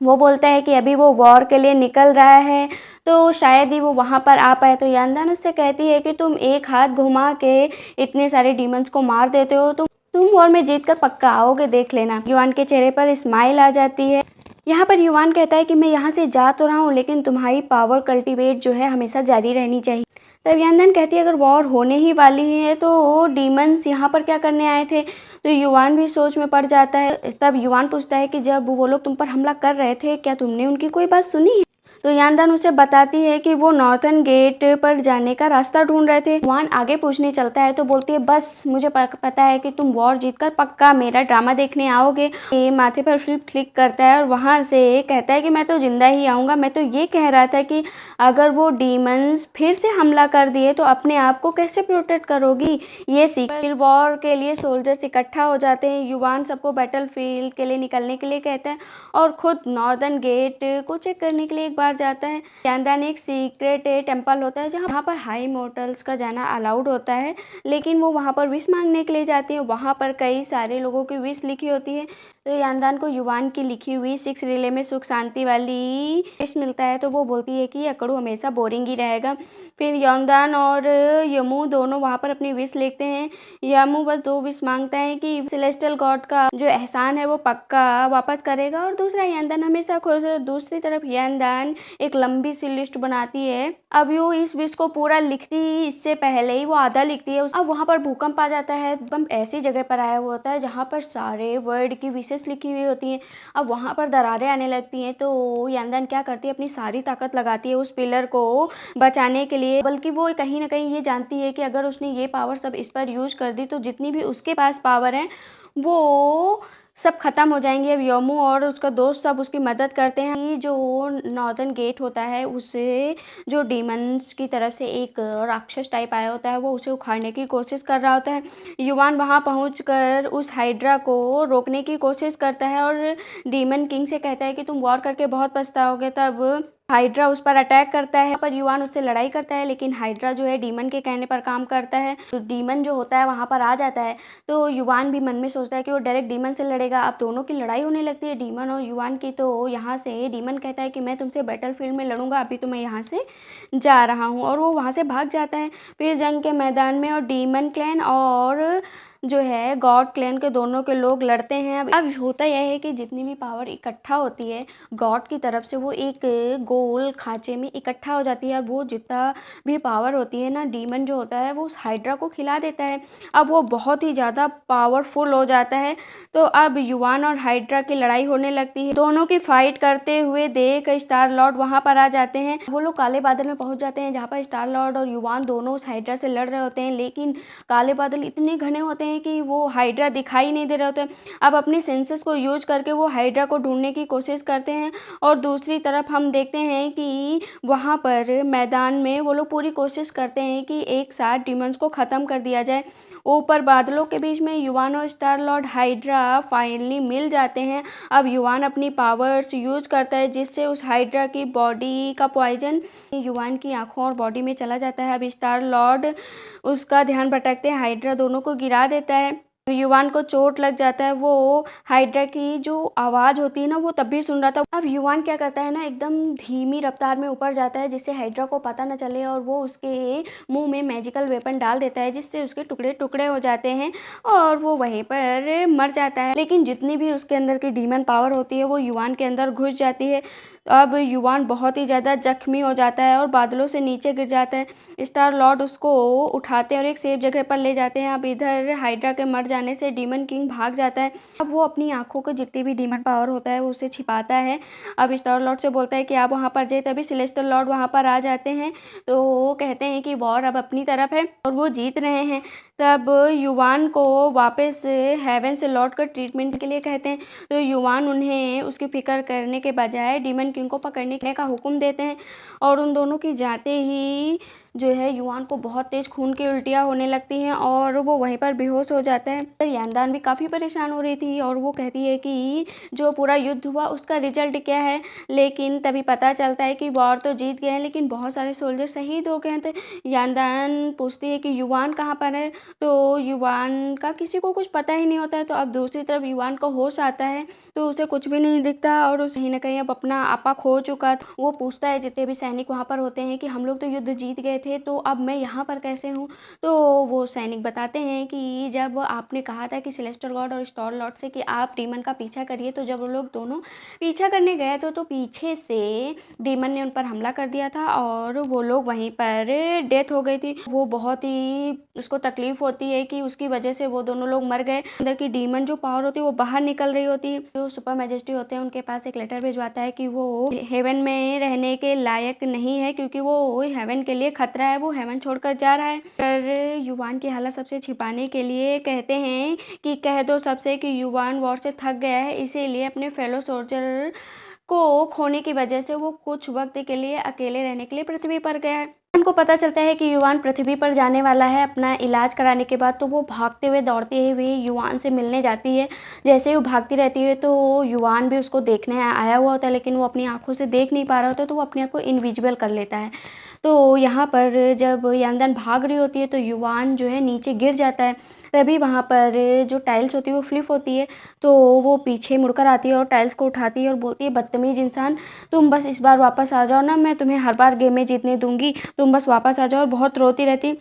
वो बोलता है कि अभी वो वॉर के लिए निकल रहा है, तो शायद ही वो वहाँ पर आ पाए। तो यांदान उससे कहती है कि तुम एक हाथ घुमा के इतने सारे डीमंस को मार देते हो, तुम वॉर में जीत कर पक्का आओगे, देख लेना। युवान के चेहरे पर स्माइल आ जाती है। यहाँ पर युवान कहता है कि मैं यहाँ से जा तो रहा हूँ, लेकिन तुम्हारी पावर कल्टीवेट जो है हमेशा जारी रहनी चाहिए। तब यांदान कहती है अगर वॉर होने ही वाली है तो डीमंस यहाँ पर क्या करने आए थे। तो युवान भी सोच में पड़ जाता है। तब युवान पूछता है कि जब वो लोग तुम पर हमला कर रहे थे, क्या तुमने उनकी कोई बात सुनी है। तो यांदान उसे बताती है कि वो नॉर्थन गेट पर जाने का रास्ता ढूंढ रहे थे। युवान आगे पूछने चलता है, तो बोलती है बस मुझे पता है कि तुम वॉर जीतकर पक्का मेरा ड्रामा देखने आओगे। ये माथे पर फ्लिप क्लिक करता है और वहाँ से कहता है कि मैं तो जिंदा ही आऊँगा। मैं तो ये कह रहा था कि अगर वो डीमंस फिर से हमला कर दिए तो अपने आप को कैसे प्रोटेक्ट करोगी, ये सीख। फिर वॉर के लिए सोल्जर्स इकट्ठा हो जाते हैं। युवान सबको बैटल फील्ड के लिए निकलने के लिए कहता है और खुद नॉर्दर्न गेट को चेक करने के लिए एक बार जाता है। यांदान एक सीक्रेट टेम्पल होता है जहाँ पर हाई मोर्टल्स का जाना अलाउड होता है, लेकिन वो वहाँ पर विश मांगने के लिए जाते हैं। वहाँ पर कई सारे लोगों की विश लिखी होती है। तो यांदान को युवान की लिखी हुई 6 रिले में सुख शांति वाली विश मिलता है। तो वो बोलती है कि अकड़ू हमेशा बोरिंग ही रहेगा। फिर यांदान और यमू दोनों वहाँ पर अपनी विश लिखते हैं। यमू बस 2 विश मांगता है कि सेलेस्टियल गॉड का जो एहसान है वो पक्का वापस करेगा, और दूसरा यांदान हमेशा खुश। दूसरी तरफ यांदान एक लंबी सी लिस्ट बनाती है। अब वो इस विश को पूरा लिखती इससे पहले ही वो आधा लिखती है। अब वहाँ पर भूकंप आ जाता है। भूकंप ऐसी जगह पर आया हुआ होता है जहाँ पर सारे वर्ड की विशेष लिखी हुई होती हैं। अब वहाँ पर दरारें आने लगती हैं। तो यांदान क्या करती है, अपनी सारी ताकत लगाती है उस पिलर को बचाने के लिए। बल्कि वो कहीं ना कहीं ये जानती है कि अगर उसने ये पावर सब इस पर यूज कर दी तो जितनी भी उसके पास पावर है वो सब खत्म हो जाएंगे। अब योमू और उसका दोस्त सब उसकी मदद करते हैं। जो नॉर्दर्न गेट होता है उससे जो डीमंस की तरफ से एक राक्षस टाइप आया होता है वो उसे उखाड़ने की कोशिश कर रहा होता है। युवान वहां पहुंचकर उस हाइड्रा को रोकने की कोशिश करता है और डीमन किंग से कहता है कि तुम वॉर करके बहुत पछताओगे। तब हाइड्रा उस पर अटैक करता है, पर युवान उससे लड़ाई करता है, लेकिन हाइड्रा जो है डीमन के कहने पर काम करता है। तो डीमन जो होता है वहाँ पर आ जाता है। तो युवान भी मन में सोचता है कि वो डायरेक्ट डीमन से लड़ेगा। अब दोनों की लड़ाई होने लगती है, डीमन और युवान की। तो यहाँ से डीमन कहता है कि मैं तुमसे बैटल फील्ड में लड़ूंगा, अभी तो मैं यहाँ से जा रहा हूँ, और वो वहाँ से भाग जाता है। फिर जंग के मैदान में और डीमन क्लैन और जो है गॉड क्लैन के दोनों के लोग लड़ते हैं। अब होता यह है कि जितनी भी पावर इकट्ठा होती है गॉड की तरफ से वो एक गोल खांचे में इकट्ठा हो जाती है। अब वो जितना भी पावर होती है ना, डीमन जो होता है वो उस हाइड्रा को खिला देता है। अब वो बहुत ही ज़्यादा पावरफुल हो जाता है। तो अब युवान और हाइड्रा की लड़ाई होने लगती है। दोनों की फाइट करते हुए देख स्टार लॉर्ड वहाँ पर आ जाते हैं। वो लोग काले बादल में पहुँच जाते हैं जहाँ पर स्टार लॉर्ड और युवान दोनों उस हाइड्रा से लड़ रहे होते हैं, लेकिन काले बादल इतने घने होते हैं कि वो हाइड्रा दिखाई नहीं दे रहे होते। अब अपने सेंसेस को यूज करके वो हाइड्रा को ढूंढने की कोशिश करते हैं, और दूसरी तरफ हम देखते हैं कि वहाँ पर मैदान में वो लोग पूरी कोशिश करते हैं कि एक साथ डीमंस को ख़त्म कर दिया जाए। ऊपर बादलों के बीच में युवान और स्टार लॉर्ड हाइड्रा फाइनली मिल जाते हैं। अब युवान अपनी पावर्स यूज करता है जिससे उस हाइड्रा की बॉडी का पॉइजन युवान की आंखों और बॉडी में चला जाता है। अब स्टार लॉर्ड उसका ध्यान भटकते हाइड्रा दोनों को गिरा देता है। युवान को चोट लग जाता है। वो हाइड्रा की जो आवाज़ होती है ना वो तब भी सुन रहा था। अब युवान क्या करता है ना, एकदम धीमी रफ्तार में ऊपर जाता है जिससे हाइड्रा को पता न चले और वो उसके मुंह में मैजिकल वेपन डाल देता है जिससे उसके टुकड़े टुकड़े हो जाते हैं और वो वहीं पर मर जाता है। लेकिन जितनी भी उसके अंदर की डीमन पावर होती है वो युवान के अंदर घुस जाती है। अब युवान बहुत ही ज़्यादा जख्मी हो जाता है और बादलों से नीचे गिर जाता है। स्टार लॉर्ड उसको उठाते हैं और एक सेफ जगह पर ले जाते हैं। अब इधर हाइड्रा के मर जाने से डीमन किंग भाग जाता है। अब वो अपनी आंखों को जितनी भी डीमन पावर होता है वो उसे छिपाता है। अब स्टार लॉर्ड से बोलता है कि आप वहाँ पर जाइए। तभी सेलेस्टियल लॉर्ड वहाँ पर आ जाते हैं तो वो कहते हैं कि वॉर अब अपनी तरफ है और वो जीत रहे हैं। तब युवान को वापस हेवन से लौट कर ट्रीटमेंट के लिए कहते हैं तो युवान उन्हें उसकी फिक्र करने के बजाय डीमन किंग को पकड़ने का हुक्म देते हैं और उन दोनों की जाते ही जो है युवान को बहुत तेज खून की उल्टियाँ होने लगती हैं और वो वहीं पर बेहोश हो जाता है। तो यांदान भी काफ़ी परेशान हो रही थी और वो कहती है कि जो पूरा युद्ध हुआ उसका रिजल्ट क्या है। लेकिन तभी पता चलता है कि वॉर तो जीत गए हैं लेकिन बहुत सारे सोल्जर शहीद हो गए थे। यांदान पूछती है कि युवान कहाँ पर है तो युवान का किसी को कुछ पता ही नहीं होता है। तो अब दूसरी तरफ युवान को होश आता है तो उसे कुछ भी नहीं दिखता और उसे कहीं ना कहीं अब अपना आपा खो चुका। वो पूछता है जितने भी सैनिक वहाँ पर होते हैं कि हम लोग तो युद्ध जीत गए थे तो अब मैं यहाँ पर कैसे हूँ। तो वो सैनिक बताते हैं कि जब आपने कहा था कि सेलेस्टियल गॉड और स्टार लॉर्ड से कि आप डीमन का पीछा करिए तो जब वो लोग दोनों पीछा करने गए तो पीछे से डीमन ने उन पर हमला कर दिया था और वो लोग वहीं पर डेथ हो गई थी। वो बहुत ही उसको तकलीफ होती है कि उसकी वजह से वो दोनों लोग मर गए। अंदर की डीमन जो पावर होती है वो बाहर निकल रही होती है। जो सुपर मैजेस्टी होते हैं उनके पास एक लेटर भिजवाता है कि वो हेवन में रहने के लायक नहीं है क्योंकि वो हेवन के लिए खतरा है। वो हेवन छोड़कर जा रहा है। पर युवान की हालत सबसे छिपाने के लिए कहते हैं कि कह दो सबसे कि युवान वॉर से थक गया है इसीलिए अपने फेलो सोल्जर को खोने की वजह से वो कुछ वक्त के लिए अकेले रहने के लिए पृथ्वी पर गया है। उनको पता चलता है कि युवान पृथ्वी पर जाने वाला है अपना इलाज कराने के बाद। तो वो भागते हुए दौड़ते हुए युवान से मिलने जाती है। जैसे ही वो भागती रहती है तो युवान भी उसको देखने आया हुआ होता है लेकिन वो अपनी आंखों से देख नहीं पा रहा होता तो वो अपने आप को इनविजिबल कर लेता है। तो यहाँ पर जब यांदन भाग रही होती है तो युवान जो है नीचे गिर जाता है। तभी वहाँ पर जो टाइल्स होती है वो फ्लिप होती है तो वो पीछे मुड़कर आती है और टाइल्स को उठाती है और बोलती है बदतमीज इंसान, तुम बस इस बार वापस आ जाओ ना, मैं तुम्हें हर बार गेम में जीतने दूंगी, तुम बस वापस आ जाओ। और बहुत रोती रहती।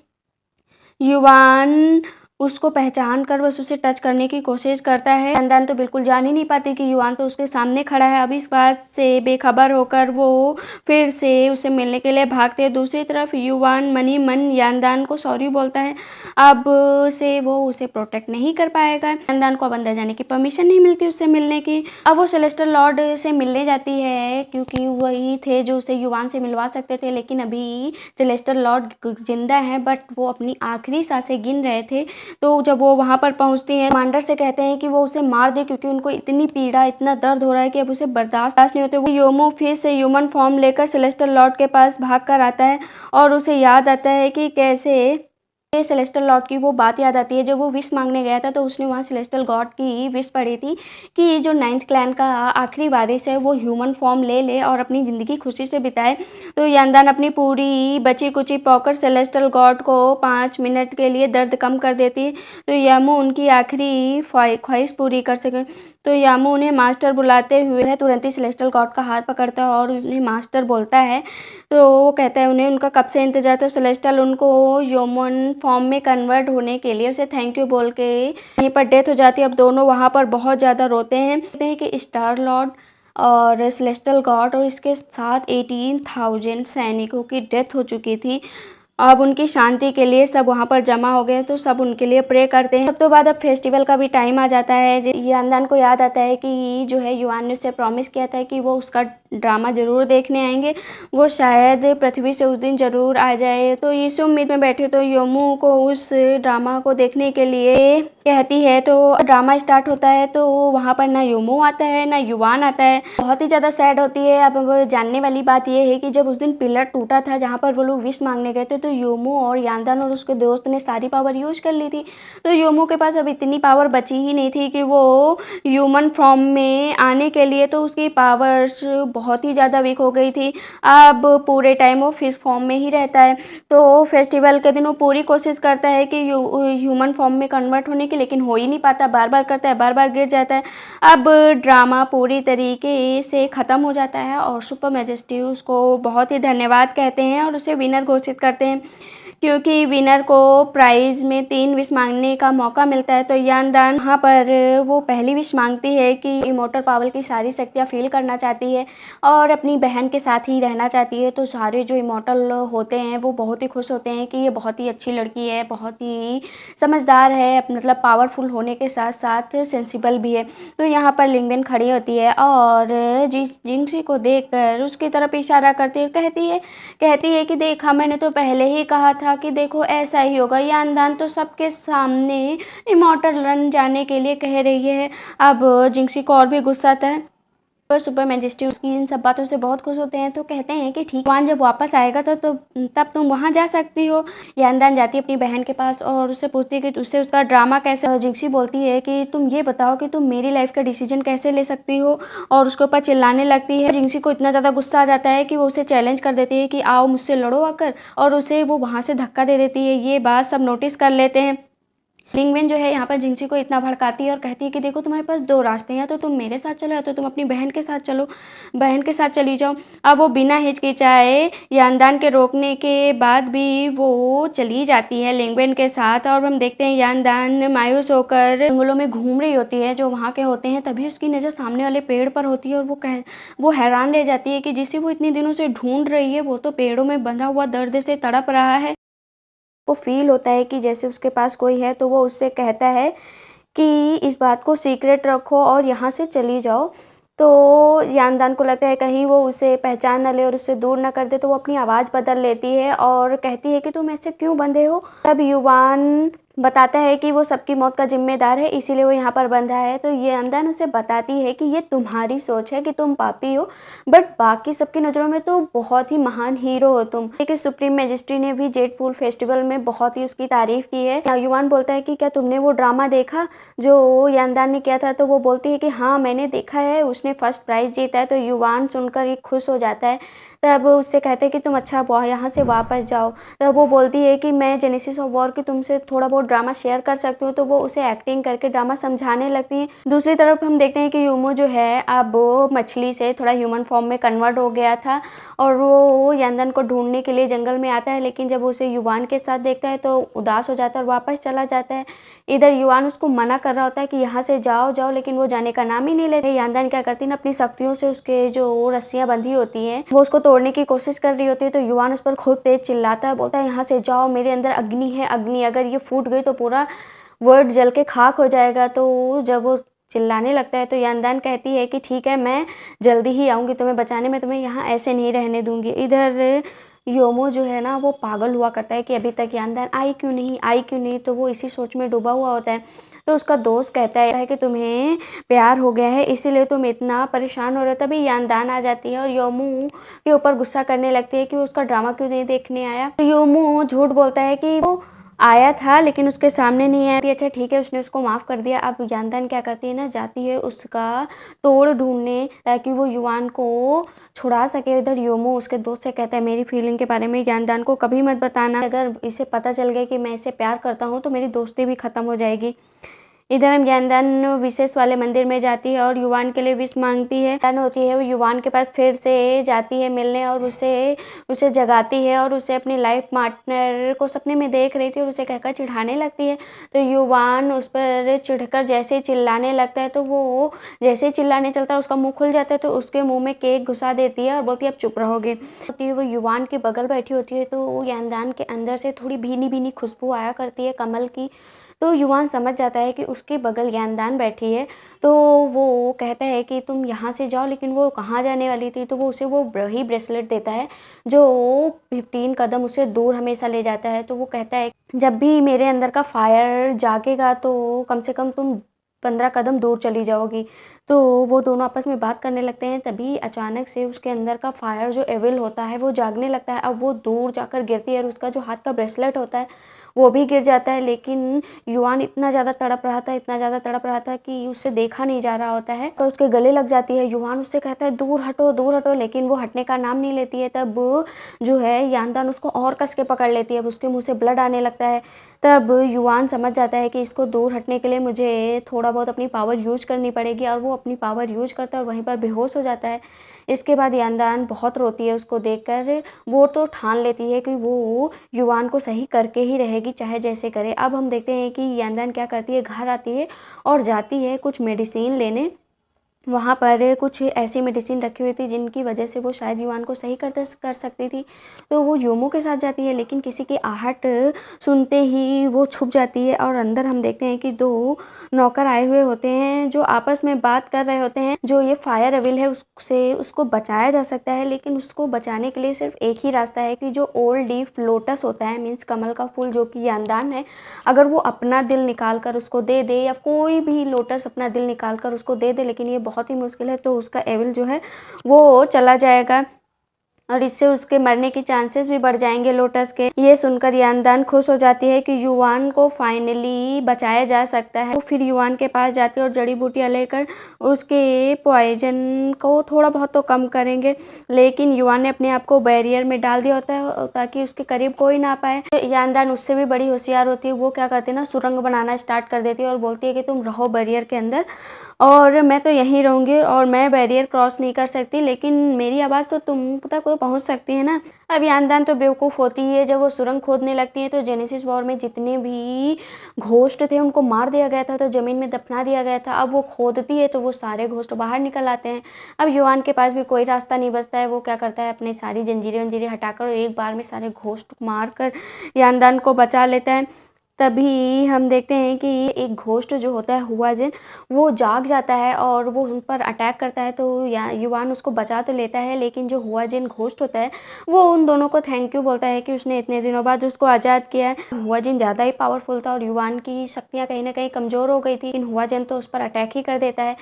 युवान उसको पहचान कर बस उसे टच करने की कोशिश करता है। यांदान तो बिल्कुल जान ही नहीं पाती कि युवान तो उसके सामने खड़ा है। अब इस बात से बेखबर होकर वो फिर से उसे मिलने के लिए भागते हैं। दूसरी तरफ युवान मन ही मन यांदान को सॉरी बोलता है। अब से वो उसे प्रोटेक्ट नहीं कर पाएगा। यांदान को अब अंदर जाने की परमिशन नहीं मिलती उससे मिलने की। अब वो सेलेस्टियल लॉर्ड से मिलने जाती है क्योंकि वही थे जो उसे युवान से मिलवा सकते थे। लेकिन अभी सेलेस्टियल लॉर्ड जिंदा है बट वो अपनी आखिरी सांसें गिन रहे थे। तो जब वो वहाँ पर पहुँचती हैं कमांडर से कहते हैं कि वो उसे मार दे क्योंकि उनको इतनी पीड़ा इतना दर्द हो रहा है कि अब उसे बर्दाश्त नहीं होते। वो योमो फिर से ह्यूमन फॉर्म लेकर सेलेस्टियल लॉर्ड के पास भाग कर आता है और उसे याद आता है कि कैसे सेलेस्टियल लॉर्ड की वो बात याद आती है। जब वो विश मांगने गया था तो उसने वहाँ सेलेस्टियल गॉड की विश पढ़ी थी कि जो 9th क्लैन का आखिरी वारिस है वो ह्यूमन फॉर्म ले ले और अपनी ज़िंदगी खुशी से बिताए। तो यांदान अपनी पूरी बची कुची पॉकर सेलेस्टियल गॉड को 5 मिनट के लिए दर्द कम कर देती है तो यामू उनकी आखिरी ख्वाहिश पूरी कर सके। तो यामू उन्हें मास्टर बुलाते हुए तुरंत ही सेलेस्टियल गॉड का हाथ पकड़ता है और उन्हें मास्टर बोलता है। तो वो कहता है उन्हें उनका कब से इंतजार था। सेलेस्टियल उनको ह्यूमन फॉर्म में कन्वर्ट होने के लिए उसे थैंक यू बोल के वहीं पर डेथ हो जाती है। अब दोनों वहाँ पर बहुत ज़्यादा रोते हैं। कहते हैं कि स्टार लॉर्ड और सेलेस्टियल गॉड और इसके साथ 18,000 सैनिकों की डेथ हो चुकी थी। अब उनकी शांति के लिए सब वहाँ पर जमा हो गए तो सब उनके लिए प्रे करते हैं। सब तो बाद अब फेस्टिवल का भी टाइम आ जाता है। यांदान को याद आता है कि जो है युवान ने उससे प्रॉमिस किया था कि वो उसका ड्रामा ज़रूर देखने आएंगे, वो शायद पृथ्वी से उस दिन ज़रूर आ जाए। तो इस उम्मीद में बैठे तो योमू को उस ड्रामा को देखने के लिए कहती है। तो ड्रामा स्टार्ट होता है तो वहाँ पर ना योमू आता है ना युवान आता है। बहुत ही ज़्यादा सैड होती है। अब जानने वाली बात यह है कि जब उस दिन पिलर टूटा था जहाँ पर वो लोग विश मांगने गए थे तो तो योमो और यांदान और उसके दोस्त ने सारी पावर यूज कर ली थी। तो योमो के पास अब इतनी पावर बची ही नहीं थी कि वो ह्यूमन फॉर्म में आने के लिए, तो उसकी पावर्स बहुत ही ज़्यादा वीक हो गई थी। अब पूरे टाइम वो फिश फॉर्म में ही रहता है। तो फेस्टिवल के दिन वो पूरी कोशिश करता है कि ह्यूमन फॉर्म में कन्वर्ट होने की, लेकिन हो ही नहीं पाता, बार बार करता है, बार बार गिर जाता है। अब ड्रामा पूरी तरीके से ख़त्म हो जाता है और सुपर मैजेस्टी उसको बहुत ही धन्यवाद कहते हैं और उसे विनर घोषित करते हैं, क्योंकि विनर को प्राइज़ में 3 विश मांगने का मौका मिलता है। तो यांदान यहाँ पर वो पहली विश मांगती है कि इमोर्टल पावर की सारी शक्तियाँ फील करना चाहती है और अपनी बहन के साथ ही रहना चाहती है। तो सारे जो इमोर्टल होते हैं वो बहुत ही खुश होते हैं कि ये बहुत ही अच्छी लड़की है, बहुत ही समझदार है, मतलब पावरफुल होने के साथ साथ सेंसिबल भी है। तो यहाँ पर लिंगबिन खड़ी होती है और जिंगसी को देखकर उसकी तरफ इशारा करती है, कहती है कि देखा, मैंने तो पहले ही कहा था कि देखो ऐसा ही होगा। यांदान तो सबके सामने इमॉर्टल रन जाने के लिए कह रही है। अब जिंगसी को और भी गुस्सा आता है पर सुपर मैजेस्टी उसकी इन सब बातों से बहुत खुश होते हैं। तो कहते हैं कि ठीक, वान जब वापस आएगा तो तब तुम वहाँ जा सकती हो। यांदान जाती है अपनी बहन के पास और उससे पूछती है कि उससे उसका ड्रामा कैसे। जिंगसी बोलती है कि तुम ये बताओ कि तुम मेरी लाइफ का डिसीजन कैसे ले सकती हो, और उसके ऊपर चिल्लाने लगती है। जिंगसी को इतना ज़्यादा गुस्सा आ जाता है कि वो उसे चैलेंज कर देती है कि आओ मुझसे लड़ो आकर, और उसे वो वहाँ से धक्का दे देती है। ये बात सब नोटिस कर लेते हैं। लिंगबिन जो है यहाँ पर जिंगसी को इतना भड़काती है और कहती है कि देखो तुम्हारे पास 2 रास्ते हैं, या तो तुम मेरे साथ चलो या तो तुम अपनी बहन के साथ चलो, बहन के साथ चली जाओ। अब वो बिना हिचकिचाए यांदान के रोकने के बाद भी वो चली जाती है लिंगबिन के साथ। और हम देखते हैं यांदान मायूस होकर जंगलों में घूम रही होती है जो वहाँ के होते हैं। तभी उसकी नज़र सामने वाले पेड़ पर होती है और वो हैरान रह जाती है कि जिसे वो इतने दिनों से ढूंढ रही है वो तो पेड़ों में बंधा हुआ दर्द से तड़प रहा है। वो फील होता है कि जैसे उसके पास कोई है, तो वो उससे कहता है कि इस बात को सीक्रेट रखो और यहाँ से चली जाओ। तो यांदान को लगता है कहीं वो उसे पहचान न ले और उससे दूर न कर दे, तो वो अपनी आवाज़ बदल लेती है और कहती है कि तुम ऐसे क्यों बंधे हो। तब युवान बताता है कि वो सबकी मौत का जिम्मेदार है, इसीलिए वो यहाँ पर बंधा है। तो ये यांदान उसे बताती है कि ये तुम्हारी सोच है कि तुम पापी हो, बट बाकी सबकी नज़रों में तो बहुत ही महान हीरो हो तुम। कि सुप्रीम मैजिस्ट्री ने भी जेड फूल फेस्टिवल में बहुत ही उसकी तारीफ की है। युवान बोलता है कि क्या तुमने वो ड्रामा देखा जो यांदान ने किया था। तो वो बोलती है कि हाँ मैंने देखा है, उसने फर्स्ट प्राइज़ जीता है। तो युवान सुनकर ये खुश हो जाता है। तब उससे कहते हैं कि तुम अच्छा यहाँ से वापस जाओ। तब वो बोलती है कि मैं जेनेसिस ऑफ वॉर की तुमसे थोड़ा बहुत ड्रामा शेयर कर सकती हूँ। तो वो उसे एक्टिंग करके ड्रामा समझाने लगती है। दूसरी तरफ हम देखते हैं कि यूमो जो है अब मछली से थोड़ा ह्यूमन फॉर्म में कन्वर्ट हो गया था और वो यांदान को ढूंढने के लिए जंगल में आता है, लेकिन जब उसे युवान के साथ देखता है तो उदास हो जाता है और वापस चला जाता है। इधर युवान उसको मना कर रहा होता है कि यहाँ से जाओ जाओ, लेकिन वो जाने का नाम ही नहीं लेते। यांदान क्या करती है, अपनी शक्तियों से उसके जो रस्सियाँ बंधी होती हैं वो उसको तोड़ने की कोशिश कर रही होती है। तो युवान उस पर खूब तेज चिल्लाता है, बोलता है यहाँ से जाओ, मेरे अंदर अग्नि है, अग्नि अगर ये फूट गई तो पूरा वर्ल्ड जल के खाक हो जाएगा। तो जब वो चिल्लाने लगता है तो यांदान कहती है कि ठीक है, मैं जल्दी ही आऊँगी तुम्हें बचाने, मैं तुम्हें यहाँ ऐसे नहीं रहने दूँगी। इधर योमो जो है ना वो पागल हुआ करता है कि अभी तक यांदान आई क्यों नहीं। तो वो इसी सोच में डूबा हुआ होता है। तो उसका दोस्त कहता है कि तुम्हें प्यार हो गया है इसीलिए तुम इतना परेशान हो रहे हो। तभी यांदान आ जाती है और योमो के ऊपर गुस्सा करने लगती है कि वो उसका ड्रामा क्यों नहीं देखने आया। तो योमो झूठ बोलता है कि वो आया था लेकिन उसके सामने नहीं आया थी। अच्छा ठीक है, उसने उसको माफ़ कर दिया। अब यांदान क्या करती है ना, जाती है उसका तोड़ ढूंढने ताकि वो युवान को छुड़ा सके। इधर योमो उसके दोस्त से कहता है मेरी फीलिंग के बारे में यांदान को कभी मत बताना, अगर इसे पता चल गया कि मैं इसे प्यार करता हूँ तो मेरी दोस्ती भी ख़त्म हो जाएगी। इधर हम यांदान विशेष वाले मंदिर में जाती है और युवान के लिए विश मांगती है। होती है वो युवान के पास फिर से जाती है मिलने और उसे जगाती है और उसे अपनी लाइफ पार्टनर को सपने में देख रही थी और उसे कहकर चिढ़ाने लगती है। तो युवान उस पर चिढ़कर जैसे ही चिल्लाने लगता है तो वो जैसे ही चिल्लाने चलता है उसका मुँह खुल जाता है। तो उसके मुँह में केक घुसा देती है और बोलती है अब चुप रहोगे। वो युवान के बगल बैठी होती है तो यांदान के अंदर से थोड़ी भीनी भीनी खुशबू आया करती है कमल की। तो युवान समझ जाता है कि उसके बगल यांदान बैठी है। तो वो कहता है कि तुम यहाँ से जाओ, लेकिन वो कहाँ जाने वाली थी। तो वो उसे वो वही ब्रेसलेट देता है जो 15 कदम उसे दूर हमेशा ले जाता है। तो वो कहता है जब भी मेरे अंदर का फायर जागेगा तो कम से कम तुम 15 कदम दूर चली जाओगी। तो वो दोनों आपस में बात करने लगते हैं। तभी अचानक से उसके अंदर का फायर जो एविल होता है वो जागने लगता है। अब वो दूर जाकर गिरती है और उसका जो हाथ का ब्रेसलेट होता है वो भी गिर जाता है। लेकिन युआन इतना ज़्यादा तड़प रहा था, इतना ज़्यादा तड़प रहा था कि उससे देखा नहीं जा रहा होता है और उसके गले लग जाती है। युआन उससे कहता है दूर हटो, लेकिन वो हटने का नाम नहीं लेती है। तब जो है यांदान उसको और कस के पकड़ लेती है। उसके मुँह से ब्लड आने लगता है। तब युआन समझ जाता है कि इसको दूर हटने के लिए मुझे थोड़ा बहुत अपनी पावर यूज करनी पड़ेगी और वो अपनी पावर यूज करता है और वहीं पर बेहोश हो जाता है। इसके बाद यांदान बहुत रोती है उसको देखकर। वो तो ठान लेती है कि वो युआन को सही करके ही रहेगी, चाहे जैसे करे। अब हम देखते हैं कि यांदान क्या करती है, घर आती है और जाती है कुछ मेडिसिन लेने। वहाँ पर कुछ ऐसी मेडिसिन रखी हुई थी जिनकी वजह से वो शायद युआन को सही कर सकती थी। तो वो योमो के साथ जाती है, लेकिन किसी की आहट सुनते ही वो छुप जाती है और अंदर हम देखते हैं कि 2 नौकर आए हुए होते हैं जो आपस में बात कर रहे होते हैं। जो ये फायर एविल है उससे उसको बचाया जा सकता है, लेकिन उसको बचाने के लिए सिर्फ एक ही रास्ता है कि जो ओल्ड लीफ लोटस होता है, मीन्स कमल का फूल जो कि यांदान है, अगर वो अपना दिल निकाल कर उसको दे दे या कोई भी लोटस अपना दिल निकाल कर उसको दे दे, लेकिन ये बहुत ही मुश्किल है, तो उसका एविल जो है वो चला जाएगा और इससे उसके मरने की चांसेस भी बढ़ जाएंगे लोटस के। ये सुनकर यांदान खुश हो जाती है कि युआन को फाइनली बचाया जा सकता है। वो फिर युआन के पास जाती है और जड़ी बूटियाँ लेकर उसके पॉइजन को थोड़ा बहुत तो कम करेंगे, लेकिन युआन ने अपने आप को बैरियर में डाल दिया होता है ताकि उसके करीब कोई ना पाए। यांदान उससे भी बड़ी होशियार होती है। वो क्या करती है ना, सुरंग बनाना स्टार्ट कर देती है और बोलती है कि तुम रहो बैरियर के अंदर और मैं तो यहीं रहूँगी और मैं बैरियर क्रॉस नहीं कर सकती, लेकिन मेरी आवाज़ तो तुम तक पहुँच सकती है ना। अब यांदान तो बेवकूफ़ होती है। जब वो सुरंग खोदने लगती है तो जेनेसिस वॉर में जितने भी घोस्ट थे उनको मार दिया गया था, तो ज़मीन में दफना दिया गया था। अब वो खोदती है तो वो सारे घोस्ट बाहर निकल आते हैं। अब युआन के पास भी कोई रास्ता नहीं बचता है। वो क्या करता है, अपनी सारी जंजीरें वंजीरें हटाकर एक बार में सारे घोस्ट मार कर यांदान को बचा लेता है। तभी हम देखते हैं कि एक घोस्ट जो होता है हुआजिन, वो जाग जाता है और वो उन पर अटैक करता है। तो युआन उसको बचा तो लेता है, लेकिन जो हुआजिन घोस्ट होता है वो उन दोनों को थैंक यू बोलता है कि उसने इतने दिनों बाद उसको आज़ाद किया है। हुआजिन ज़्यादा ही पावरफुल था और युआन की शक्तियाँ कहीं ना कहीं कमज़ोर हो गई थी, लेकिन हुआजिन तो उस पर अटैक ही कर देता है।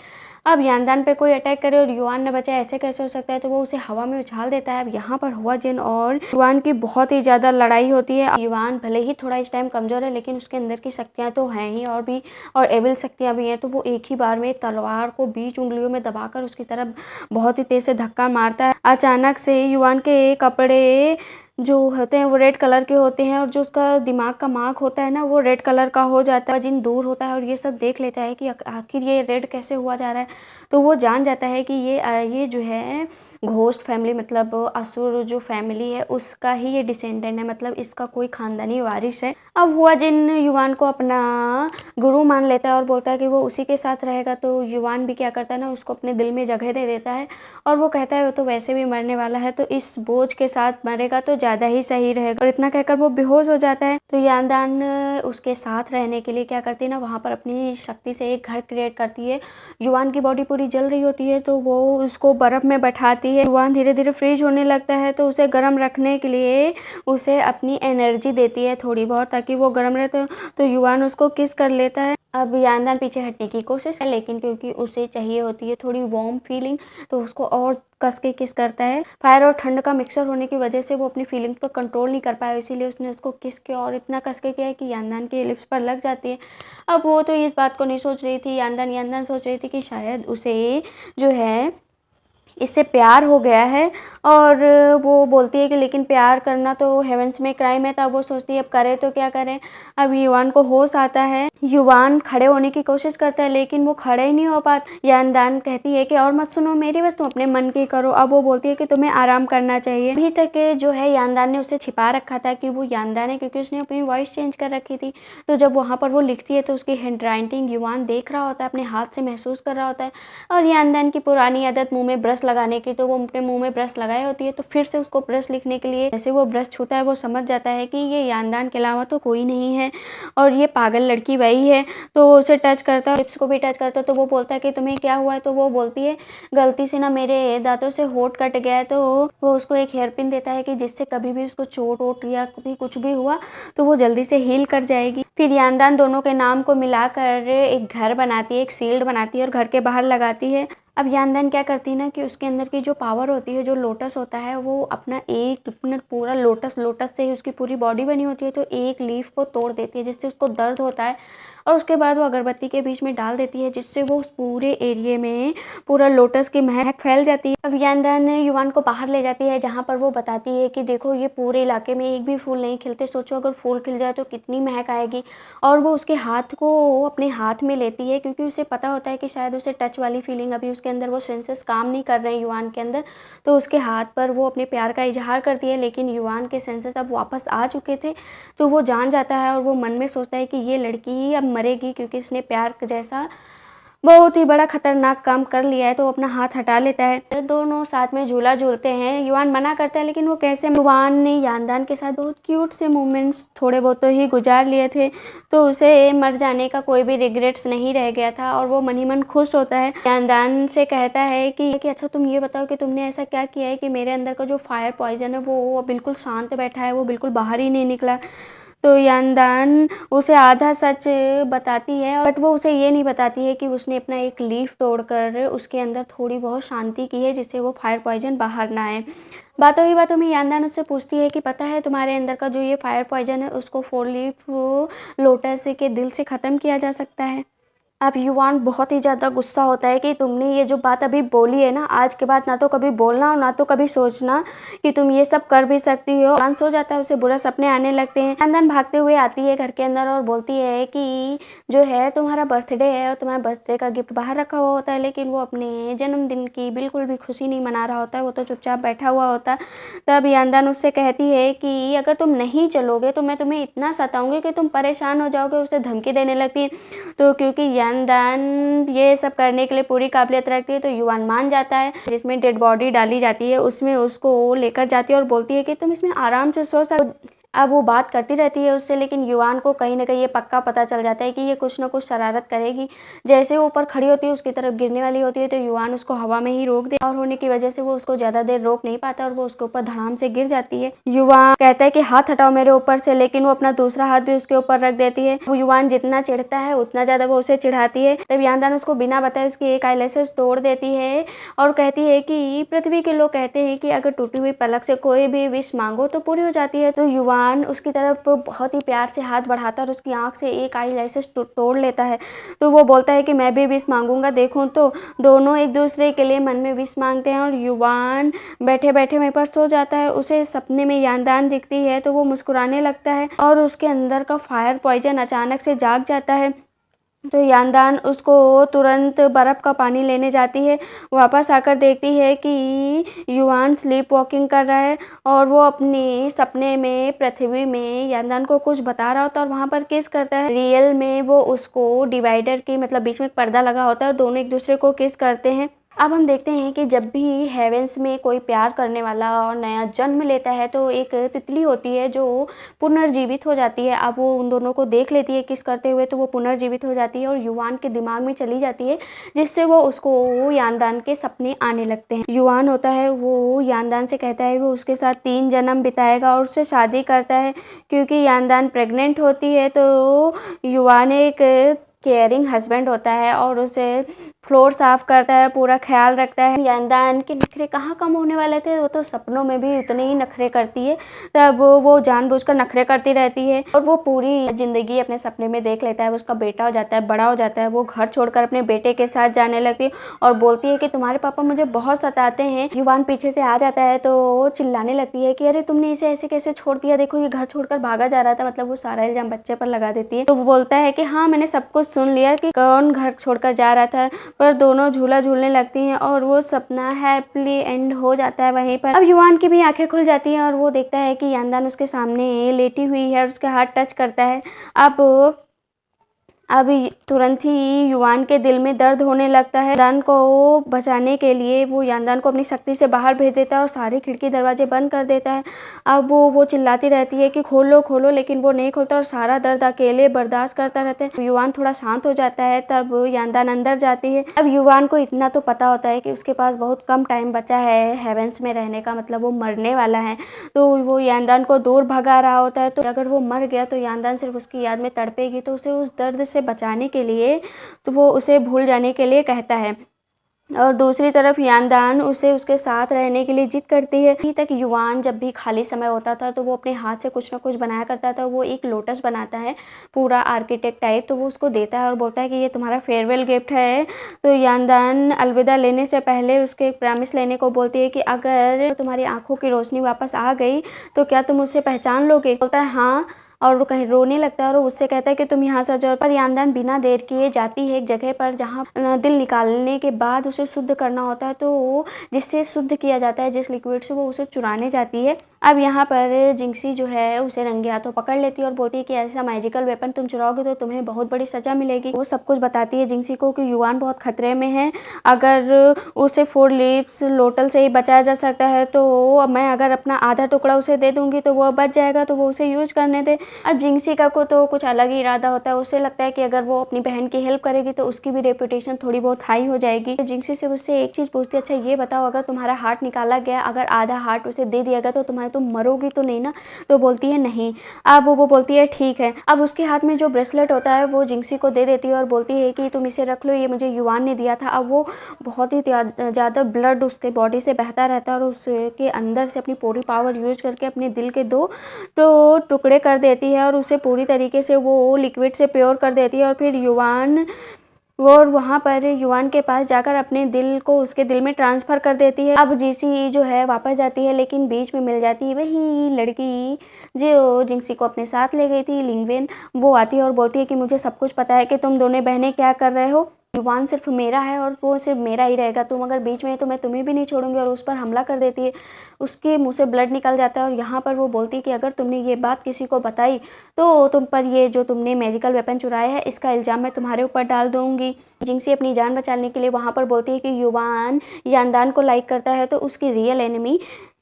अब यांदान पे कोई अटैक करे और युआन न बचे, ऐसे कैसे हो सकता है, तो वो उसे हवा में उछाल देता है। अब यहाँ पर हुआजिन और युआन की बहुत ही ज़्यादा लड़ाई होती है। युआन भले ही थोड़ा इस टाइम कमज़ोर है, लेकिन उसके अंदर की शक्तियाँ तो हैं ही और एविल शक्तियाँ भी हैं। तो वो एक ही बार में तलवार को बीच उंगलियों में दबाकर उसकी तरफ बहुत ही तेज़ से धक्का मारता है। अचानक से युआन के कपड़े जो होते हैं वो रेड कलर के होते हैं और जो उसका दिमाग का मार्क होता है ना वो रेड कलर का हो जाता है। जिन दूर होता है और ये सब देख लेता है कि आखिर ये रेड कैसे हुआ जा रहा है, तो वो जान जाता है कि ये जो है घोस्ट फैमिली, मतलब असुर जो फैमिली है उसका ही ये डिसेंडेंट है, मतलब इसका कोई खानदानी वारिस है। अब हुआजिन युआन को अपना गुरु मान लेता है और बोलता है कि वो उसी के साथ रहेगा। तो युआन भी क्या करता है ना, उसको अपने दिल में जगह दे देता है और वो कहता है वो तो वैसे भी मरने वाला है, तो इस बोझ के साथ मरेगा तो ज़्यादा ही सही रहेगा। और इतना कहकर वो बेहोश हो जाता है। तो यांदान उसके साथ रहने के लिए क्या करती है ना, वहाँ पर अपनी शक्ति से एक घर क्रिएट करती है। युआन की बॉडी पूरी जल रही होती है तो वो उसको बर्फ़ में बैठाती है। युआन धीरे धीरे फ्रीज होने लगता है, तो उसे गर्म रखने के लिए उसे अपनी एनर्जी देती है थोड़ी बहुत, ताकि वो गर्म रहे। तो युआन उसको किस कर लेता है। अब यांदान पीछे हटने की कोशिश है, लेकिन क्योंकि उसे चाहिए होती है थोड़ी वार्म फीलिंग, तो उसको और कस के किस करता है। फायर और ठंड का मिक्सर होने की वजह से वो अपनी फीलिंग पर कंट्रोल नहीं कर पाया, इसीलिए उसने उसको किस किया और इतना कस के किया कि यांदान के लिप्स पर लग जाती है। अब वो तो इस बात को नहीं सोच रही थी, यांदान सोच रही थी कि शायद उसे जो है इससे प्यार हो गया है। और वो बोलती है कि लेकिन प्यार करना तो हेवंस में क्राइम है। तब वो सोचती है अब करे तो क्या करें। अब युआन को होश आता है। युआन खड़े होने की कोशिश करता है, लेकिन वो खड़े ही नहीं हो पाता। यांदान कहती है कि और मत सुनो मेरी, बस तुम अपने मन की करो। अब वो बोलती है कि तुम्हें आराम करना चाहिए। अभी तक जो है यांदान ने उसे छिपा रखा था कि वो यांदान है, क्योंकि उसने अपनी वॉइस चेंज कर रखी थी। तो जब वहाँ पर वो लिखती है तो उसकी हैंड राइटिंग युआन देख रहा होता है, अपने हाथ से महसूस कर रहा होता है। और यांदान की पुरानी आदत मुँह में ब्रश लगाने की, तो वो अपने मुंह में ब्रश लगाई होती है। तो फिर से उसको ब्रश लिखने के लिए जैसे वो ब्रश छूता है वो समझ जाता है कि ये यानदान के अलावा तो कोई नहीं है और ये पागल लड़की वही है। तो वो उसे टच करता है, लिप्स को भी टच करता है। तो वो बोलता है कि तुम्हें क्या हुआ है? तो वो बोलती है गलती से ना मेरे दांतों से होंठ कट गया है। तो वो उसको एक हेयर पिन देता है कि जिससे कभी भी उसको चोट वोट या कभी कुछ भी हुआ तो वो जल्दी से हील कर जाएगी। फिर यानदान दोनों के नाम को मिलाकर एक घर बनाती है, एक शील्ड बनाती है और घर के बाहर लगाती है। अब यानदान क्या करती है ना कि उसके अंदर की जो पावर होती है, जो लोटस होता है, वो अपना एक मिनट पूरा लोटस से ही उसकी पूरी बॉडी बनी होती है, तो एक लीफ को तोड़ देती है जिससे उसको दर्द होता है और उसके बाद वो अगरबत्ती के बीच में डाल देती है जिससे वो उस पूरे एरिया में पूरा लोटस की महक फैल जाती है। अब यानदान युवान को बाहर ले जाती है जहाँ पर वो बताती है कि देखो ये पूरे इलाके में एक भी फूल नहीं खिलते, सोचो अगर फूल खिल जाए तो कितनी महक आएगी। और वो उसके हाथ को अपने हाथ में लेती है क्योंकि उसे पता होता है कि शायद उसे टच वाली फीलिंग अभी उसके अंदर वो सेंसेस काम नहीं कर रहे हैं युवान के अंदर। तो उसके हाथ पर वो अपने प्यार का इजहार करती है, लेकिन युवान के सेंसेस अब वापस आ चुके थे। तो वो जान जाता है और वो मन में सोचता है कि ये लड़की अब मरेगी क्योंकि इसने प्यार जैसा बहुत ही बड़ा खतरनाक काम कर लिया है। तो वो अपना हाथ हटा लेता है। दोनों साथ में झूला झूलते हैं। युवान मना करता है लेकिन वो कैसे, युवान ने यानदान के साथ बहुत क्यूट से मोमेंट्स थोड़े बहुत तो ही गुजार लिए थे, तो उसे मर जाने का कोई भी रिग्रेट्स नहीं रह गया था और वो मन ही मन खुश होता है। यानदान से कहता है कि अच्छा तुम ये बताओ कि तुमने ऐसा क्या किया है कि मेरे अंदर का जो फायर पॉइजन है वो बिल्कुल शांत बैठा है, वो बिल्कुल बाहर ही नहीं निकला। तो यानदान उसे आधा सच बताती है, बट वो उसे ये नहीं बताती है कि उसने अपना एक लीफ तोड़कर उसके अंदर थोड़ी बहुत शांति की है जिससे वो फायर पॉइजन बाहर ना आए। बातों ही बातों में यानदान उससे पूछती है कि पता है तुम्हारे अंदर का जो ये फायर पॉइजन है उसको 4 लीफ लोटस के दिल से ख़त्म किया जा सकता है। अब युवान बहुत ही ज़्यादा गुस्सा होता है कि तुमने ये जो बात अभी बोली है ना, आज के बाद ना तो कभी बोलना और ना तो कभी सोचना कि तुम ये सब कर भी सकती हो। युवान सो जाता है, उसे बुरा सपने आने लगते हैं। यानदान भागते हुए आती है घर के अंदर और बोलती है कि जो है तुम्हारा बर्थडे है और तुम्हारे बर्थडे का गिफ्ट बाहर रखा हुआ होता है, लेकिन वो अपने जन्मदिन की बिल्कुल भी खुशी नहीं मना रहा होता है, वो तो चुपचाप बैठा हुआ होता है। तब यानदान उससे कहती है कि अगर तुम नहीं चलोगे तो मैं तुम्हें इतना सताऊंगी कि तुम परेशान हो जाओगे। उसे धमकी देने लगती है। तो क्योंकि यानदान ये सब करने के लिए पूरी काबिलियत रखती है तो युवान मान जाता है। जिसमें डेड बॉडी डाली जाती है उसमें उसको लेकर जाती है और बोलती है कि तुम इसमें आराम से सो सकते। अब वो बात करती रहती है उससे, लेकिन युवान को कहीं ना कहीं ये पक्का पता चल जाता है कि ये कुछ ना कुछ शरारत करेगी। जैसे वो ऊपर खड़ी होती है उसकी तरफ गिरने वाली होती है तो युवान उसको हवा में ही रोक दे और होने की वजह से वो उसको ज़्यादा देर रोक नहीं पाता और वो उसके ऊपर धड़ाम से गिर जाती है। युवान कहता है कि हाथ हटाओ मेरे ऊपर से, लेकिन वो अपना दूसरा हाथ भी उसके ऊपर रख देती है। वो युवान जितना चिढ़ता है उतना ज़्यादा वो उसे चिढ़ाती है। तब यानदान उसको बिना बताए उसकी एक आईलैशेस तोड़ देती है और कहती है कि पृथ्वी के लोग कहते हैं कि अगर टूटी हुई पलक से कोई भी विश मांगो तो पूरी हो जाती है। तो युवान उसकी तरफ बहुत ही प्यार से हाथ बढ़ाता है और उसकी आंख से एक आईलैशेस तोड़ लेता है। तो वो बोलता है कि मैं भी विश मांगूंगा देखूं। तो दोनों एक दूसरे के लिए मन में विश मांगते हैं और युवान बैठे बैठे वहीं पर सो जाता है। उसे सपने में यानदान दिखती है तो वो मुस्कुराने लगता है और उसके अंदर का फायर पॉइजन अचानक से जाग जाता है। तो यानदान उसको तुरंत बर्फ़ का पानी लेने जाती है। वापस आकर देखती है कि युवान स्लीप वॉकिंग कर रहा है और वो अपने सपने में पृथ्वी में यानदान को कुछ बता रहा होता है और वहाँ पर किस करता है। रियल में वो उसको डिवाइडर के मतलब बीच में एक पर्दा लगा होता है, दोनों एक दूसरे को किस करते हैं। अब हम देखते हैं कि जब भी हेवेंस में कोई प्यार करने वाला और नया जन्म लेता है तो एक तितली होती है जो पुनर्जीवित हो जाती है। अब वो उन दोनों को देख लेती है किस करते हुए तो वो पुनर्जीवित हो जाती है और युवान के दिमाग में चली जाती है जिससे वो उसको यानदान के सपने आने लगते हैं। युवान होता है वो यानदान से कहता है वो उसके साथ 3 जन्म बिताएगा और उससे शादी करता है। क्योंकि यानदान प्रेग्नेंट होती है तो युवान एक केयरिंग हस्बैंड होता है और उसे फ्लोर साफ करता है, पूरा ख्याल रखता है। यानदान के नखरे कहाँ कम होने वाले थे, वो तो सपनों में भी उतने ही नखरे करती है। तब वो जानबूझकर नखरे करती रहती है और वो पूरी जिंदगी अपने सपने में देख लेता है। उसका बेटा हो जाता है, बड़ा हो जाता है। वो घर छोड़कर अपने बेटे के साथ जाने लगती है और बोलती है कि तुम्हारे पापा मुझे बहुत सताते हैं। युवान पीछे से आ जाता है तो चिल्लाने लगती है कि अरे तुमने इसे ऐसे कैसे छोड़ दिया, देखो ये घर छोड़कर भागा जा रहा था। मतलब वो सारा इल्जाम बच्चे पर लगा देती है। तो वो बोलता है कि हाँ मैंने सब कुछ सुन लिया कि कौन घर छोड़कर जा रहा था, पर दोनों झूला झूलने लगती हैं और वो सपना हैप्पीली एंड हो जाता है वहीं पर। अब युवान की भी आंखें खुल जाती हैं और वो देखता है कि यानदान उसके सामने लेटी हुई है और उसका हाथ टच करता है। अब अब तुरंत ही युआन के दिल में दर्द होने लगता है। यानदान को बचाने के लिए वो यानदान को अपनी शक्ति से बाहर भेज देता है और सारे खिड़की दरवाजे बंद कर देता है। अब वो चिल्लाती रहती है कि खोलो खोलो, लेकिन वो नहीं खोलता और सारा दर्द अकेले बर्दाश्त करता रहता है। युआन थोड़ा शांत हो जाता है, तब यानदान अंदर जाती है। अब युआन को इतना तो पता होता है कि उसके पास बहुत कम टाइम बचा है हेवेंस में रहने का, मतलब वो मरने वाला है। तो वो यानदान को दूर भगा रहा होता है। तो अगर वो मर गया तो यानदान सिर्फ उसकी याद में तड़पेगी, तो उसे उस दर्द से बचाने के लिए तो वो उसे भूल जाने के लिए कहता है। और दूसरी तरफ यानदान उसे उसके साथ रहने के लिए जिद करती है। अभी तक युआन जब भी खाली समय होता था तो वो अपने हाथ से कुछ ना कुछ बनाया करता था। वो एक लोटस बनाता है पूरा आर्किटेक्ट टाइप, तो वो उसको देता है और बोलता है कि ये तुम्हारा फेयरवेल गिफ्ट है। तो यानदान अलविदा लेने से पहले उसके एक प्रॉमिस लेने को बोलती है कि अगर तुम्हारी आंखों की रोशनी वापस आ गई तो क्या तुम उससे पहचान लोगे। बोलता है हाँ, और वो कहीं रोने लगता है और उससे कहता है कि तुम यहाँ से जाओ। पर यानदान बिना देर किए जाती है एक जगह पर जहाँ दिल निकालने के बाद उसे शुद्ध करना होता है। तो जिससे शुद्ध किया जाता है जिस लिक्विड से, वो उसे चुराने जाती है। अब यहाँ पर जिंक्सी जो है उसे रंगे हाथों पकड़ लेती है और बोलती है कि ऐसा मैजिकल वेपन तुम चुराओगे तो तुम्हें बहुत बड़ी सजा मिलेगी। वो सब कुछ बताती है जिंक्सी को कि युआन बहुत खतरे में है, अगर उसे 4 लीव्स लोटल से ही बचाया जा सकता है तो मैं अगर अपना आधा टुकड़ा उसे दे दूंगी तो वो बच जाएगा, तो वो उसे यूज करने दे। अब जिंक्सी का को तो कुछ अलग ही इरादा होता है। उसे लगता है कि अगर वो अपनी बहन की हेल्प करेगी तो उसकी भी रेपुटेशन थोड़ी बहुत हाई हो जाएगी। जिंक्सी से उससे एक चीज़ पूछती है, अच्छा ये बताओ अगर तुम्हारा हार्ट निकाला गया, अगर आधा हार्ट उसे दे दिया गया तो तुम मरोगी तो नहीं ना। तो बोलती है नहीं। अब वो बोलती है ठीक है। अब उसके हाथ में जो ब्रेसलेट होता है वो जिंक्सी को दे देती है और बोलती है कि तुम इसे रख लो, ये मुझे युआन ने दिया था। अब वो बहुत ही ज़्यादा ब्लड उसके बॉडी से बहता रहता है और उसके अंदर से अपनी पूरी पावर यूज करके अपने दिल के 2 टुकड़े कर देती है और उसे पूरी तरीके से वो लिक्विड से प्योर कर देती है। और फिर युआन वहाँ पर युआन के पास जाकर अपने दिल को उसके दिल में ट्रांसफ़र कर देती है। अब जीसी जो है वापस जाती है, लेकिन बीच में मिल जाती है वही लड़की जो जिंक्सी को अपने साथ ले गई थी, लिंगवेन। वो आती है और बोलती है कि मुझे सब कुछ पता है कि तुम दोनों बहनें क्या कर रहे हो। युआन सिर्फ मेरा है और वो सिर्फ मेरा ही रहेगा, तुम अगर बीच में है तो मैं तुम्हें भी नहीं छोड़ूंगी। और उस पर हमला कर देती है, उसके मुंह से ब्लड निकल जाता है। और यहाँ पर वो बोलती है कि अगर तुमने ये बात किसी को बताई तो तुम पर ये जो तुमने मैजिकल वेपन चुराया है इसका इल्ज़ाम मैं तुम्हारे ऊपर डाल दूंगी। जिंक्सी अपनी जान बचाने के लिए वहाँ पर बोलती है कि युआन यानदान को लाइक करता है, तो उसकी रियल एनिमी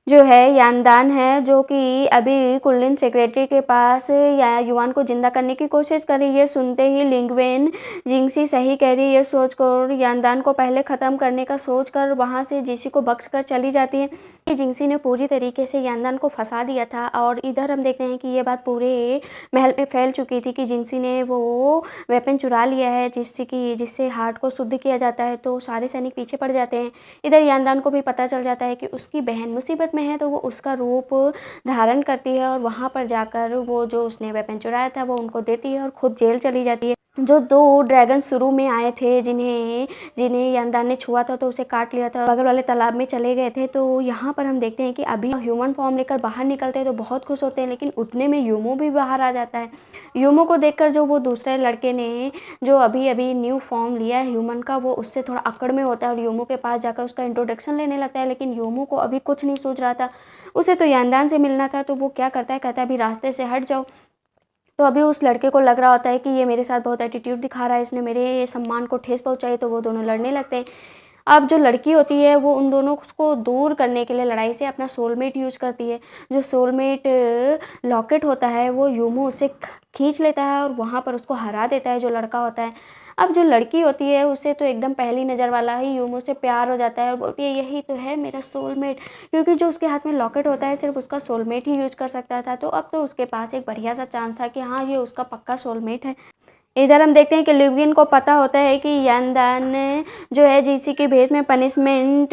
जो है यानदान है, जो कि अभी कुलिन सेक्रेटरी के पास या युआन को जिंदा करने की कोशिश कर रही है। सुनते ही लिंगवेन जिंक्सी सही कह रही है सोचकर यानदान को पहले ख़त्म करने का सोचकर वहाँ से जिसी को बख्श कर चली जाती है। जिंक्सी ने पूरी तरीके से यानदान को फंसा दिया था और इधर हम देखते हैं कि ये बात पूरे महल में फैल चुकी थी कि जिंक्सी ने वो वेपन चुरा लिया है जिससे हार्ट को शुद्ध किया जाता है। तो सारे सैनिक पीछे पड़ जाते हैं। इधर यानदान को भी पता चल जाता है कि उसकी बहन मुसीबत में है, तो वो उसका रूप धारण करती है और वहाँ पर जाकर वो जो उसने वेपन चुराया था वो उनको देती है और खुद जेल चली जाती है। जो 2 ड्रैगन शुरू में आए थे जिन्हें यानदान ने छुआ था तो उसे काट लिया था, बगल वाले तालाब में चले गए थे। तो यहाँ पर हम देखते हैं कि अभी ह्यूमन फॉर्म लेकर बाहर निकलते हैं तो बहुत खुश होते हैं, लेकिन उतने में यूमो भी बाहर आ जाता है। यूमो को देखकर जो वो दूसरे लड़के ने जो अभी अभी न्यू फॉर्म लिया है ह्यूमन का, वो उससे थोड़ा अकड़ में होता है और यूमो के पास जाकर उसका इंट्रोडक्शन लेने लगता है। लेकिन यूमो को अभी कुछ नहीं सूझ रहा था, उसे तो यानदान से मिलना था। तो वो क्या करता है, कहता है अभी रास्ते से हट जाओ। तो अभी उस लड़के को लग रहा होता है कि ये मेरे साथ बहुत एटीट्यूड दिखा रहा है, इसने मेरे सम्मान को ठेस पहुंचाई। तो वो दोनों लड़ने लगते हैं। अब जो लड़की होती है वो उन दोनों को दूर करने के लिए लड़ाई से अपना सोलमेट यूज करती है। जो सोलमेट लॉकेट होता है वो यूमो उसे खींच लेता है और वहाँ पर उसको हरा देता है जो लड़का होता है। अब जो लड़की होती है उसे तो एकदम पहली नज़र वाला ही यूमो से प्यार हो जाता है और बोलती है यही तो है मेरा सोलमेट, क्योंकि जो उसके हाथ में लॉकेट होता है सिर्फ उसका सोलमेट ही यूज कर सकता था। तो अब तो उसके पास एक बढ़िया सा चांस था कि हाँ ये उसका पक्का सोलमेट है। इधर हम देखते हैं कि लिवगिन को पता होता है कि यानदान जो है जीसी के भेष में पनिशमेंट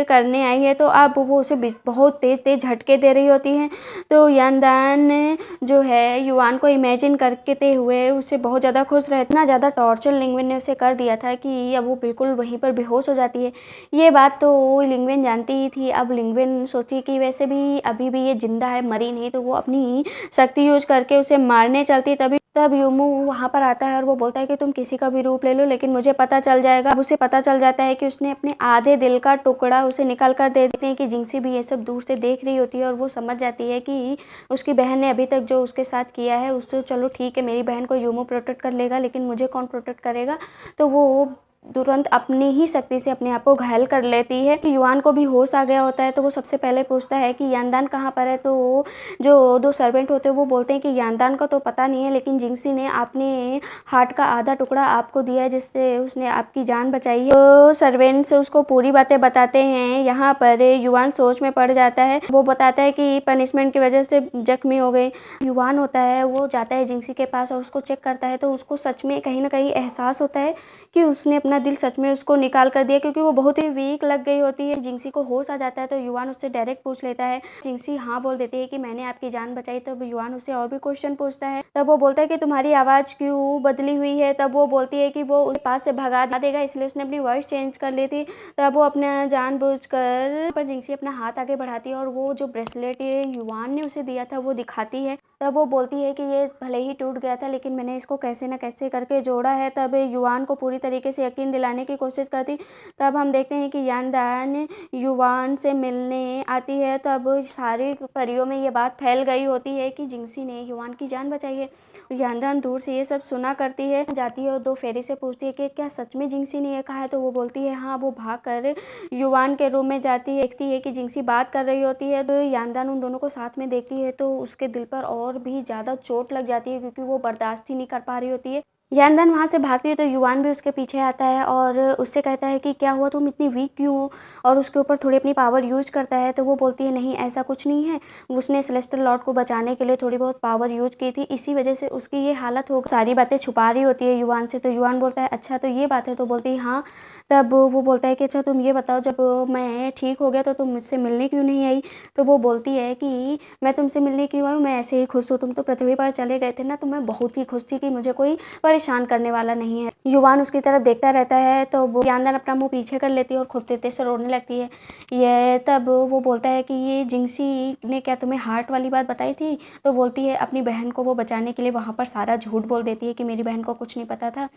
करने आई है, तो अब वो उसे बहुत तेज झटके दे रही होती हैं। तो यानदान जो है युआन को इमेजिन करते हुए उससे बहुत ज़्यादा खुश रहे। इतना ज़्यादा टॉर्चर लिंगवेन ने उसे कर दिया था कि अब वो बिल्कुल वहीं पर बेहोश हो जाती है। ये बात तो लिंगवेन जानती ही थी। अब लिंगवेन सोची कि वैसे भी अभी भी ये जिंदा है, मरी नहीं, तो वो अपनी शक्ति यूज करके उसे मारने चलती। तभी तब यूमू वहाँ पर आता है और वो बोलता है कि तुम किसी का भी रूप ले लो, लेकिन मुझे पता चल जाएगा। अब उसे पता चल जाता है कि उसने अपने आधे दिल का टुकड़ा उसे निकाल कर दे देते हैं कि जिंक्सी भी ये सब दूर से देख रही होती है और वो समझ जाती है कि उसकी बहन ने अभी तक जो उसके साथ किया है उससे, चलो ठीक है मेरी बहन को यूमू प्रोटेक्ट कर लेगा, लेकिन मुझे कौन प्रोटेक्ट करेगा। तो वो तुरंत अपनी ही शक्ति से अपने आप को घायल कर लेती है। युआन को भी होश आ गया होता है, तो वो सबसे पहले पूछता है कि यांदान कहाँ पर है। तो जो दो सर्वेंट होते हैं वो बोलते हैं कि यांदान का तो पता नहीं है, लेकिन जिंक्सी ने अपने हार्ट का आधा टुकड़ा आपको दिया है जिससे उसने आपकी जान बचाई है। तो सर्वेंट्स उसको पूरी बातें बताते हैं। यहाँ पर युआन सोच में पड़ जाता है। वो बताता है कि पनिशमेंट की वजह से जख्मी हो गई। युआन होता है वो जाता है जिंक्सी के पास और उसको चेक करता है, तो उसको सच में कहीं ना कहीं एहसास होता है कि उसने अपना दिल सच में उसको निकाल कर दिया, क्योंकि वो बहुत ही वीक लग गई होती है। जिंक्सी को होश आ जाता है तो युआन उससे डायरेक्ट पूछ लेता है। जिंक्सी हाँ बोल देती है कि मैंने आपकी जान बचाई। तब युआन उससे और भी क्वेश्चन पूछता है। तब वो बोलता है कि तुम्हारी आवाज़ क्यों बदली हुई है। तब वो बोलती है कि वो उसके पास से भगा देगा, इसलिए उसने अपनी वॉइस चेंज कर ली थी। तब वो अपना जानबूझकर पर जिंक्सी अपना हाथ आगे बढ़ाती है और वो जो ब्रेसलेट युआन ने उसे दिया था वो दिखाती है। तब वो बोलती है कि ये भले ही टूट गया था, लेकिन मैंने इसको कैसे न कैसे करके जोड़ा है। तब युआन को पूरी तरीके से यकीन दिलाने की कोशिश करती। तब हम देखते हैं कि यांदान युआन से मिलने आती है। तब सारी परियों में ये बात फैल गई होती है कि जिंक्सी ने युआन की जान बचाई है। यांदान दूर से ये सब सुना करती है, जाती है और दो फेरी से पूछती है कि क्या सच में जिंक्सी ने ये कहा है। तो वो बोलती है हाँ। वो भागकर युआन के रूम में जाती है, देखती है कि जिंक्सी बात कर रही होती है। तो यांदान उन दोनों को साथ में देखती है तो उसके दिल पर और भी ज़्यादा चोट लग जाती है, क्योंकि वो बर्दाश्त ही नहीं कर पा रही होती है। यांदान वहाँ से भागती है तो युआन भी उसके पीछे आता है और उससे कहता है कि क्या हुआ, तुम इतनी वीक क्यों हो, और उसके ऊपर थोड़ी अपनी पावर यूज करता है। तो वो बोलती है नहीं ऐसा कुछ नहीं है, उसने सेलेस्टियल लॉर्ड को बचाने के लिए थोड़ी बहुत पावर यूज की थी, इसी वजह से उसकी ये हालत हो। सारी बातें छुपा रही होती है युआन से। तो युआन बोलता है अच्छा तो ये बात है। तो बोलती है हाँ। तब वो बोलता है कि अच्छा तुम ये बताओ, जब मैं ठीक हो गया तो तुम मुझसे मिलने क्यों नहीं आई। तो वो बोलती है कि मैं तुमसे मिलने क्यों आई, मैं ऐसे ही खुश हूँ, तुम तो पृथ्वी पर चले गए थे ना, तो मैं बहुत ही खुश थी कि मुझे कोई परेशान करने वाला नहीं है। युआन उसकी तरफ देखता रहता है तो वो यांदान अपना मुंह पीछे कर लेती है और खूब तेज से रोने लगती है। ये तब वो बोलता है कि ये जिंक्सी ने क्या तुम्हें हार्ट वाली बात बताई थी। तो बोलती है अपनी बहन को वो बचाने के लिए वहाँ पर सारा झूठ बोल देती है कि मेरी बहन को कुछ नहीं पता था,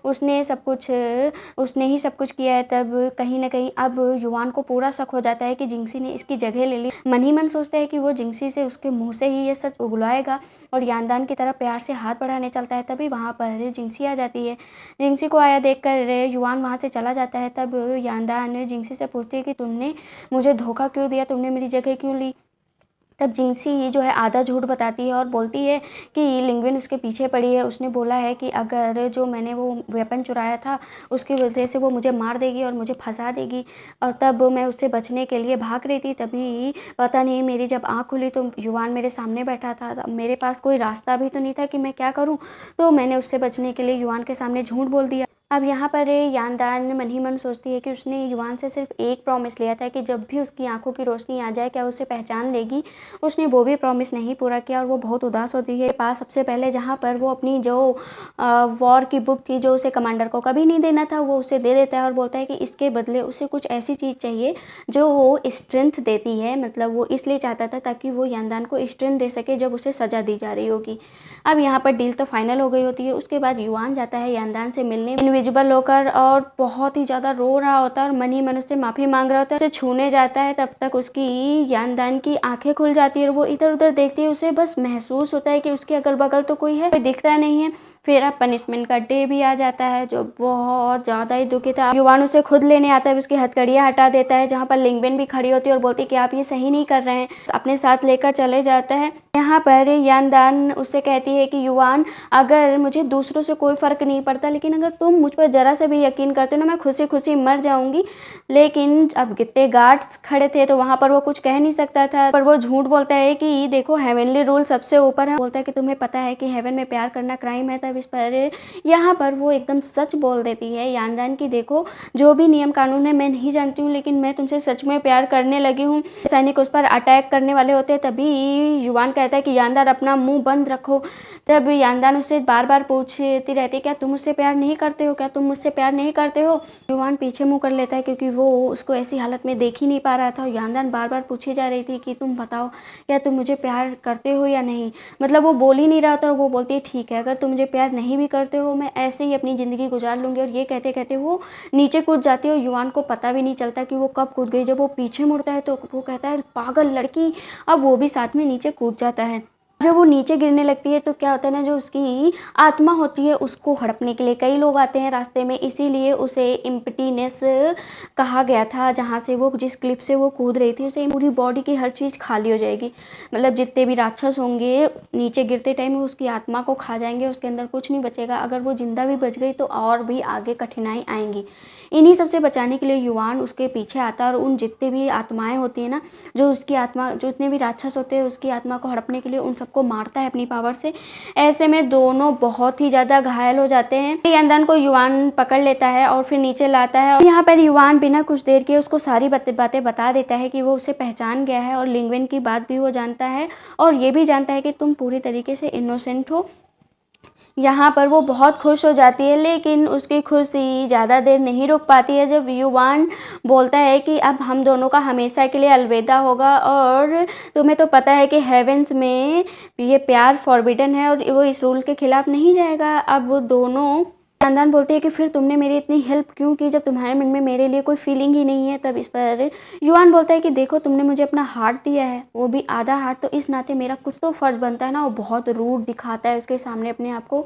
उसने ही सब कुछ किया है। तब कहीं ना कहीं अब युआन को पूरा शक हो जाता है कि जिंक्सी ने इसकी जगह ले ली। मन ही मन सोचता है कि वो जिंक्सी से उसके मुंह से ही ये सच उगलाएगा और यांदान की तरफ प्यार से हाथ बढ़ाने चलता है। तभी वहाँ पर जिंक्सी आ जाती है। जिंक्सी को आया देखकर युआन वहाँ से चला जाता है। तब यांदान जिंक्सी से पूछती है कि तुमने मुझे धोखा क्यों दिया, तुमने मेरी जगह क्यों ली। तब जिंक्सी जो है आधा झूठ बताती है और बोलती है कि लिंग्विन उसके पीछे पड़ी है, उसने बोला है कि अगर जो मैंने वो वेपन चुराया था उसकी वजह से वो मुझे मार देगी और मुझे फंसा देगी। और तब मैं उससे बचने के लिए भाग रही थी, तभी पता नहीं मेरी जब आँख खुली तो युआन मेरे सामने बैठा था। मेरे पास कोई रास्ता भी तो नहीं था कि मैं क्या करूँ, तो मैंने उससे बचने के लिए युआन के सामने झूठ बोल दिया। अब यहाँ पर यांदान मन ही मन सोचती है कि उसने युआन से सिर्फ एक प्रॉमिस लिया था कि जब भी उसकी आंखों की रोशनी आ जाए क्या उसे पहचान लेगी। उसने वो भी प्रॉमिस नहीं पूरा किया और वो बहुत उदास होती है। पास सबसे पहले जहाँ पर वो अपनी जो वॉर की बुक थी जो उसे कमांडर को कभी नहीं देना था वो उसे दे देता है और बोलता है कि इसके बदले उसे कुछ ऐसी चीज़ चाहिए जो वो स्ट्रेंथ देती है। मतलब वो इसलिए चाहता था ताकि वो यांदान को स्ट्रेंथ दे सके जब उसे सज़ा दी जा रही होगी। अब यहाँ पर डील तो फाइनल हो गई होती है। उसके बाद युआन जाता है यांदान से मिलने इनविजिबल होकर और बहुत ही ज़्यादा रो रहा होता है और मन ही मन उससे माफ़ी मांग रहा होता है। उसे छूने जाता है तब तक उसकी यांदान की आंखें खुल जाती है और वो इधर उधर देखती है। उसे बस महसूस होता है कि उसके अगल बगल तो कोई है, कोई दिखता नहीं है। फिर अब पनिशमेंट का डे भी आ जाता है जो बहुत ज़्यादा ही दुखी था। युआन उसे खुद लेने आता है, उसकी हथकड़ियाँ हटा देता है जहाँ पर लिंग्विन भी खड़ी होती है और बोलती है कि आप ये सही नहीं कर रहे हैं, अपने साथ लेकर चले जाता है। यहाँ पर यांदान उससे कहती है कि युआन अगर मुझे दूसरों से कोई फ़र्क नहीं पड़ता, लेकिन अगर तुम मुझ पर ज़रा से भी यकीन करते हो ना मैं खुशी खुशी मर जाऊँगी। लेकिन अब कितने गार्ड्स खड़े थे तो वहाँ पर वो कुछ कह नहीं सकता था, पर वो झूठ बोलता है कि देखो हेवनली रूल सबसे ऊपर है। बोलता है कि तुम्हें पता है कि हेवन में प्यार करना क्राइम है। तब इस पर यहाँ पर वो एकदम सच बोल देती है यांदान की देखो जो भी नियम कानून है मैं नहीं जानती हूँ, लेकिन मैं तुमसे सच में प्यार करने लगी हूँ। सैनिक उस पर अटैक करने वाले होते तभी युआन कहता है कि यानदान अपना मुंह बंद रखो। तब यानदान उससे बार बार पूछती रहती है क्या तुम मुझसे प्यार नहीं करते हो, क्या तुम मुझसे प्यार नहीं करते हो। युवान पीछे मुँह कर लेता है क्योंकि वो उसको ऐसी हालत में देख ही नहीं पा रहा था। यानदान बार बार पूछी जा रही थी कि तुम बताओ क्या तुम मुझे प्यार करते हो या नहीं। मतलब वो बोल ही नहीं रहा था और वो बोलती है ठीक है, अगर तुम मुझे प्यार नहीं भी करते हो मैं ऐसे ही अपनी ज़िंदगी गुजार लूँगी। और ये कहते कहते वो नीचे कूद जाती है और युवान को पता भी नहीं चलता कि वो कब कूद गई। जब वो पीछे मुड़ता है तो वो कहता है पागल लड़की, अब वो भी साथ में नीचे कूद जाता है। जब वो नीचे गिरने लगती है तो क्या होता है ना, जो उसकी आत्मा होती है उसको हड़पने के लिए कई लोग आते हैं रास्ते में, इसीलिए उसे एम्प्टीनेस कहा गया था। जहाँ से वो जिस क्लिफ से वो कूद रही थी उसे पूरी बॉडी की हर चीज़ खाली हो जाएगी। मतलब जितने भी राक्षस होंगे नीचे गिरते टाइम वो उसकी आत्मा को खा जाएंगे, उसके अंदर कुछ नहीं बचेगा। अगर वो जिंदा भी बच गई तो और भी आगे कठिनाई आएंगी। इन्हीं सबसे बचाने के लिए युवान उसके पीछे आता है और उन जितने भी आत्माएं होती हैं ना, जो उसकी आत्मा, जो जितने भी राक्षस होते हैं उसकी आत्मा को हड़पने के लिए उन सबको मारता है अपनी पावर से। ऐसे में दोनों बहुत ही ज़्यादा घायल हो जाते हैं। यानदान को युवान पकड़ लेता है और फिर नीचे लाता है और यहाँ पर युवान बिना कुछ देर के उसको सारी बातें बता देता है कि वो उसे पहचान गया है और लिंग्वेन की बात भी वो जानता है और ये भी जानता है कि तुम पूरी तरीके से इनोसेंट हो। यहाँ पर वो बहुत खुश हो जाती है, लेकिन उसकी खुशी ज़्यादा देर नहीं रुक पाती है जब युवान बोलता है कि अब हम दोनों का हमेशा के लिए अलविदा होगा और तुम्हें तो पता है कि हेवेंस में ये प्यार फॉरबिडन है और वो इस रूल के खिलाफ नहीं जाएगा। अब वो दोनों खानदान बोलते हैं कि फिर तुमने मेरी इतनी हेल्प क्यों की जब तुम्हारे मन में मेरे लिए कोई फीलिंग ही नहीं है। तब इस पर युवान बोलता है कि देखो तुमने मुझे अपना हार्ट दिया है, वो भी आधा हार्ट, तो इस नाते मेरा कुछ तो फ़र्ज़ बनता है ना। वो बहुत रूड दिखाता है उसके सामने अपने आप को।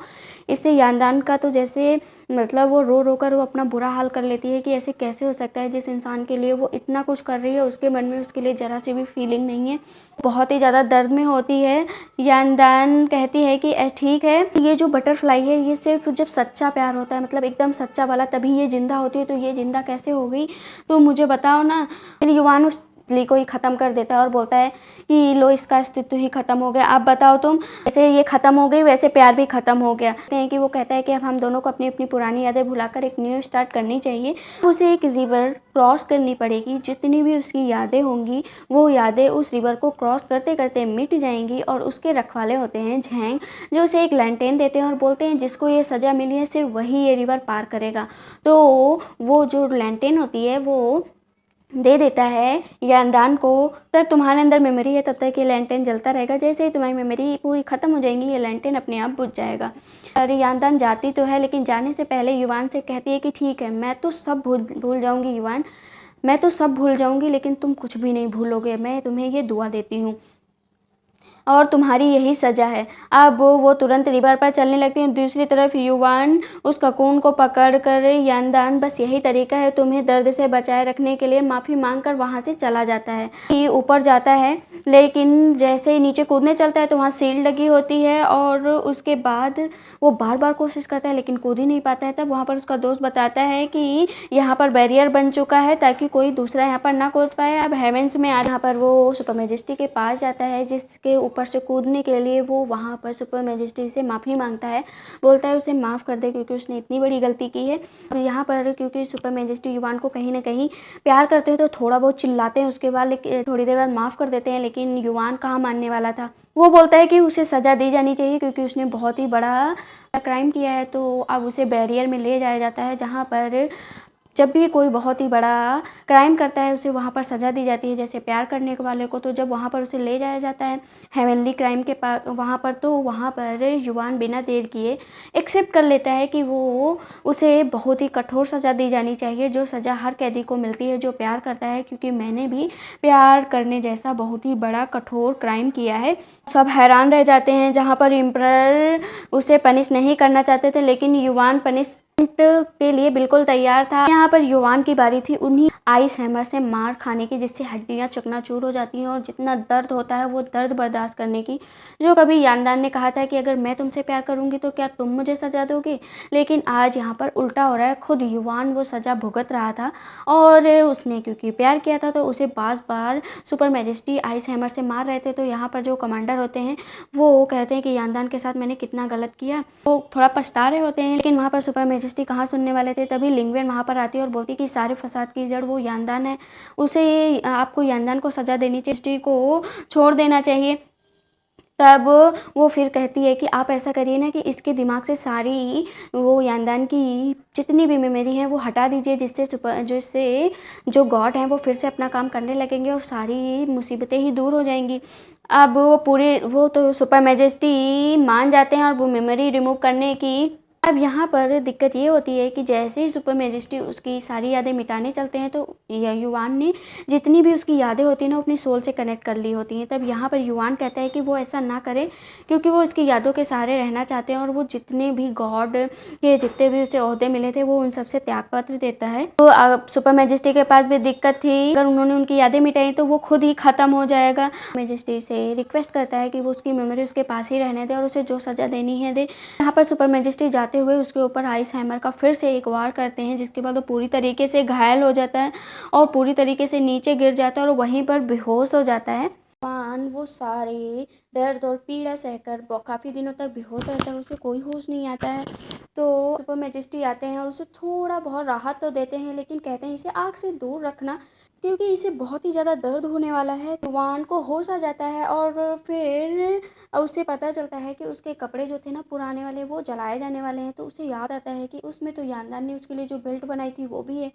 इससे यानदान का तो जैसे मतलब वो रो रो कर वो अपना बुरा हाल कर लेती है कि ऐसे कैसे हो सकता है, जिस इंसान के लिए वो इतना कुछ कर रही है उसके मन में उसके लिए ज़रा सी भी फीलिंग नहीं है। बहुत ही ज़्यादा दर्द में होती है। यानदान कहती है कि ठीक है, ये जो बटरफ्लाई है ये सिर्फ जब सच्चा प्यार होता है, मतलब एकदम सच्चा वाला, तभी ये जिंदा होती है, तो ये जिंदा कैसे हो गई तो मुझे बताओ ना। फिर युवान उस ली को ही ख़त्म कर देता है और बोलता है कि लो इसका अस्तित्व ही ख़त्म हो गया, आप बताओ तुम, जैसे ये ख़त्म हो गई वैसे प्यार भी ख़त्म हो गया। कहते हैं कि वो कहता है कि अब हम दोनों को अपनी अपनी पुरानी यादें भुलाकर एक न्यू स्टार्ट करनी चाहिए। उसे एक रिवर क्रॉस करनी पड़ेगी, जितनी भी उसकी यादें होंगी वो यादें उस रिवर को क्रॉस करते करते मिट जाएंगी। और उसके रखवाले होते हैं झैंग, जो उसे एक लैंटेन देते हैं और बोलते हैं जिसको ये सज़ा मिली है सिर्फ वही ये रिवर पार करेगा। तो वो जो लैंटेन होती है वो दे देता है यानदान को। तब तुम्हारे अंदर मेमोरी है तब तक ये लैंटेन जलता रहेगा, जैसे ही तुम्हारी मेमोरी पूरी ख़त्म हो जाएंगी ये लैंटेन अपने आप बुझ जाएगा। अरे यानदान जाती तो है लेकिन जाने से पहले युवान से कहती है कि ठीक है मैं तो सब भूल जाऊंगी युवान, मैं तो सब भूल जाऊंगी लेकिन तुम कुछ भी नहीं भूलोगे, मैं तुम्हें ये दुआ देती हूँ और तुम्हारी यही सज़ा है। अब वो तुरंत रिवर पर चलने लगती हैं। दूसरी तरफ युवान उस ककून को पकड़ कर यानदान बस यही तरीका है तुम्हें दर्द से बचाए रखने के लिए माफ़ी मांग कर वहाँ से चला जाता है। कि ऊपर जाता है लेकिन जैसे ही नीचे कूदने चलता है तो वहाँ सील लगी होती है और उसके बाद वो बार बार कोशिश करता है लेकिन कूद ही नहीं पाता है। तब वहाँ पर उसका दोस्त बताता है कि यहाँ पर बैरियर बन चुका है ताकि कोई दूसरा यहाँ पर ना कूद पाए। अब हेवेंस में यहाँ पर वो सुपर मैजेस्टी के पास जाता है जिसके ऊपर से कूदने के लिए वो वहाँ पर सुपर मैजेस्टी से माफ़ी मांगता है, बोलता है उसे माफ़ कर दे क्योंकि उसने इतनी बड़ी गलती की है। और यहाँ पर क्योंकि सुपर मैजेस्टी युवान को कहीं ना कहीं प्यार करते हैं तो थोड़ा बहुत चिल्लाते हैं, उसके बाद थोड़ी देर बाद माफ़ कर देते हैं। लेकिन युवान कहाँ मानने वाला था, वो बोलता है कि उसे सज़ा दी जानी चाहिए क्योंकि उसने बहुत ही बड़ा क्राइम किया है। तो अब उसे बैरियर में ले जाया जाता है जहाँ पर जब भी कोई बहुत ही बड़ा क्राइम करता है उसे वहाँ पर सज़ा दी जाती है, जैसे प्यार करने वाले को। तो जब वहाँ पर उसे ले जाया जाता है हेवनली क्राइम के पास वहाँ पर, तो वहाँ पर युवान बिना देर किए एक्सेप्ट कर लेता है कि वो उसे बहुत ही कठोर सज़ा दी जानी चाहिए, जो सज़ा हर कैदी को मिलती है जो प्यार करता है, क्योंकि मैंने भी प्यार करने जैसा बहुत ही बड़ा कठोर क्राइम किया है। सब हैरान रह जाते हैं जहाँ पर एम्परर उसे पनिश नहीं करना चाहते थे लेकिन युवान पनिश के लिए बिल्कुल तैयार था। यहाँ पर युवान की बारी थी उन्हीं आइस हैमर से मार खाने की जिससे हड्डियाँ चकनाचूर हो जाती हैं और जितना दर्द होता है वो दर्द बर्दाश्त करने की। जो कभी यानदान ने कहा था कि अगर मैं तुमसे प्यार करूंगी तो क्या तुम मुझे सजा दोगे, लेकिन आज यहाँ पर उल्टा हो रहा है। खुद युवान वो सजा भुगत रहा था और उसने क्योंकि प्यार किया था तो उसे बार सुपर मैजेस्टी आइस हैमर से मार रहे थे। तो यहाँ पर जो कमांडर होते हैं वो कहते हैं कि यानदान के साथ मैंने कितना गलत किया, वो थोड़ा पछता रहे होते हैं। लेकिन वहाँ पर सुपर मैजेस्टी कहाँ सुनने वाले थे। तभी लिंग्वेन वहाँ पर आती है और बोलती कि सारे फसाद की जड़ वो यानदान है, उसे आपको यानदान को सज़ा देनी चाहिए, को छोड़ देना चाहिए। तब वो फिर कहती है कि आप ऐसा करिए ना कि इसके दिमाग से सारी वो यानदान की जितनी भी मेमोरी है वो हटा दीजिए, जिससे जो गॉड हैं वो फिर से अपना काम करने लगेंगे और सारी मुसीबतें ही दूर हो जाएंगी। अब वो तो सुपर मैजेस्टी मान जाते हैं और वो मेमोरी रिमूव करने की। अब यहाँ पर दिक्कत ये होती है कि जैसे ही सुपर मैजेस्टी उसकी सारी यादें मिटाने चलते हैं तो युवान ने जितनी भी उसकी यादें होती हैं ना अपनी सोल से कनेक्ट कर ली होती हैं। तब यहाँ पर युवान कहता है कि वो ऐसा ना करे, क्योंकि वो उसकी यादों के सहारे रहना चाहते हैं और वो जितने भी गॉड के जितने भी उसे ओहदे मिले थे वो उन सबसे त्यागपत्र देता है। तो सुपर मैजेस्टी के पास भी दिक्कत थी, अगर उन्होंने उनकी यादें मिटाई तो वो खुद ही ख़त्म हो जाएगा। मैजेस्टी से रिक्वेस्ट करता है कि वो उसकी मेमोरी उसके पास ही रहने दे और उसे जो सज़ा देनी है दे। यहाँ पर सुपर मैजेस्टी जाते हुए उसके ऊपर आइस हैमर का फिर से एक वार करते हैं, जिसके बाद वो पूरी तरीके से घायल हो जाता है और पूरी तरीके से नीचे गिर जाता है और वहीं पर बेहोश हो जाता है। वो सारे दर्द और पीड़ा सहकर काफ़ी दिनों तक बेहोश रहता है और उसे कोई होश नहीं आता है। तो सुपर मैजेस्टी आते हैं और उसे थोड़ा बहुत राहत तो देते हैं, लेकिन कहते हैं इसे आग से दूर रखना क्योंकि इसे बहुत ही ज़्यादा दर्द होने वाला है। युवान को होश आ जाता है और फिर उसे पता चलता है कि उसके कपड़े जो थे ना पुराने वाले वो जलाए जाने वाले हैं। तो उसे याद आता है कि उसमें तो यानदान ने उसके लिए जो बेल्ट बनाई थी वो भी है।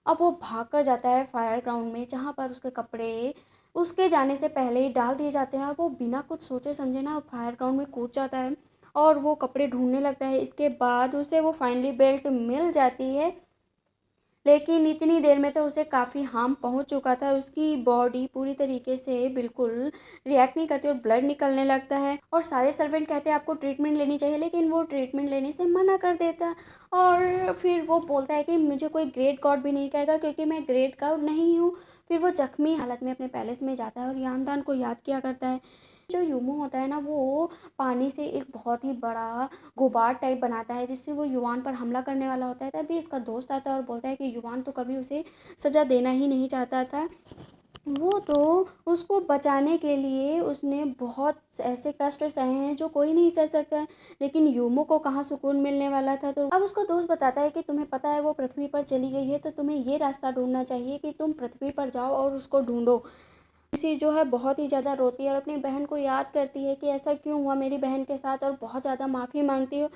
अब वो भाग कर जाता है फायर ग्राउंड में, जहाँ पर उसके कपड़े उसके जाने से पहले ही डाल दिए जाते हैं और वो बिना कुछ सोचे समझे ना फायर ग्राउंड में कूद जाता है और वो कपड़े ढूंढने लगता है। इसके बाद उसे वो फाइनली बेल्ट मिल जाती है, लेकिन इतनी देर में तो उसे काफ़ी हार्म पहुंच चुका था। उसकी बॉडी पूरी तरीके से बिल्कुल रिएक्ट नहीं करती और ब्लड निकलने लगता है और सारे सर्वेंट कहते हैं आपको ट्रीटमेंट लेनी चाहिए, लेकिन वो ट्रीटमेंट लेने से मना कर देता और फिर वो बोलता है कि मुझे कोई ग्रेट गॉड भी नहीं कहेगा क्योंकि मैं ग्रेट गॉड नहीं हूँ। फिर वो जख्मी हालत में अपने पैलेस में जाता है और यानदान को याद किया करता है। जो यूमू होता है ना वो पानी से एक बहुत ही बड़ा गुबार टाइप बनाता है जिससे वो युवान पर हमला करने वाला होता है। तभी उसका दोस्त आता है और बोलता है कि युवान तो कभी उसे सज़ा देना ही नहीं चाहता था, वो तो उसको बचाने के लिए उसने बहुत ऐसे कष्ट सहे हैं जो कोई नहीं सह सकता है, लेकिन यूमो को कहाँ सुकून मिलने वाला था। तो अब उसका दोस्त बताता है कि तुम्हें पता है वो पृथ्वी पर चली गई है, तो तुम्हें ये रास्ता ढूंढना चाहिए कि तुम पृथ्वी पर जाओ और उसको ढूंढो। किसी जो है बहुत ही ज़्यादा रोती है और अपनी बहन को याद करती है कि ऐसा क्यों हुआ मेरी बहन के साथ और बहुत ज़्यादा माफ़ी मांगती है।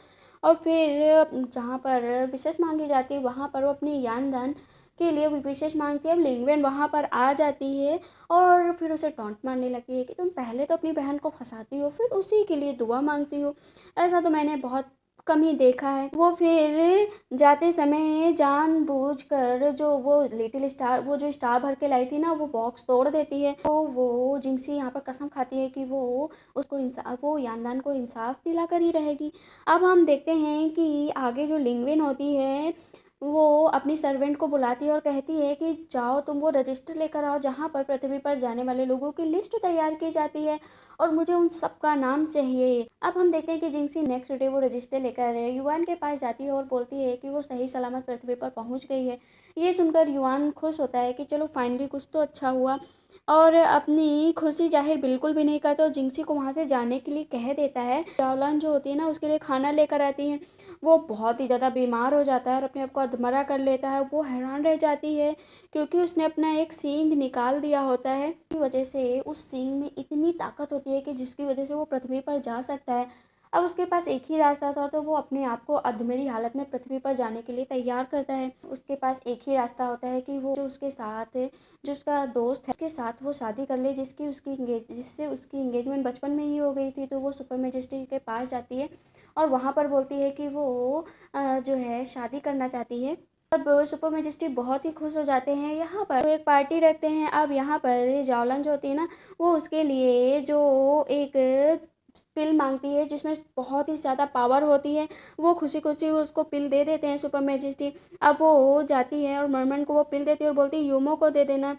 और फिर जहाँ पर विशेष मांगी जाती है वहाँ पर वो अपनी यानदान के लिए विशेष मांगती है। अब लिंगवेन वहाँ पर आ जाती है और फिर उसे टॉन्ट मारने लगती है कि तुम पहले तो अपनी बहन को फंसाती हो फिर उसी के लिए दुआ मांगती हो, ऐसा तो मैंने बहुत कम ही देखा है। वो फिर जाते समय जानबूझकर जो वो लिटिल स्टार वो जो स्टार भर के लाई थी ना वो बॉक्स तोड़ देती है। तो वो जिंक्सी यहाँ पर कसम खाती है कि वो उसको इंसाफ वो यानदान को इंसाफ दिला कर ही रहेगी। अब हम देखते हैं कि आगे जो लिंगविन होती है वो अपनी सर्वेंट को बुलाती है और कहती है कि जाओ तुम वो रजिस्टर लेकर आओ जहाँ पर पृथ्वी पर जाने वाले लोगों की लिस्ट तैयार की जाती है और मुझे उन सबका नाम चाहिए। अब हम देखते हैं कि जिंक्सी नेक्स्ट डे वो रजिस्टर लेकर युवान के पास जाती है और बोलती है कि वो सही सलामत पृथ्वी पर पहुंच गई है। ये सुनकर युवान खुश होता है कि चलो फाइनली कुछ तो अच्छा हुआ और अपनी खुशी जाहिर बिल्कुल भी नहीं करता और जिंक्सी को वहाँ से जाने के लिए कह देता है। जावलान जो होती है ना उसके लिए खाना लेकर आती है। वो बहुत ही ज़्यादा बीमार हो जाता है और अपने आप को अधमरा कर लेता है। वो हैरान रह जाती है क्योंकि उसने अपना एक सींग निकाल दिया होता है, की वजह से उस सींग में इतनी ताकत होती है कि जिसकी वजह से वो पृथ्वी पर जा सकता है। अब उसके पास एक ही रास्ता था तो वो अपने आप को अधमरी हालत में पृथ्वी पर जाने के लिए तैयार करता है। उसके पास एक ही रास्ता होता है कि वो जो उसके साथ जो उसका दोस्त है उसके साथ वो शादी कर ले जिससे उसकी इंगेजमेंट बचपन में ही हो गई थी। तो वो सुपर मैजेस्टी के पास जाती है और वहाँ पर बोलती है कि वो जो है शादी करना चाहती है। अब सुपर मैजेस्टी बहुत ही खुश हो जाते हैं। यहाँ पर एक पार्टी रखते हैं। अब यहाँ पर जावलन जो होती है ना वो उसके लिए जो एक पिल मांगती है जिसमें बहुत ही ज़्यादा पावर होती है। वो खुशी खुशी उसको पिल दे देते हैं सुपर मैजेस्टी। अब वो जाती है और मरमन को वो पिल देती है और बोलती है यूमो को दे देना।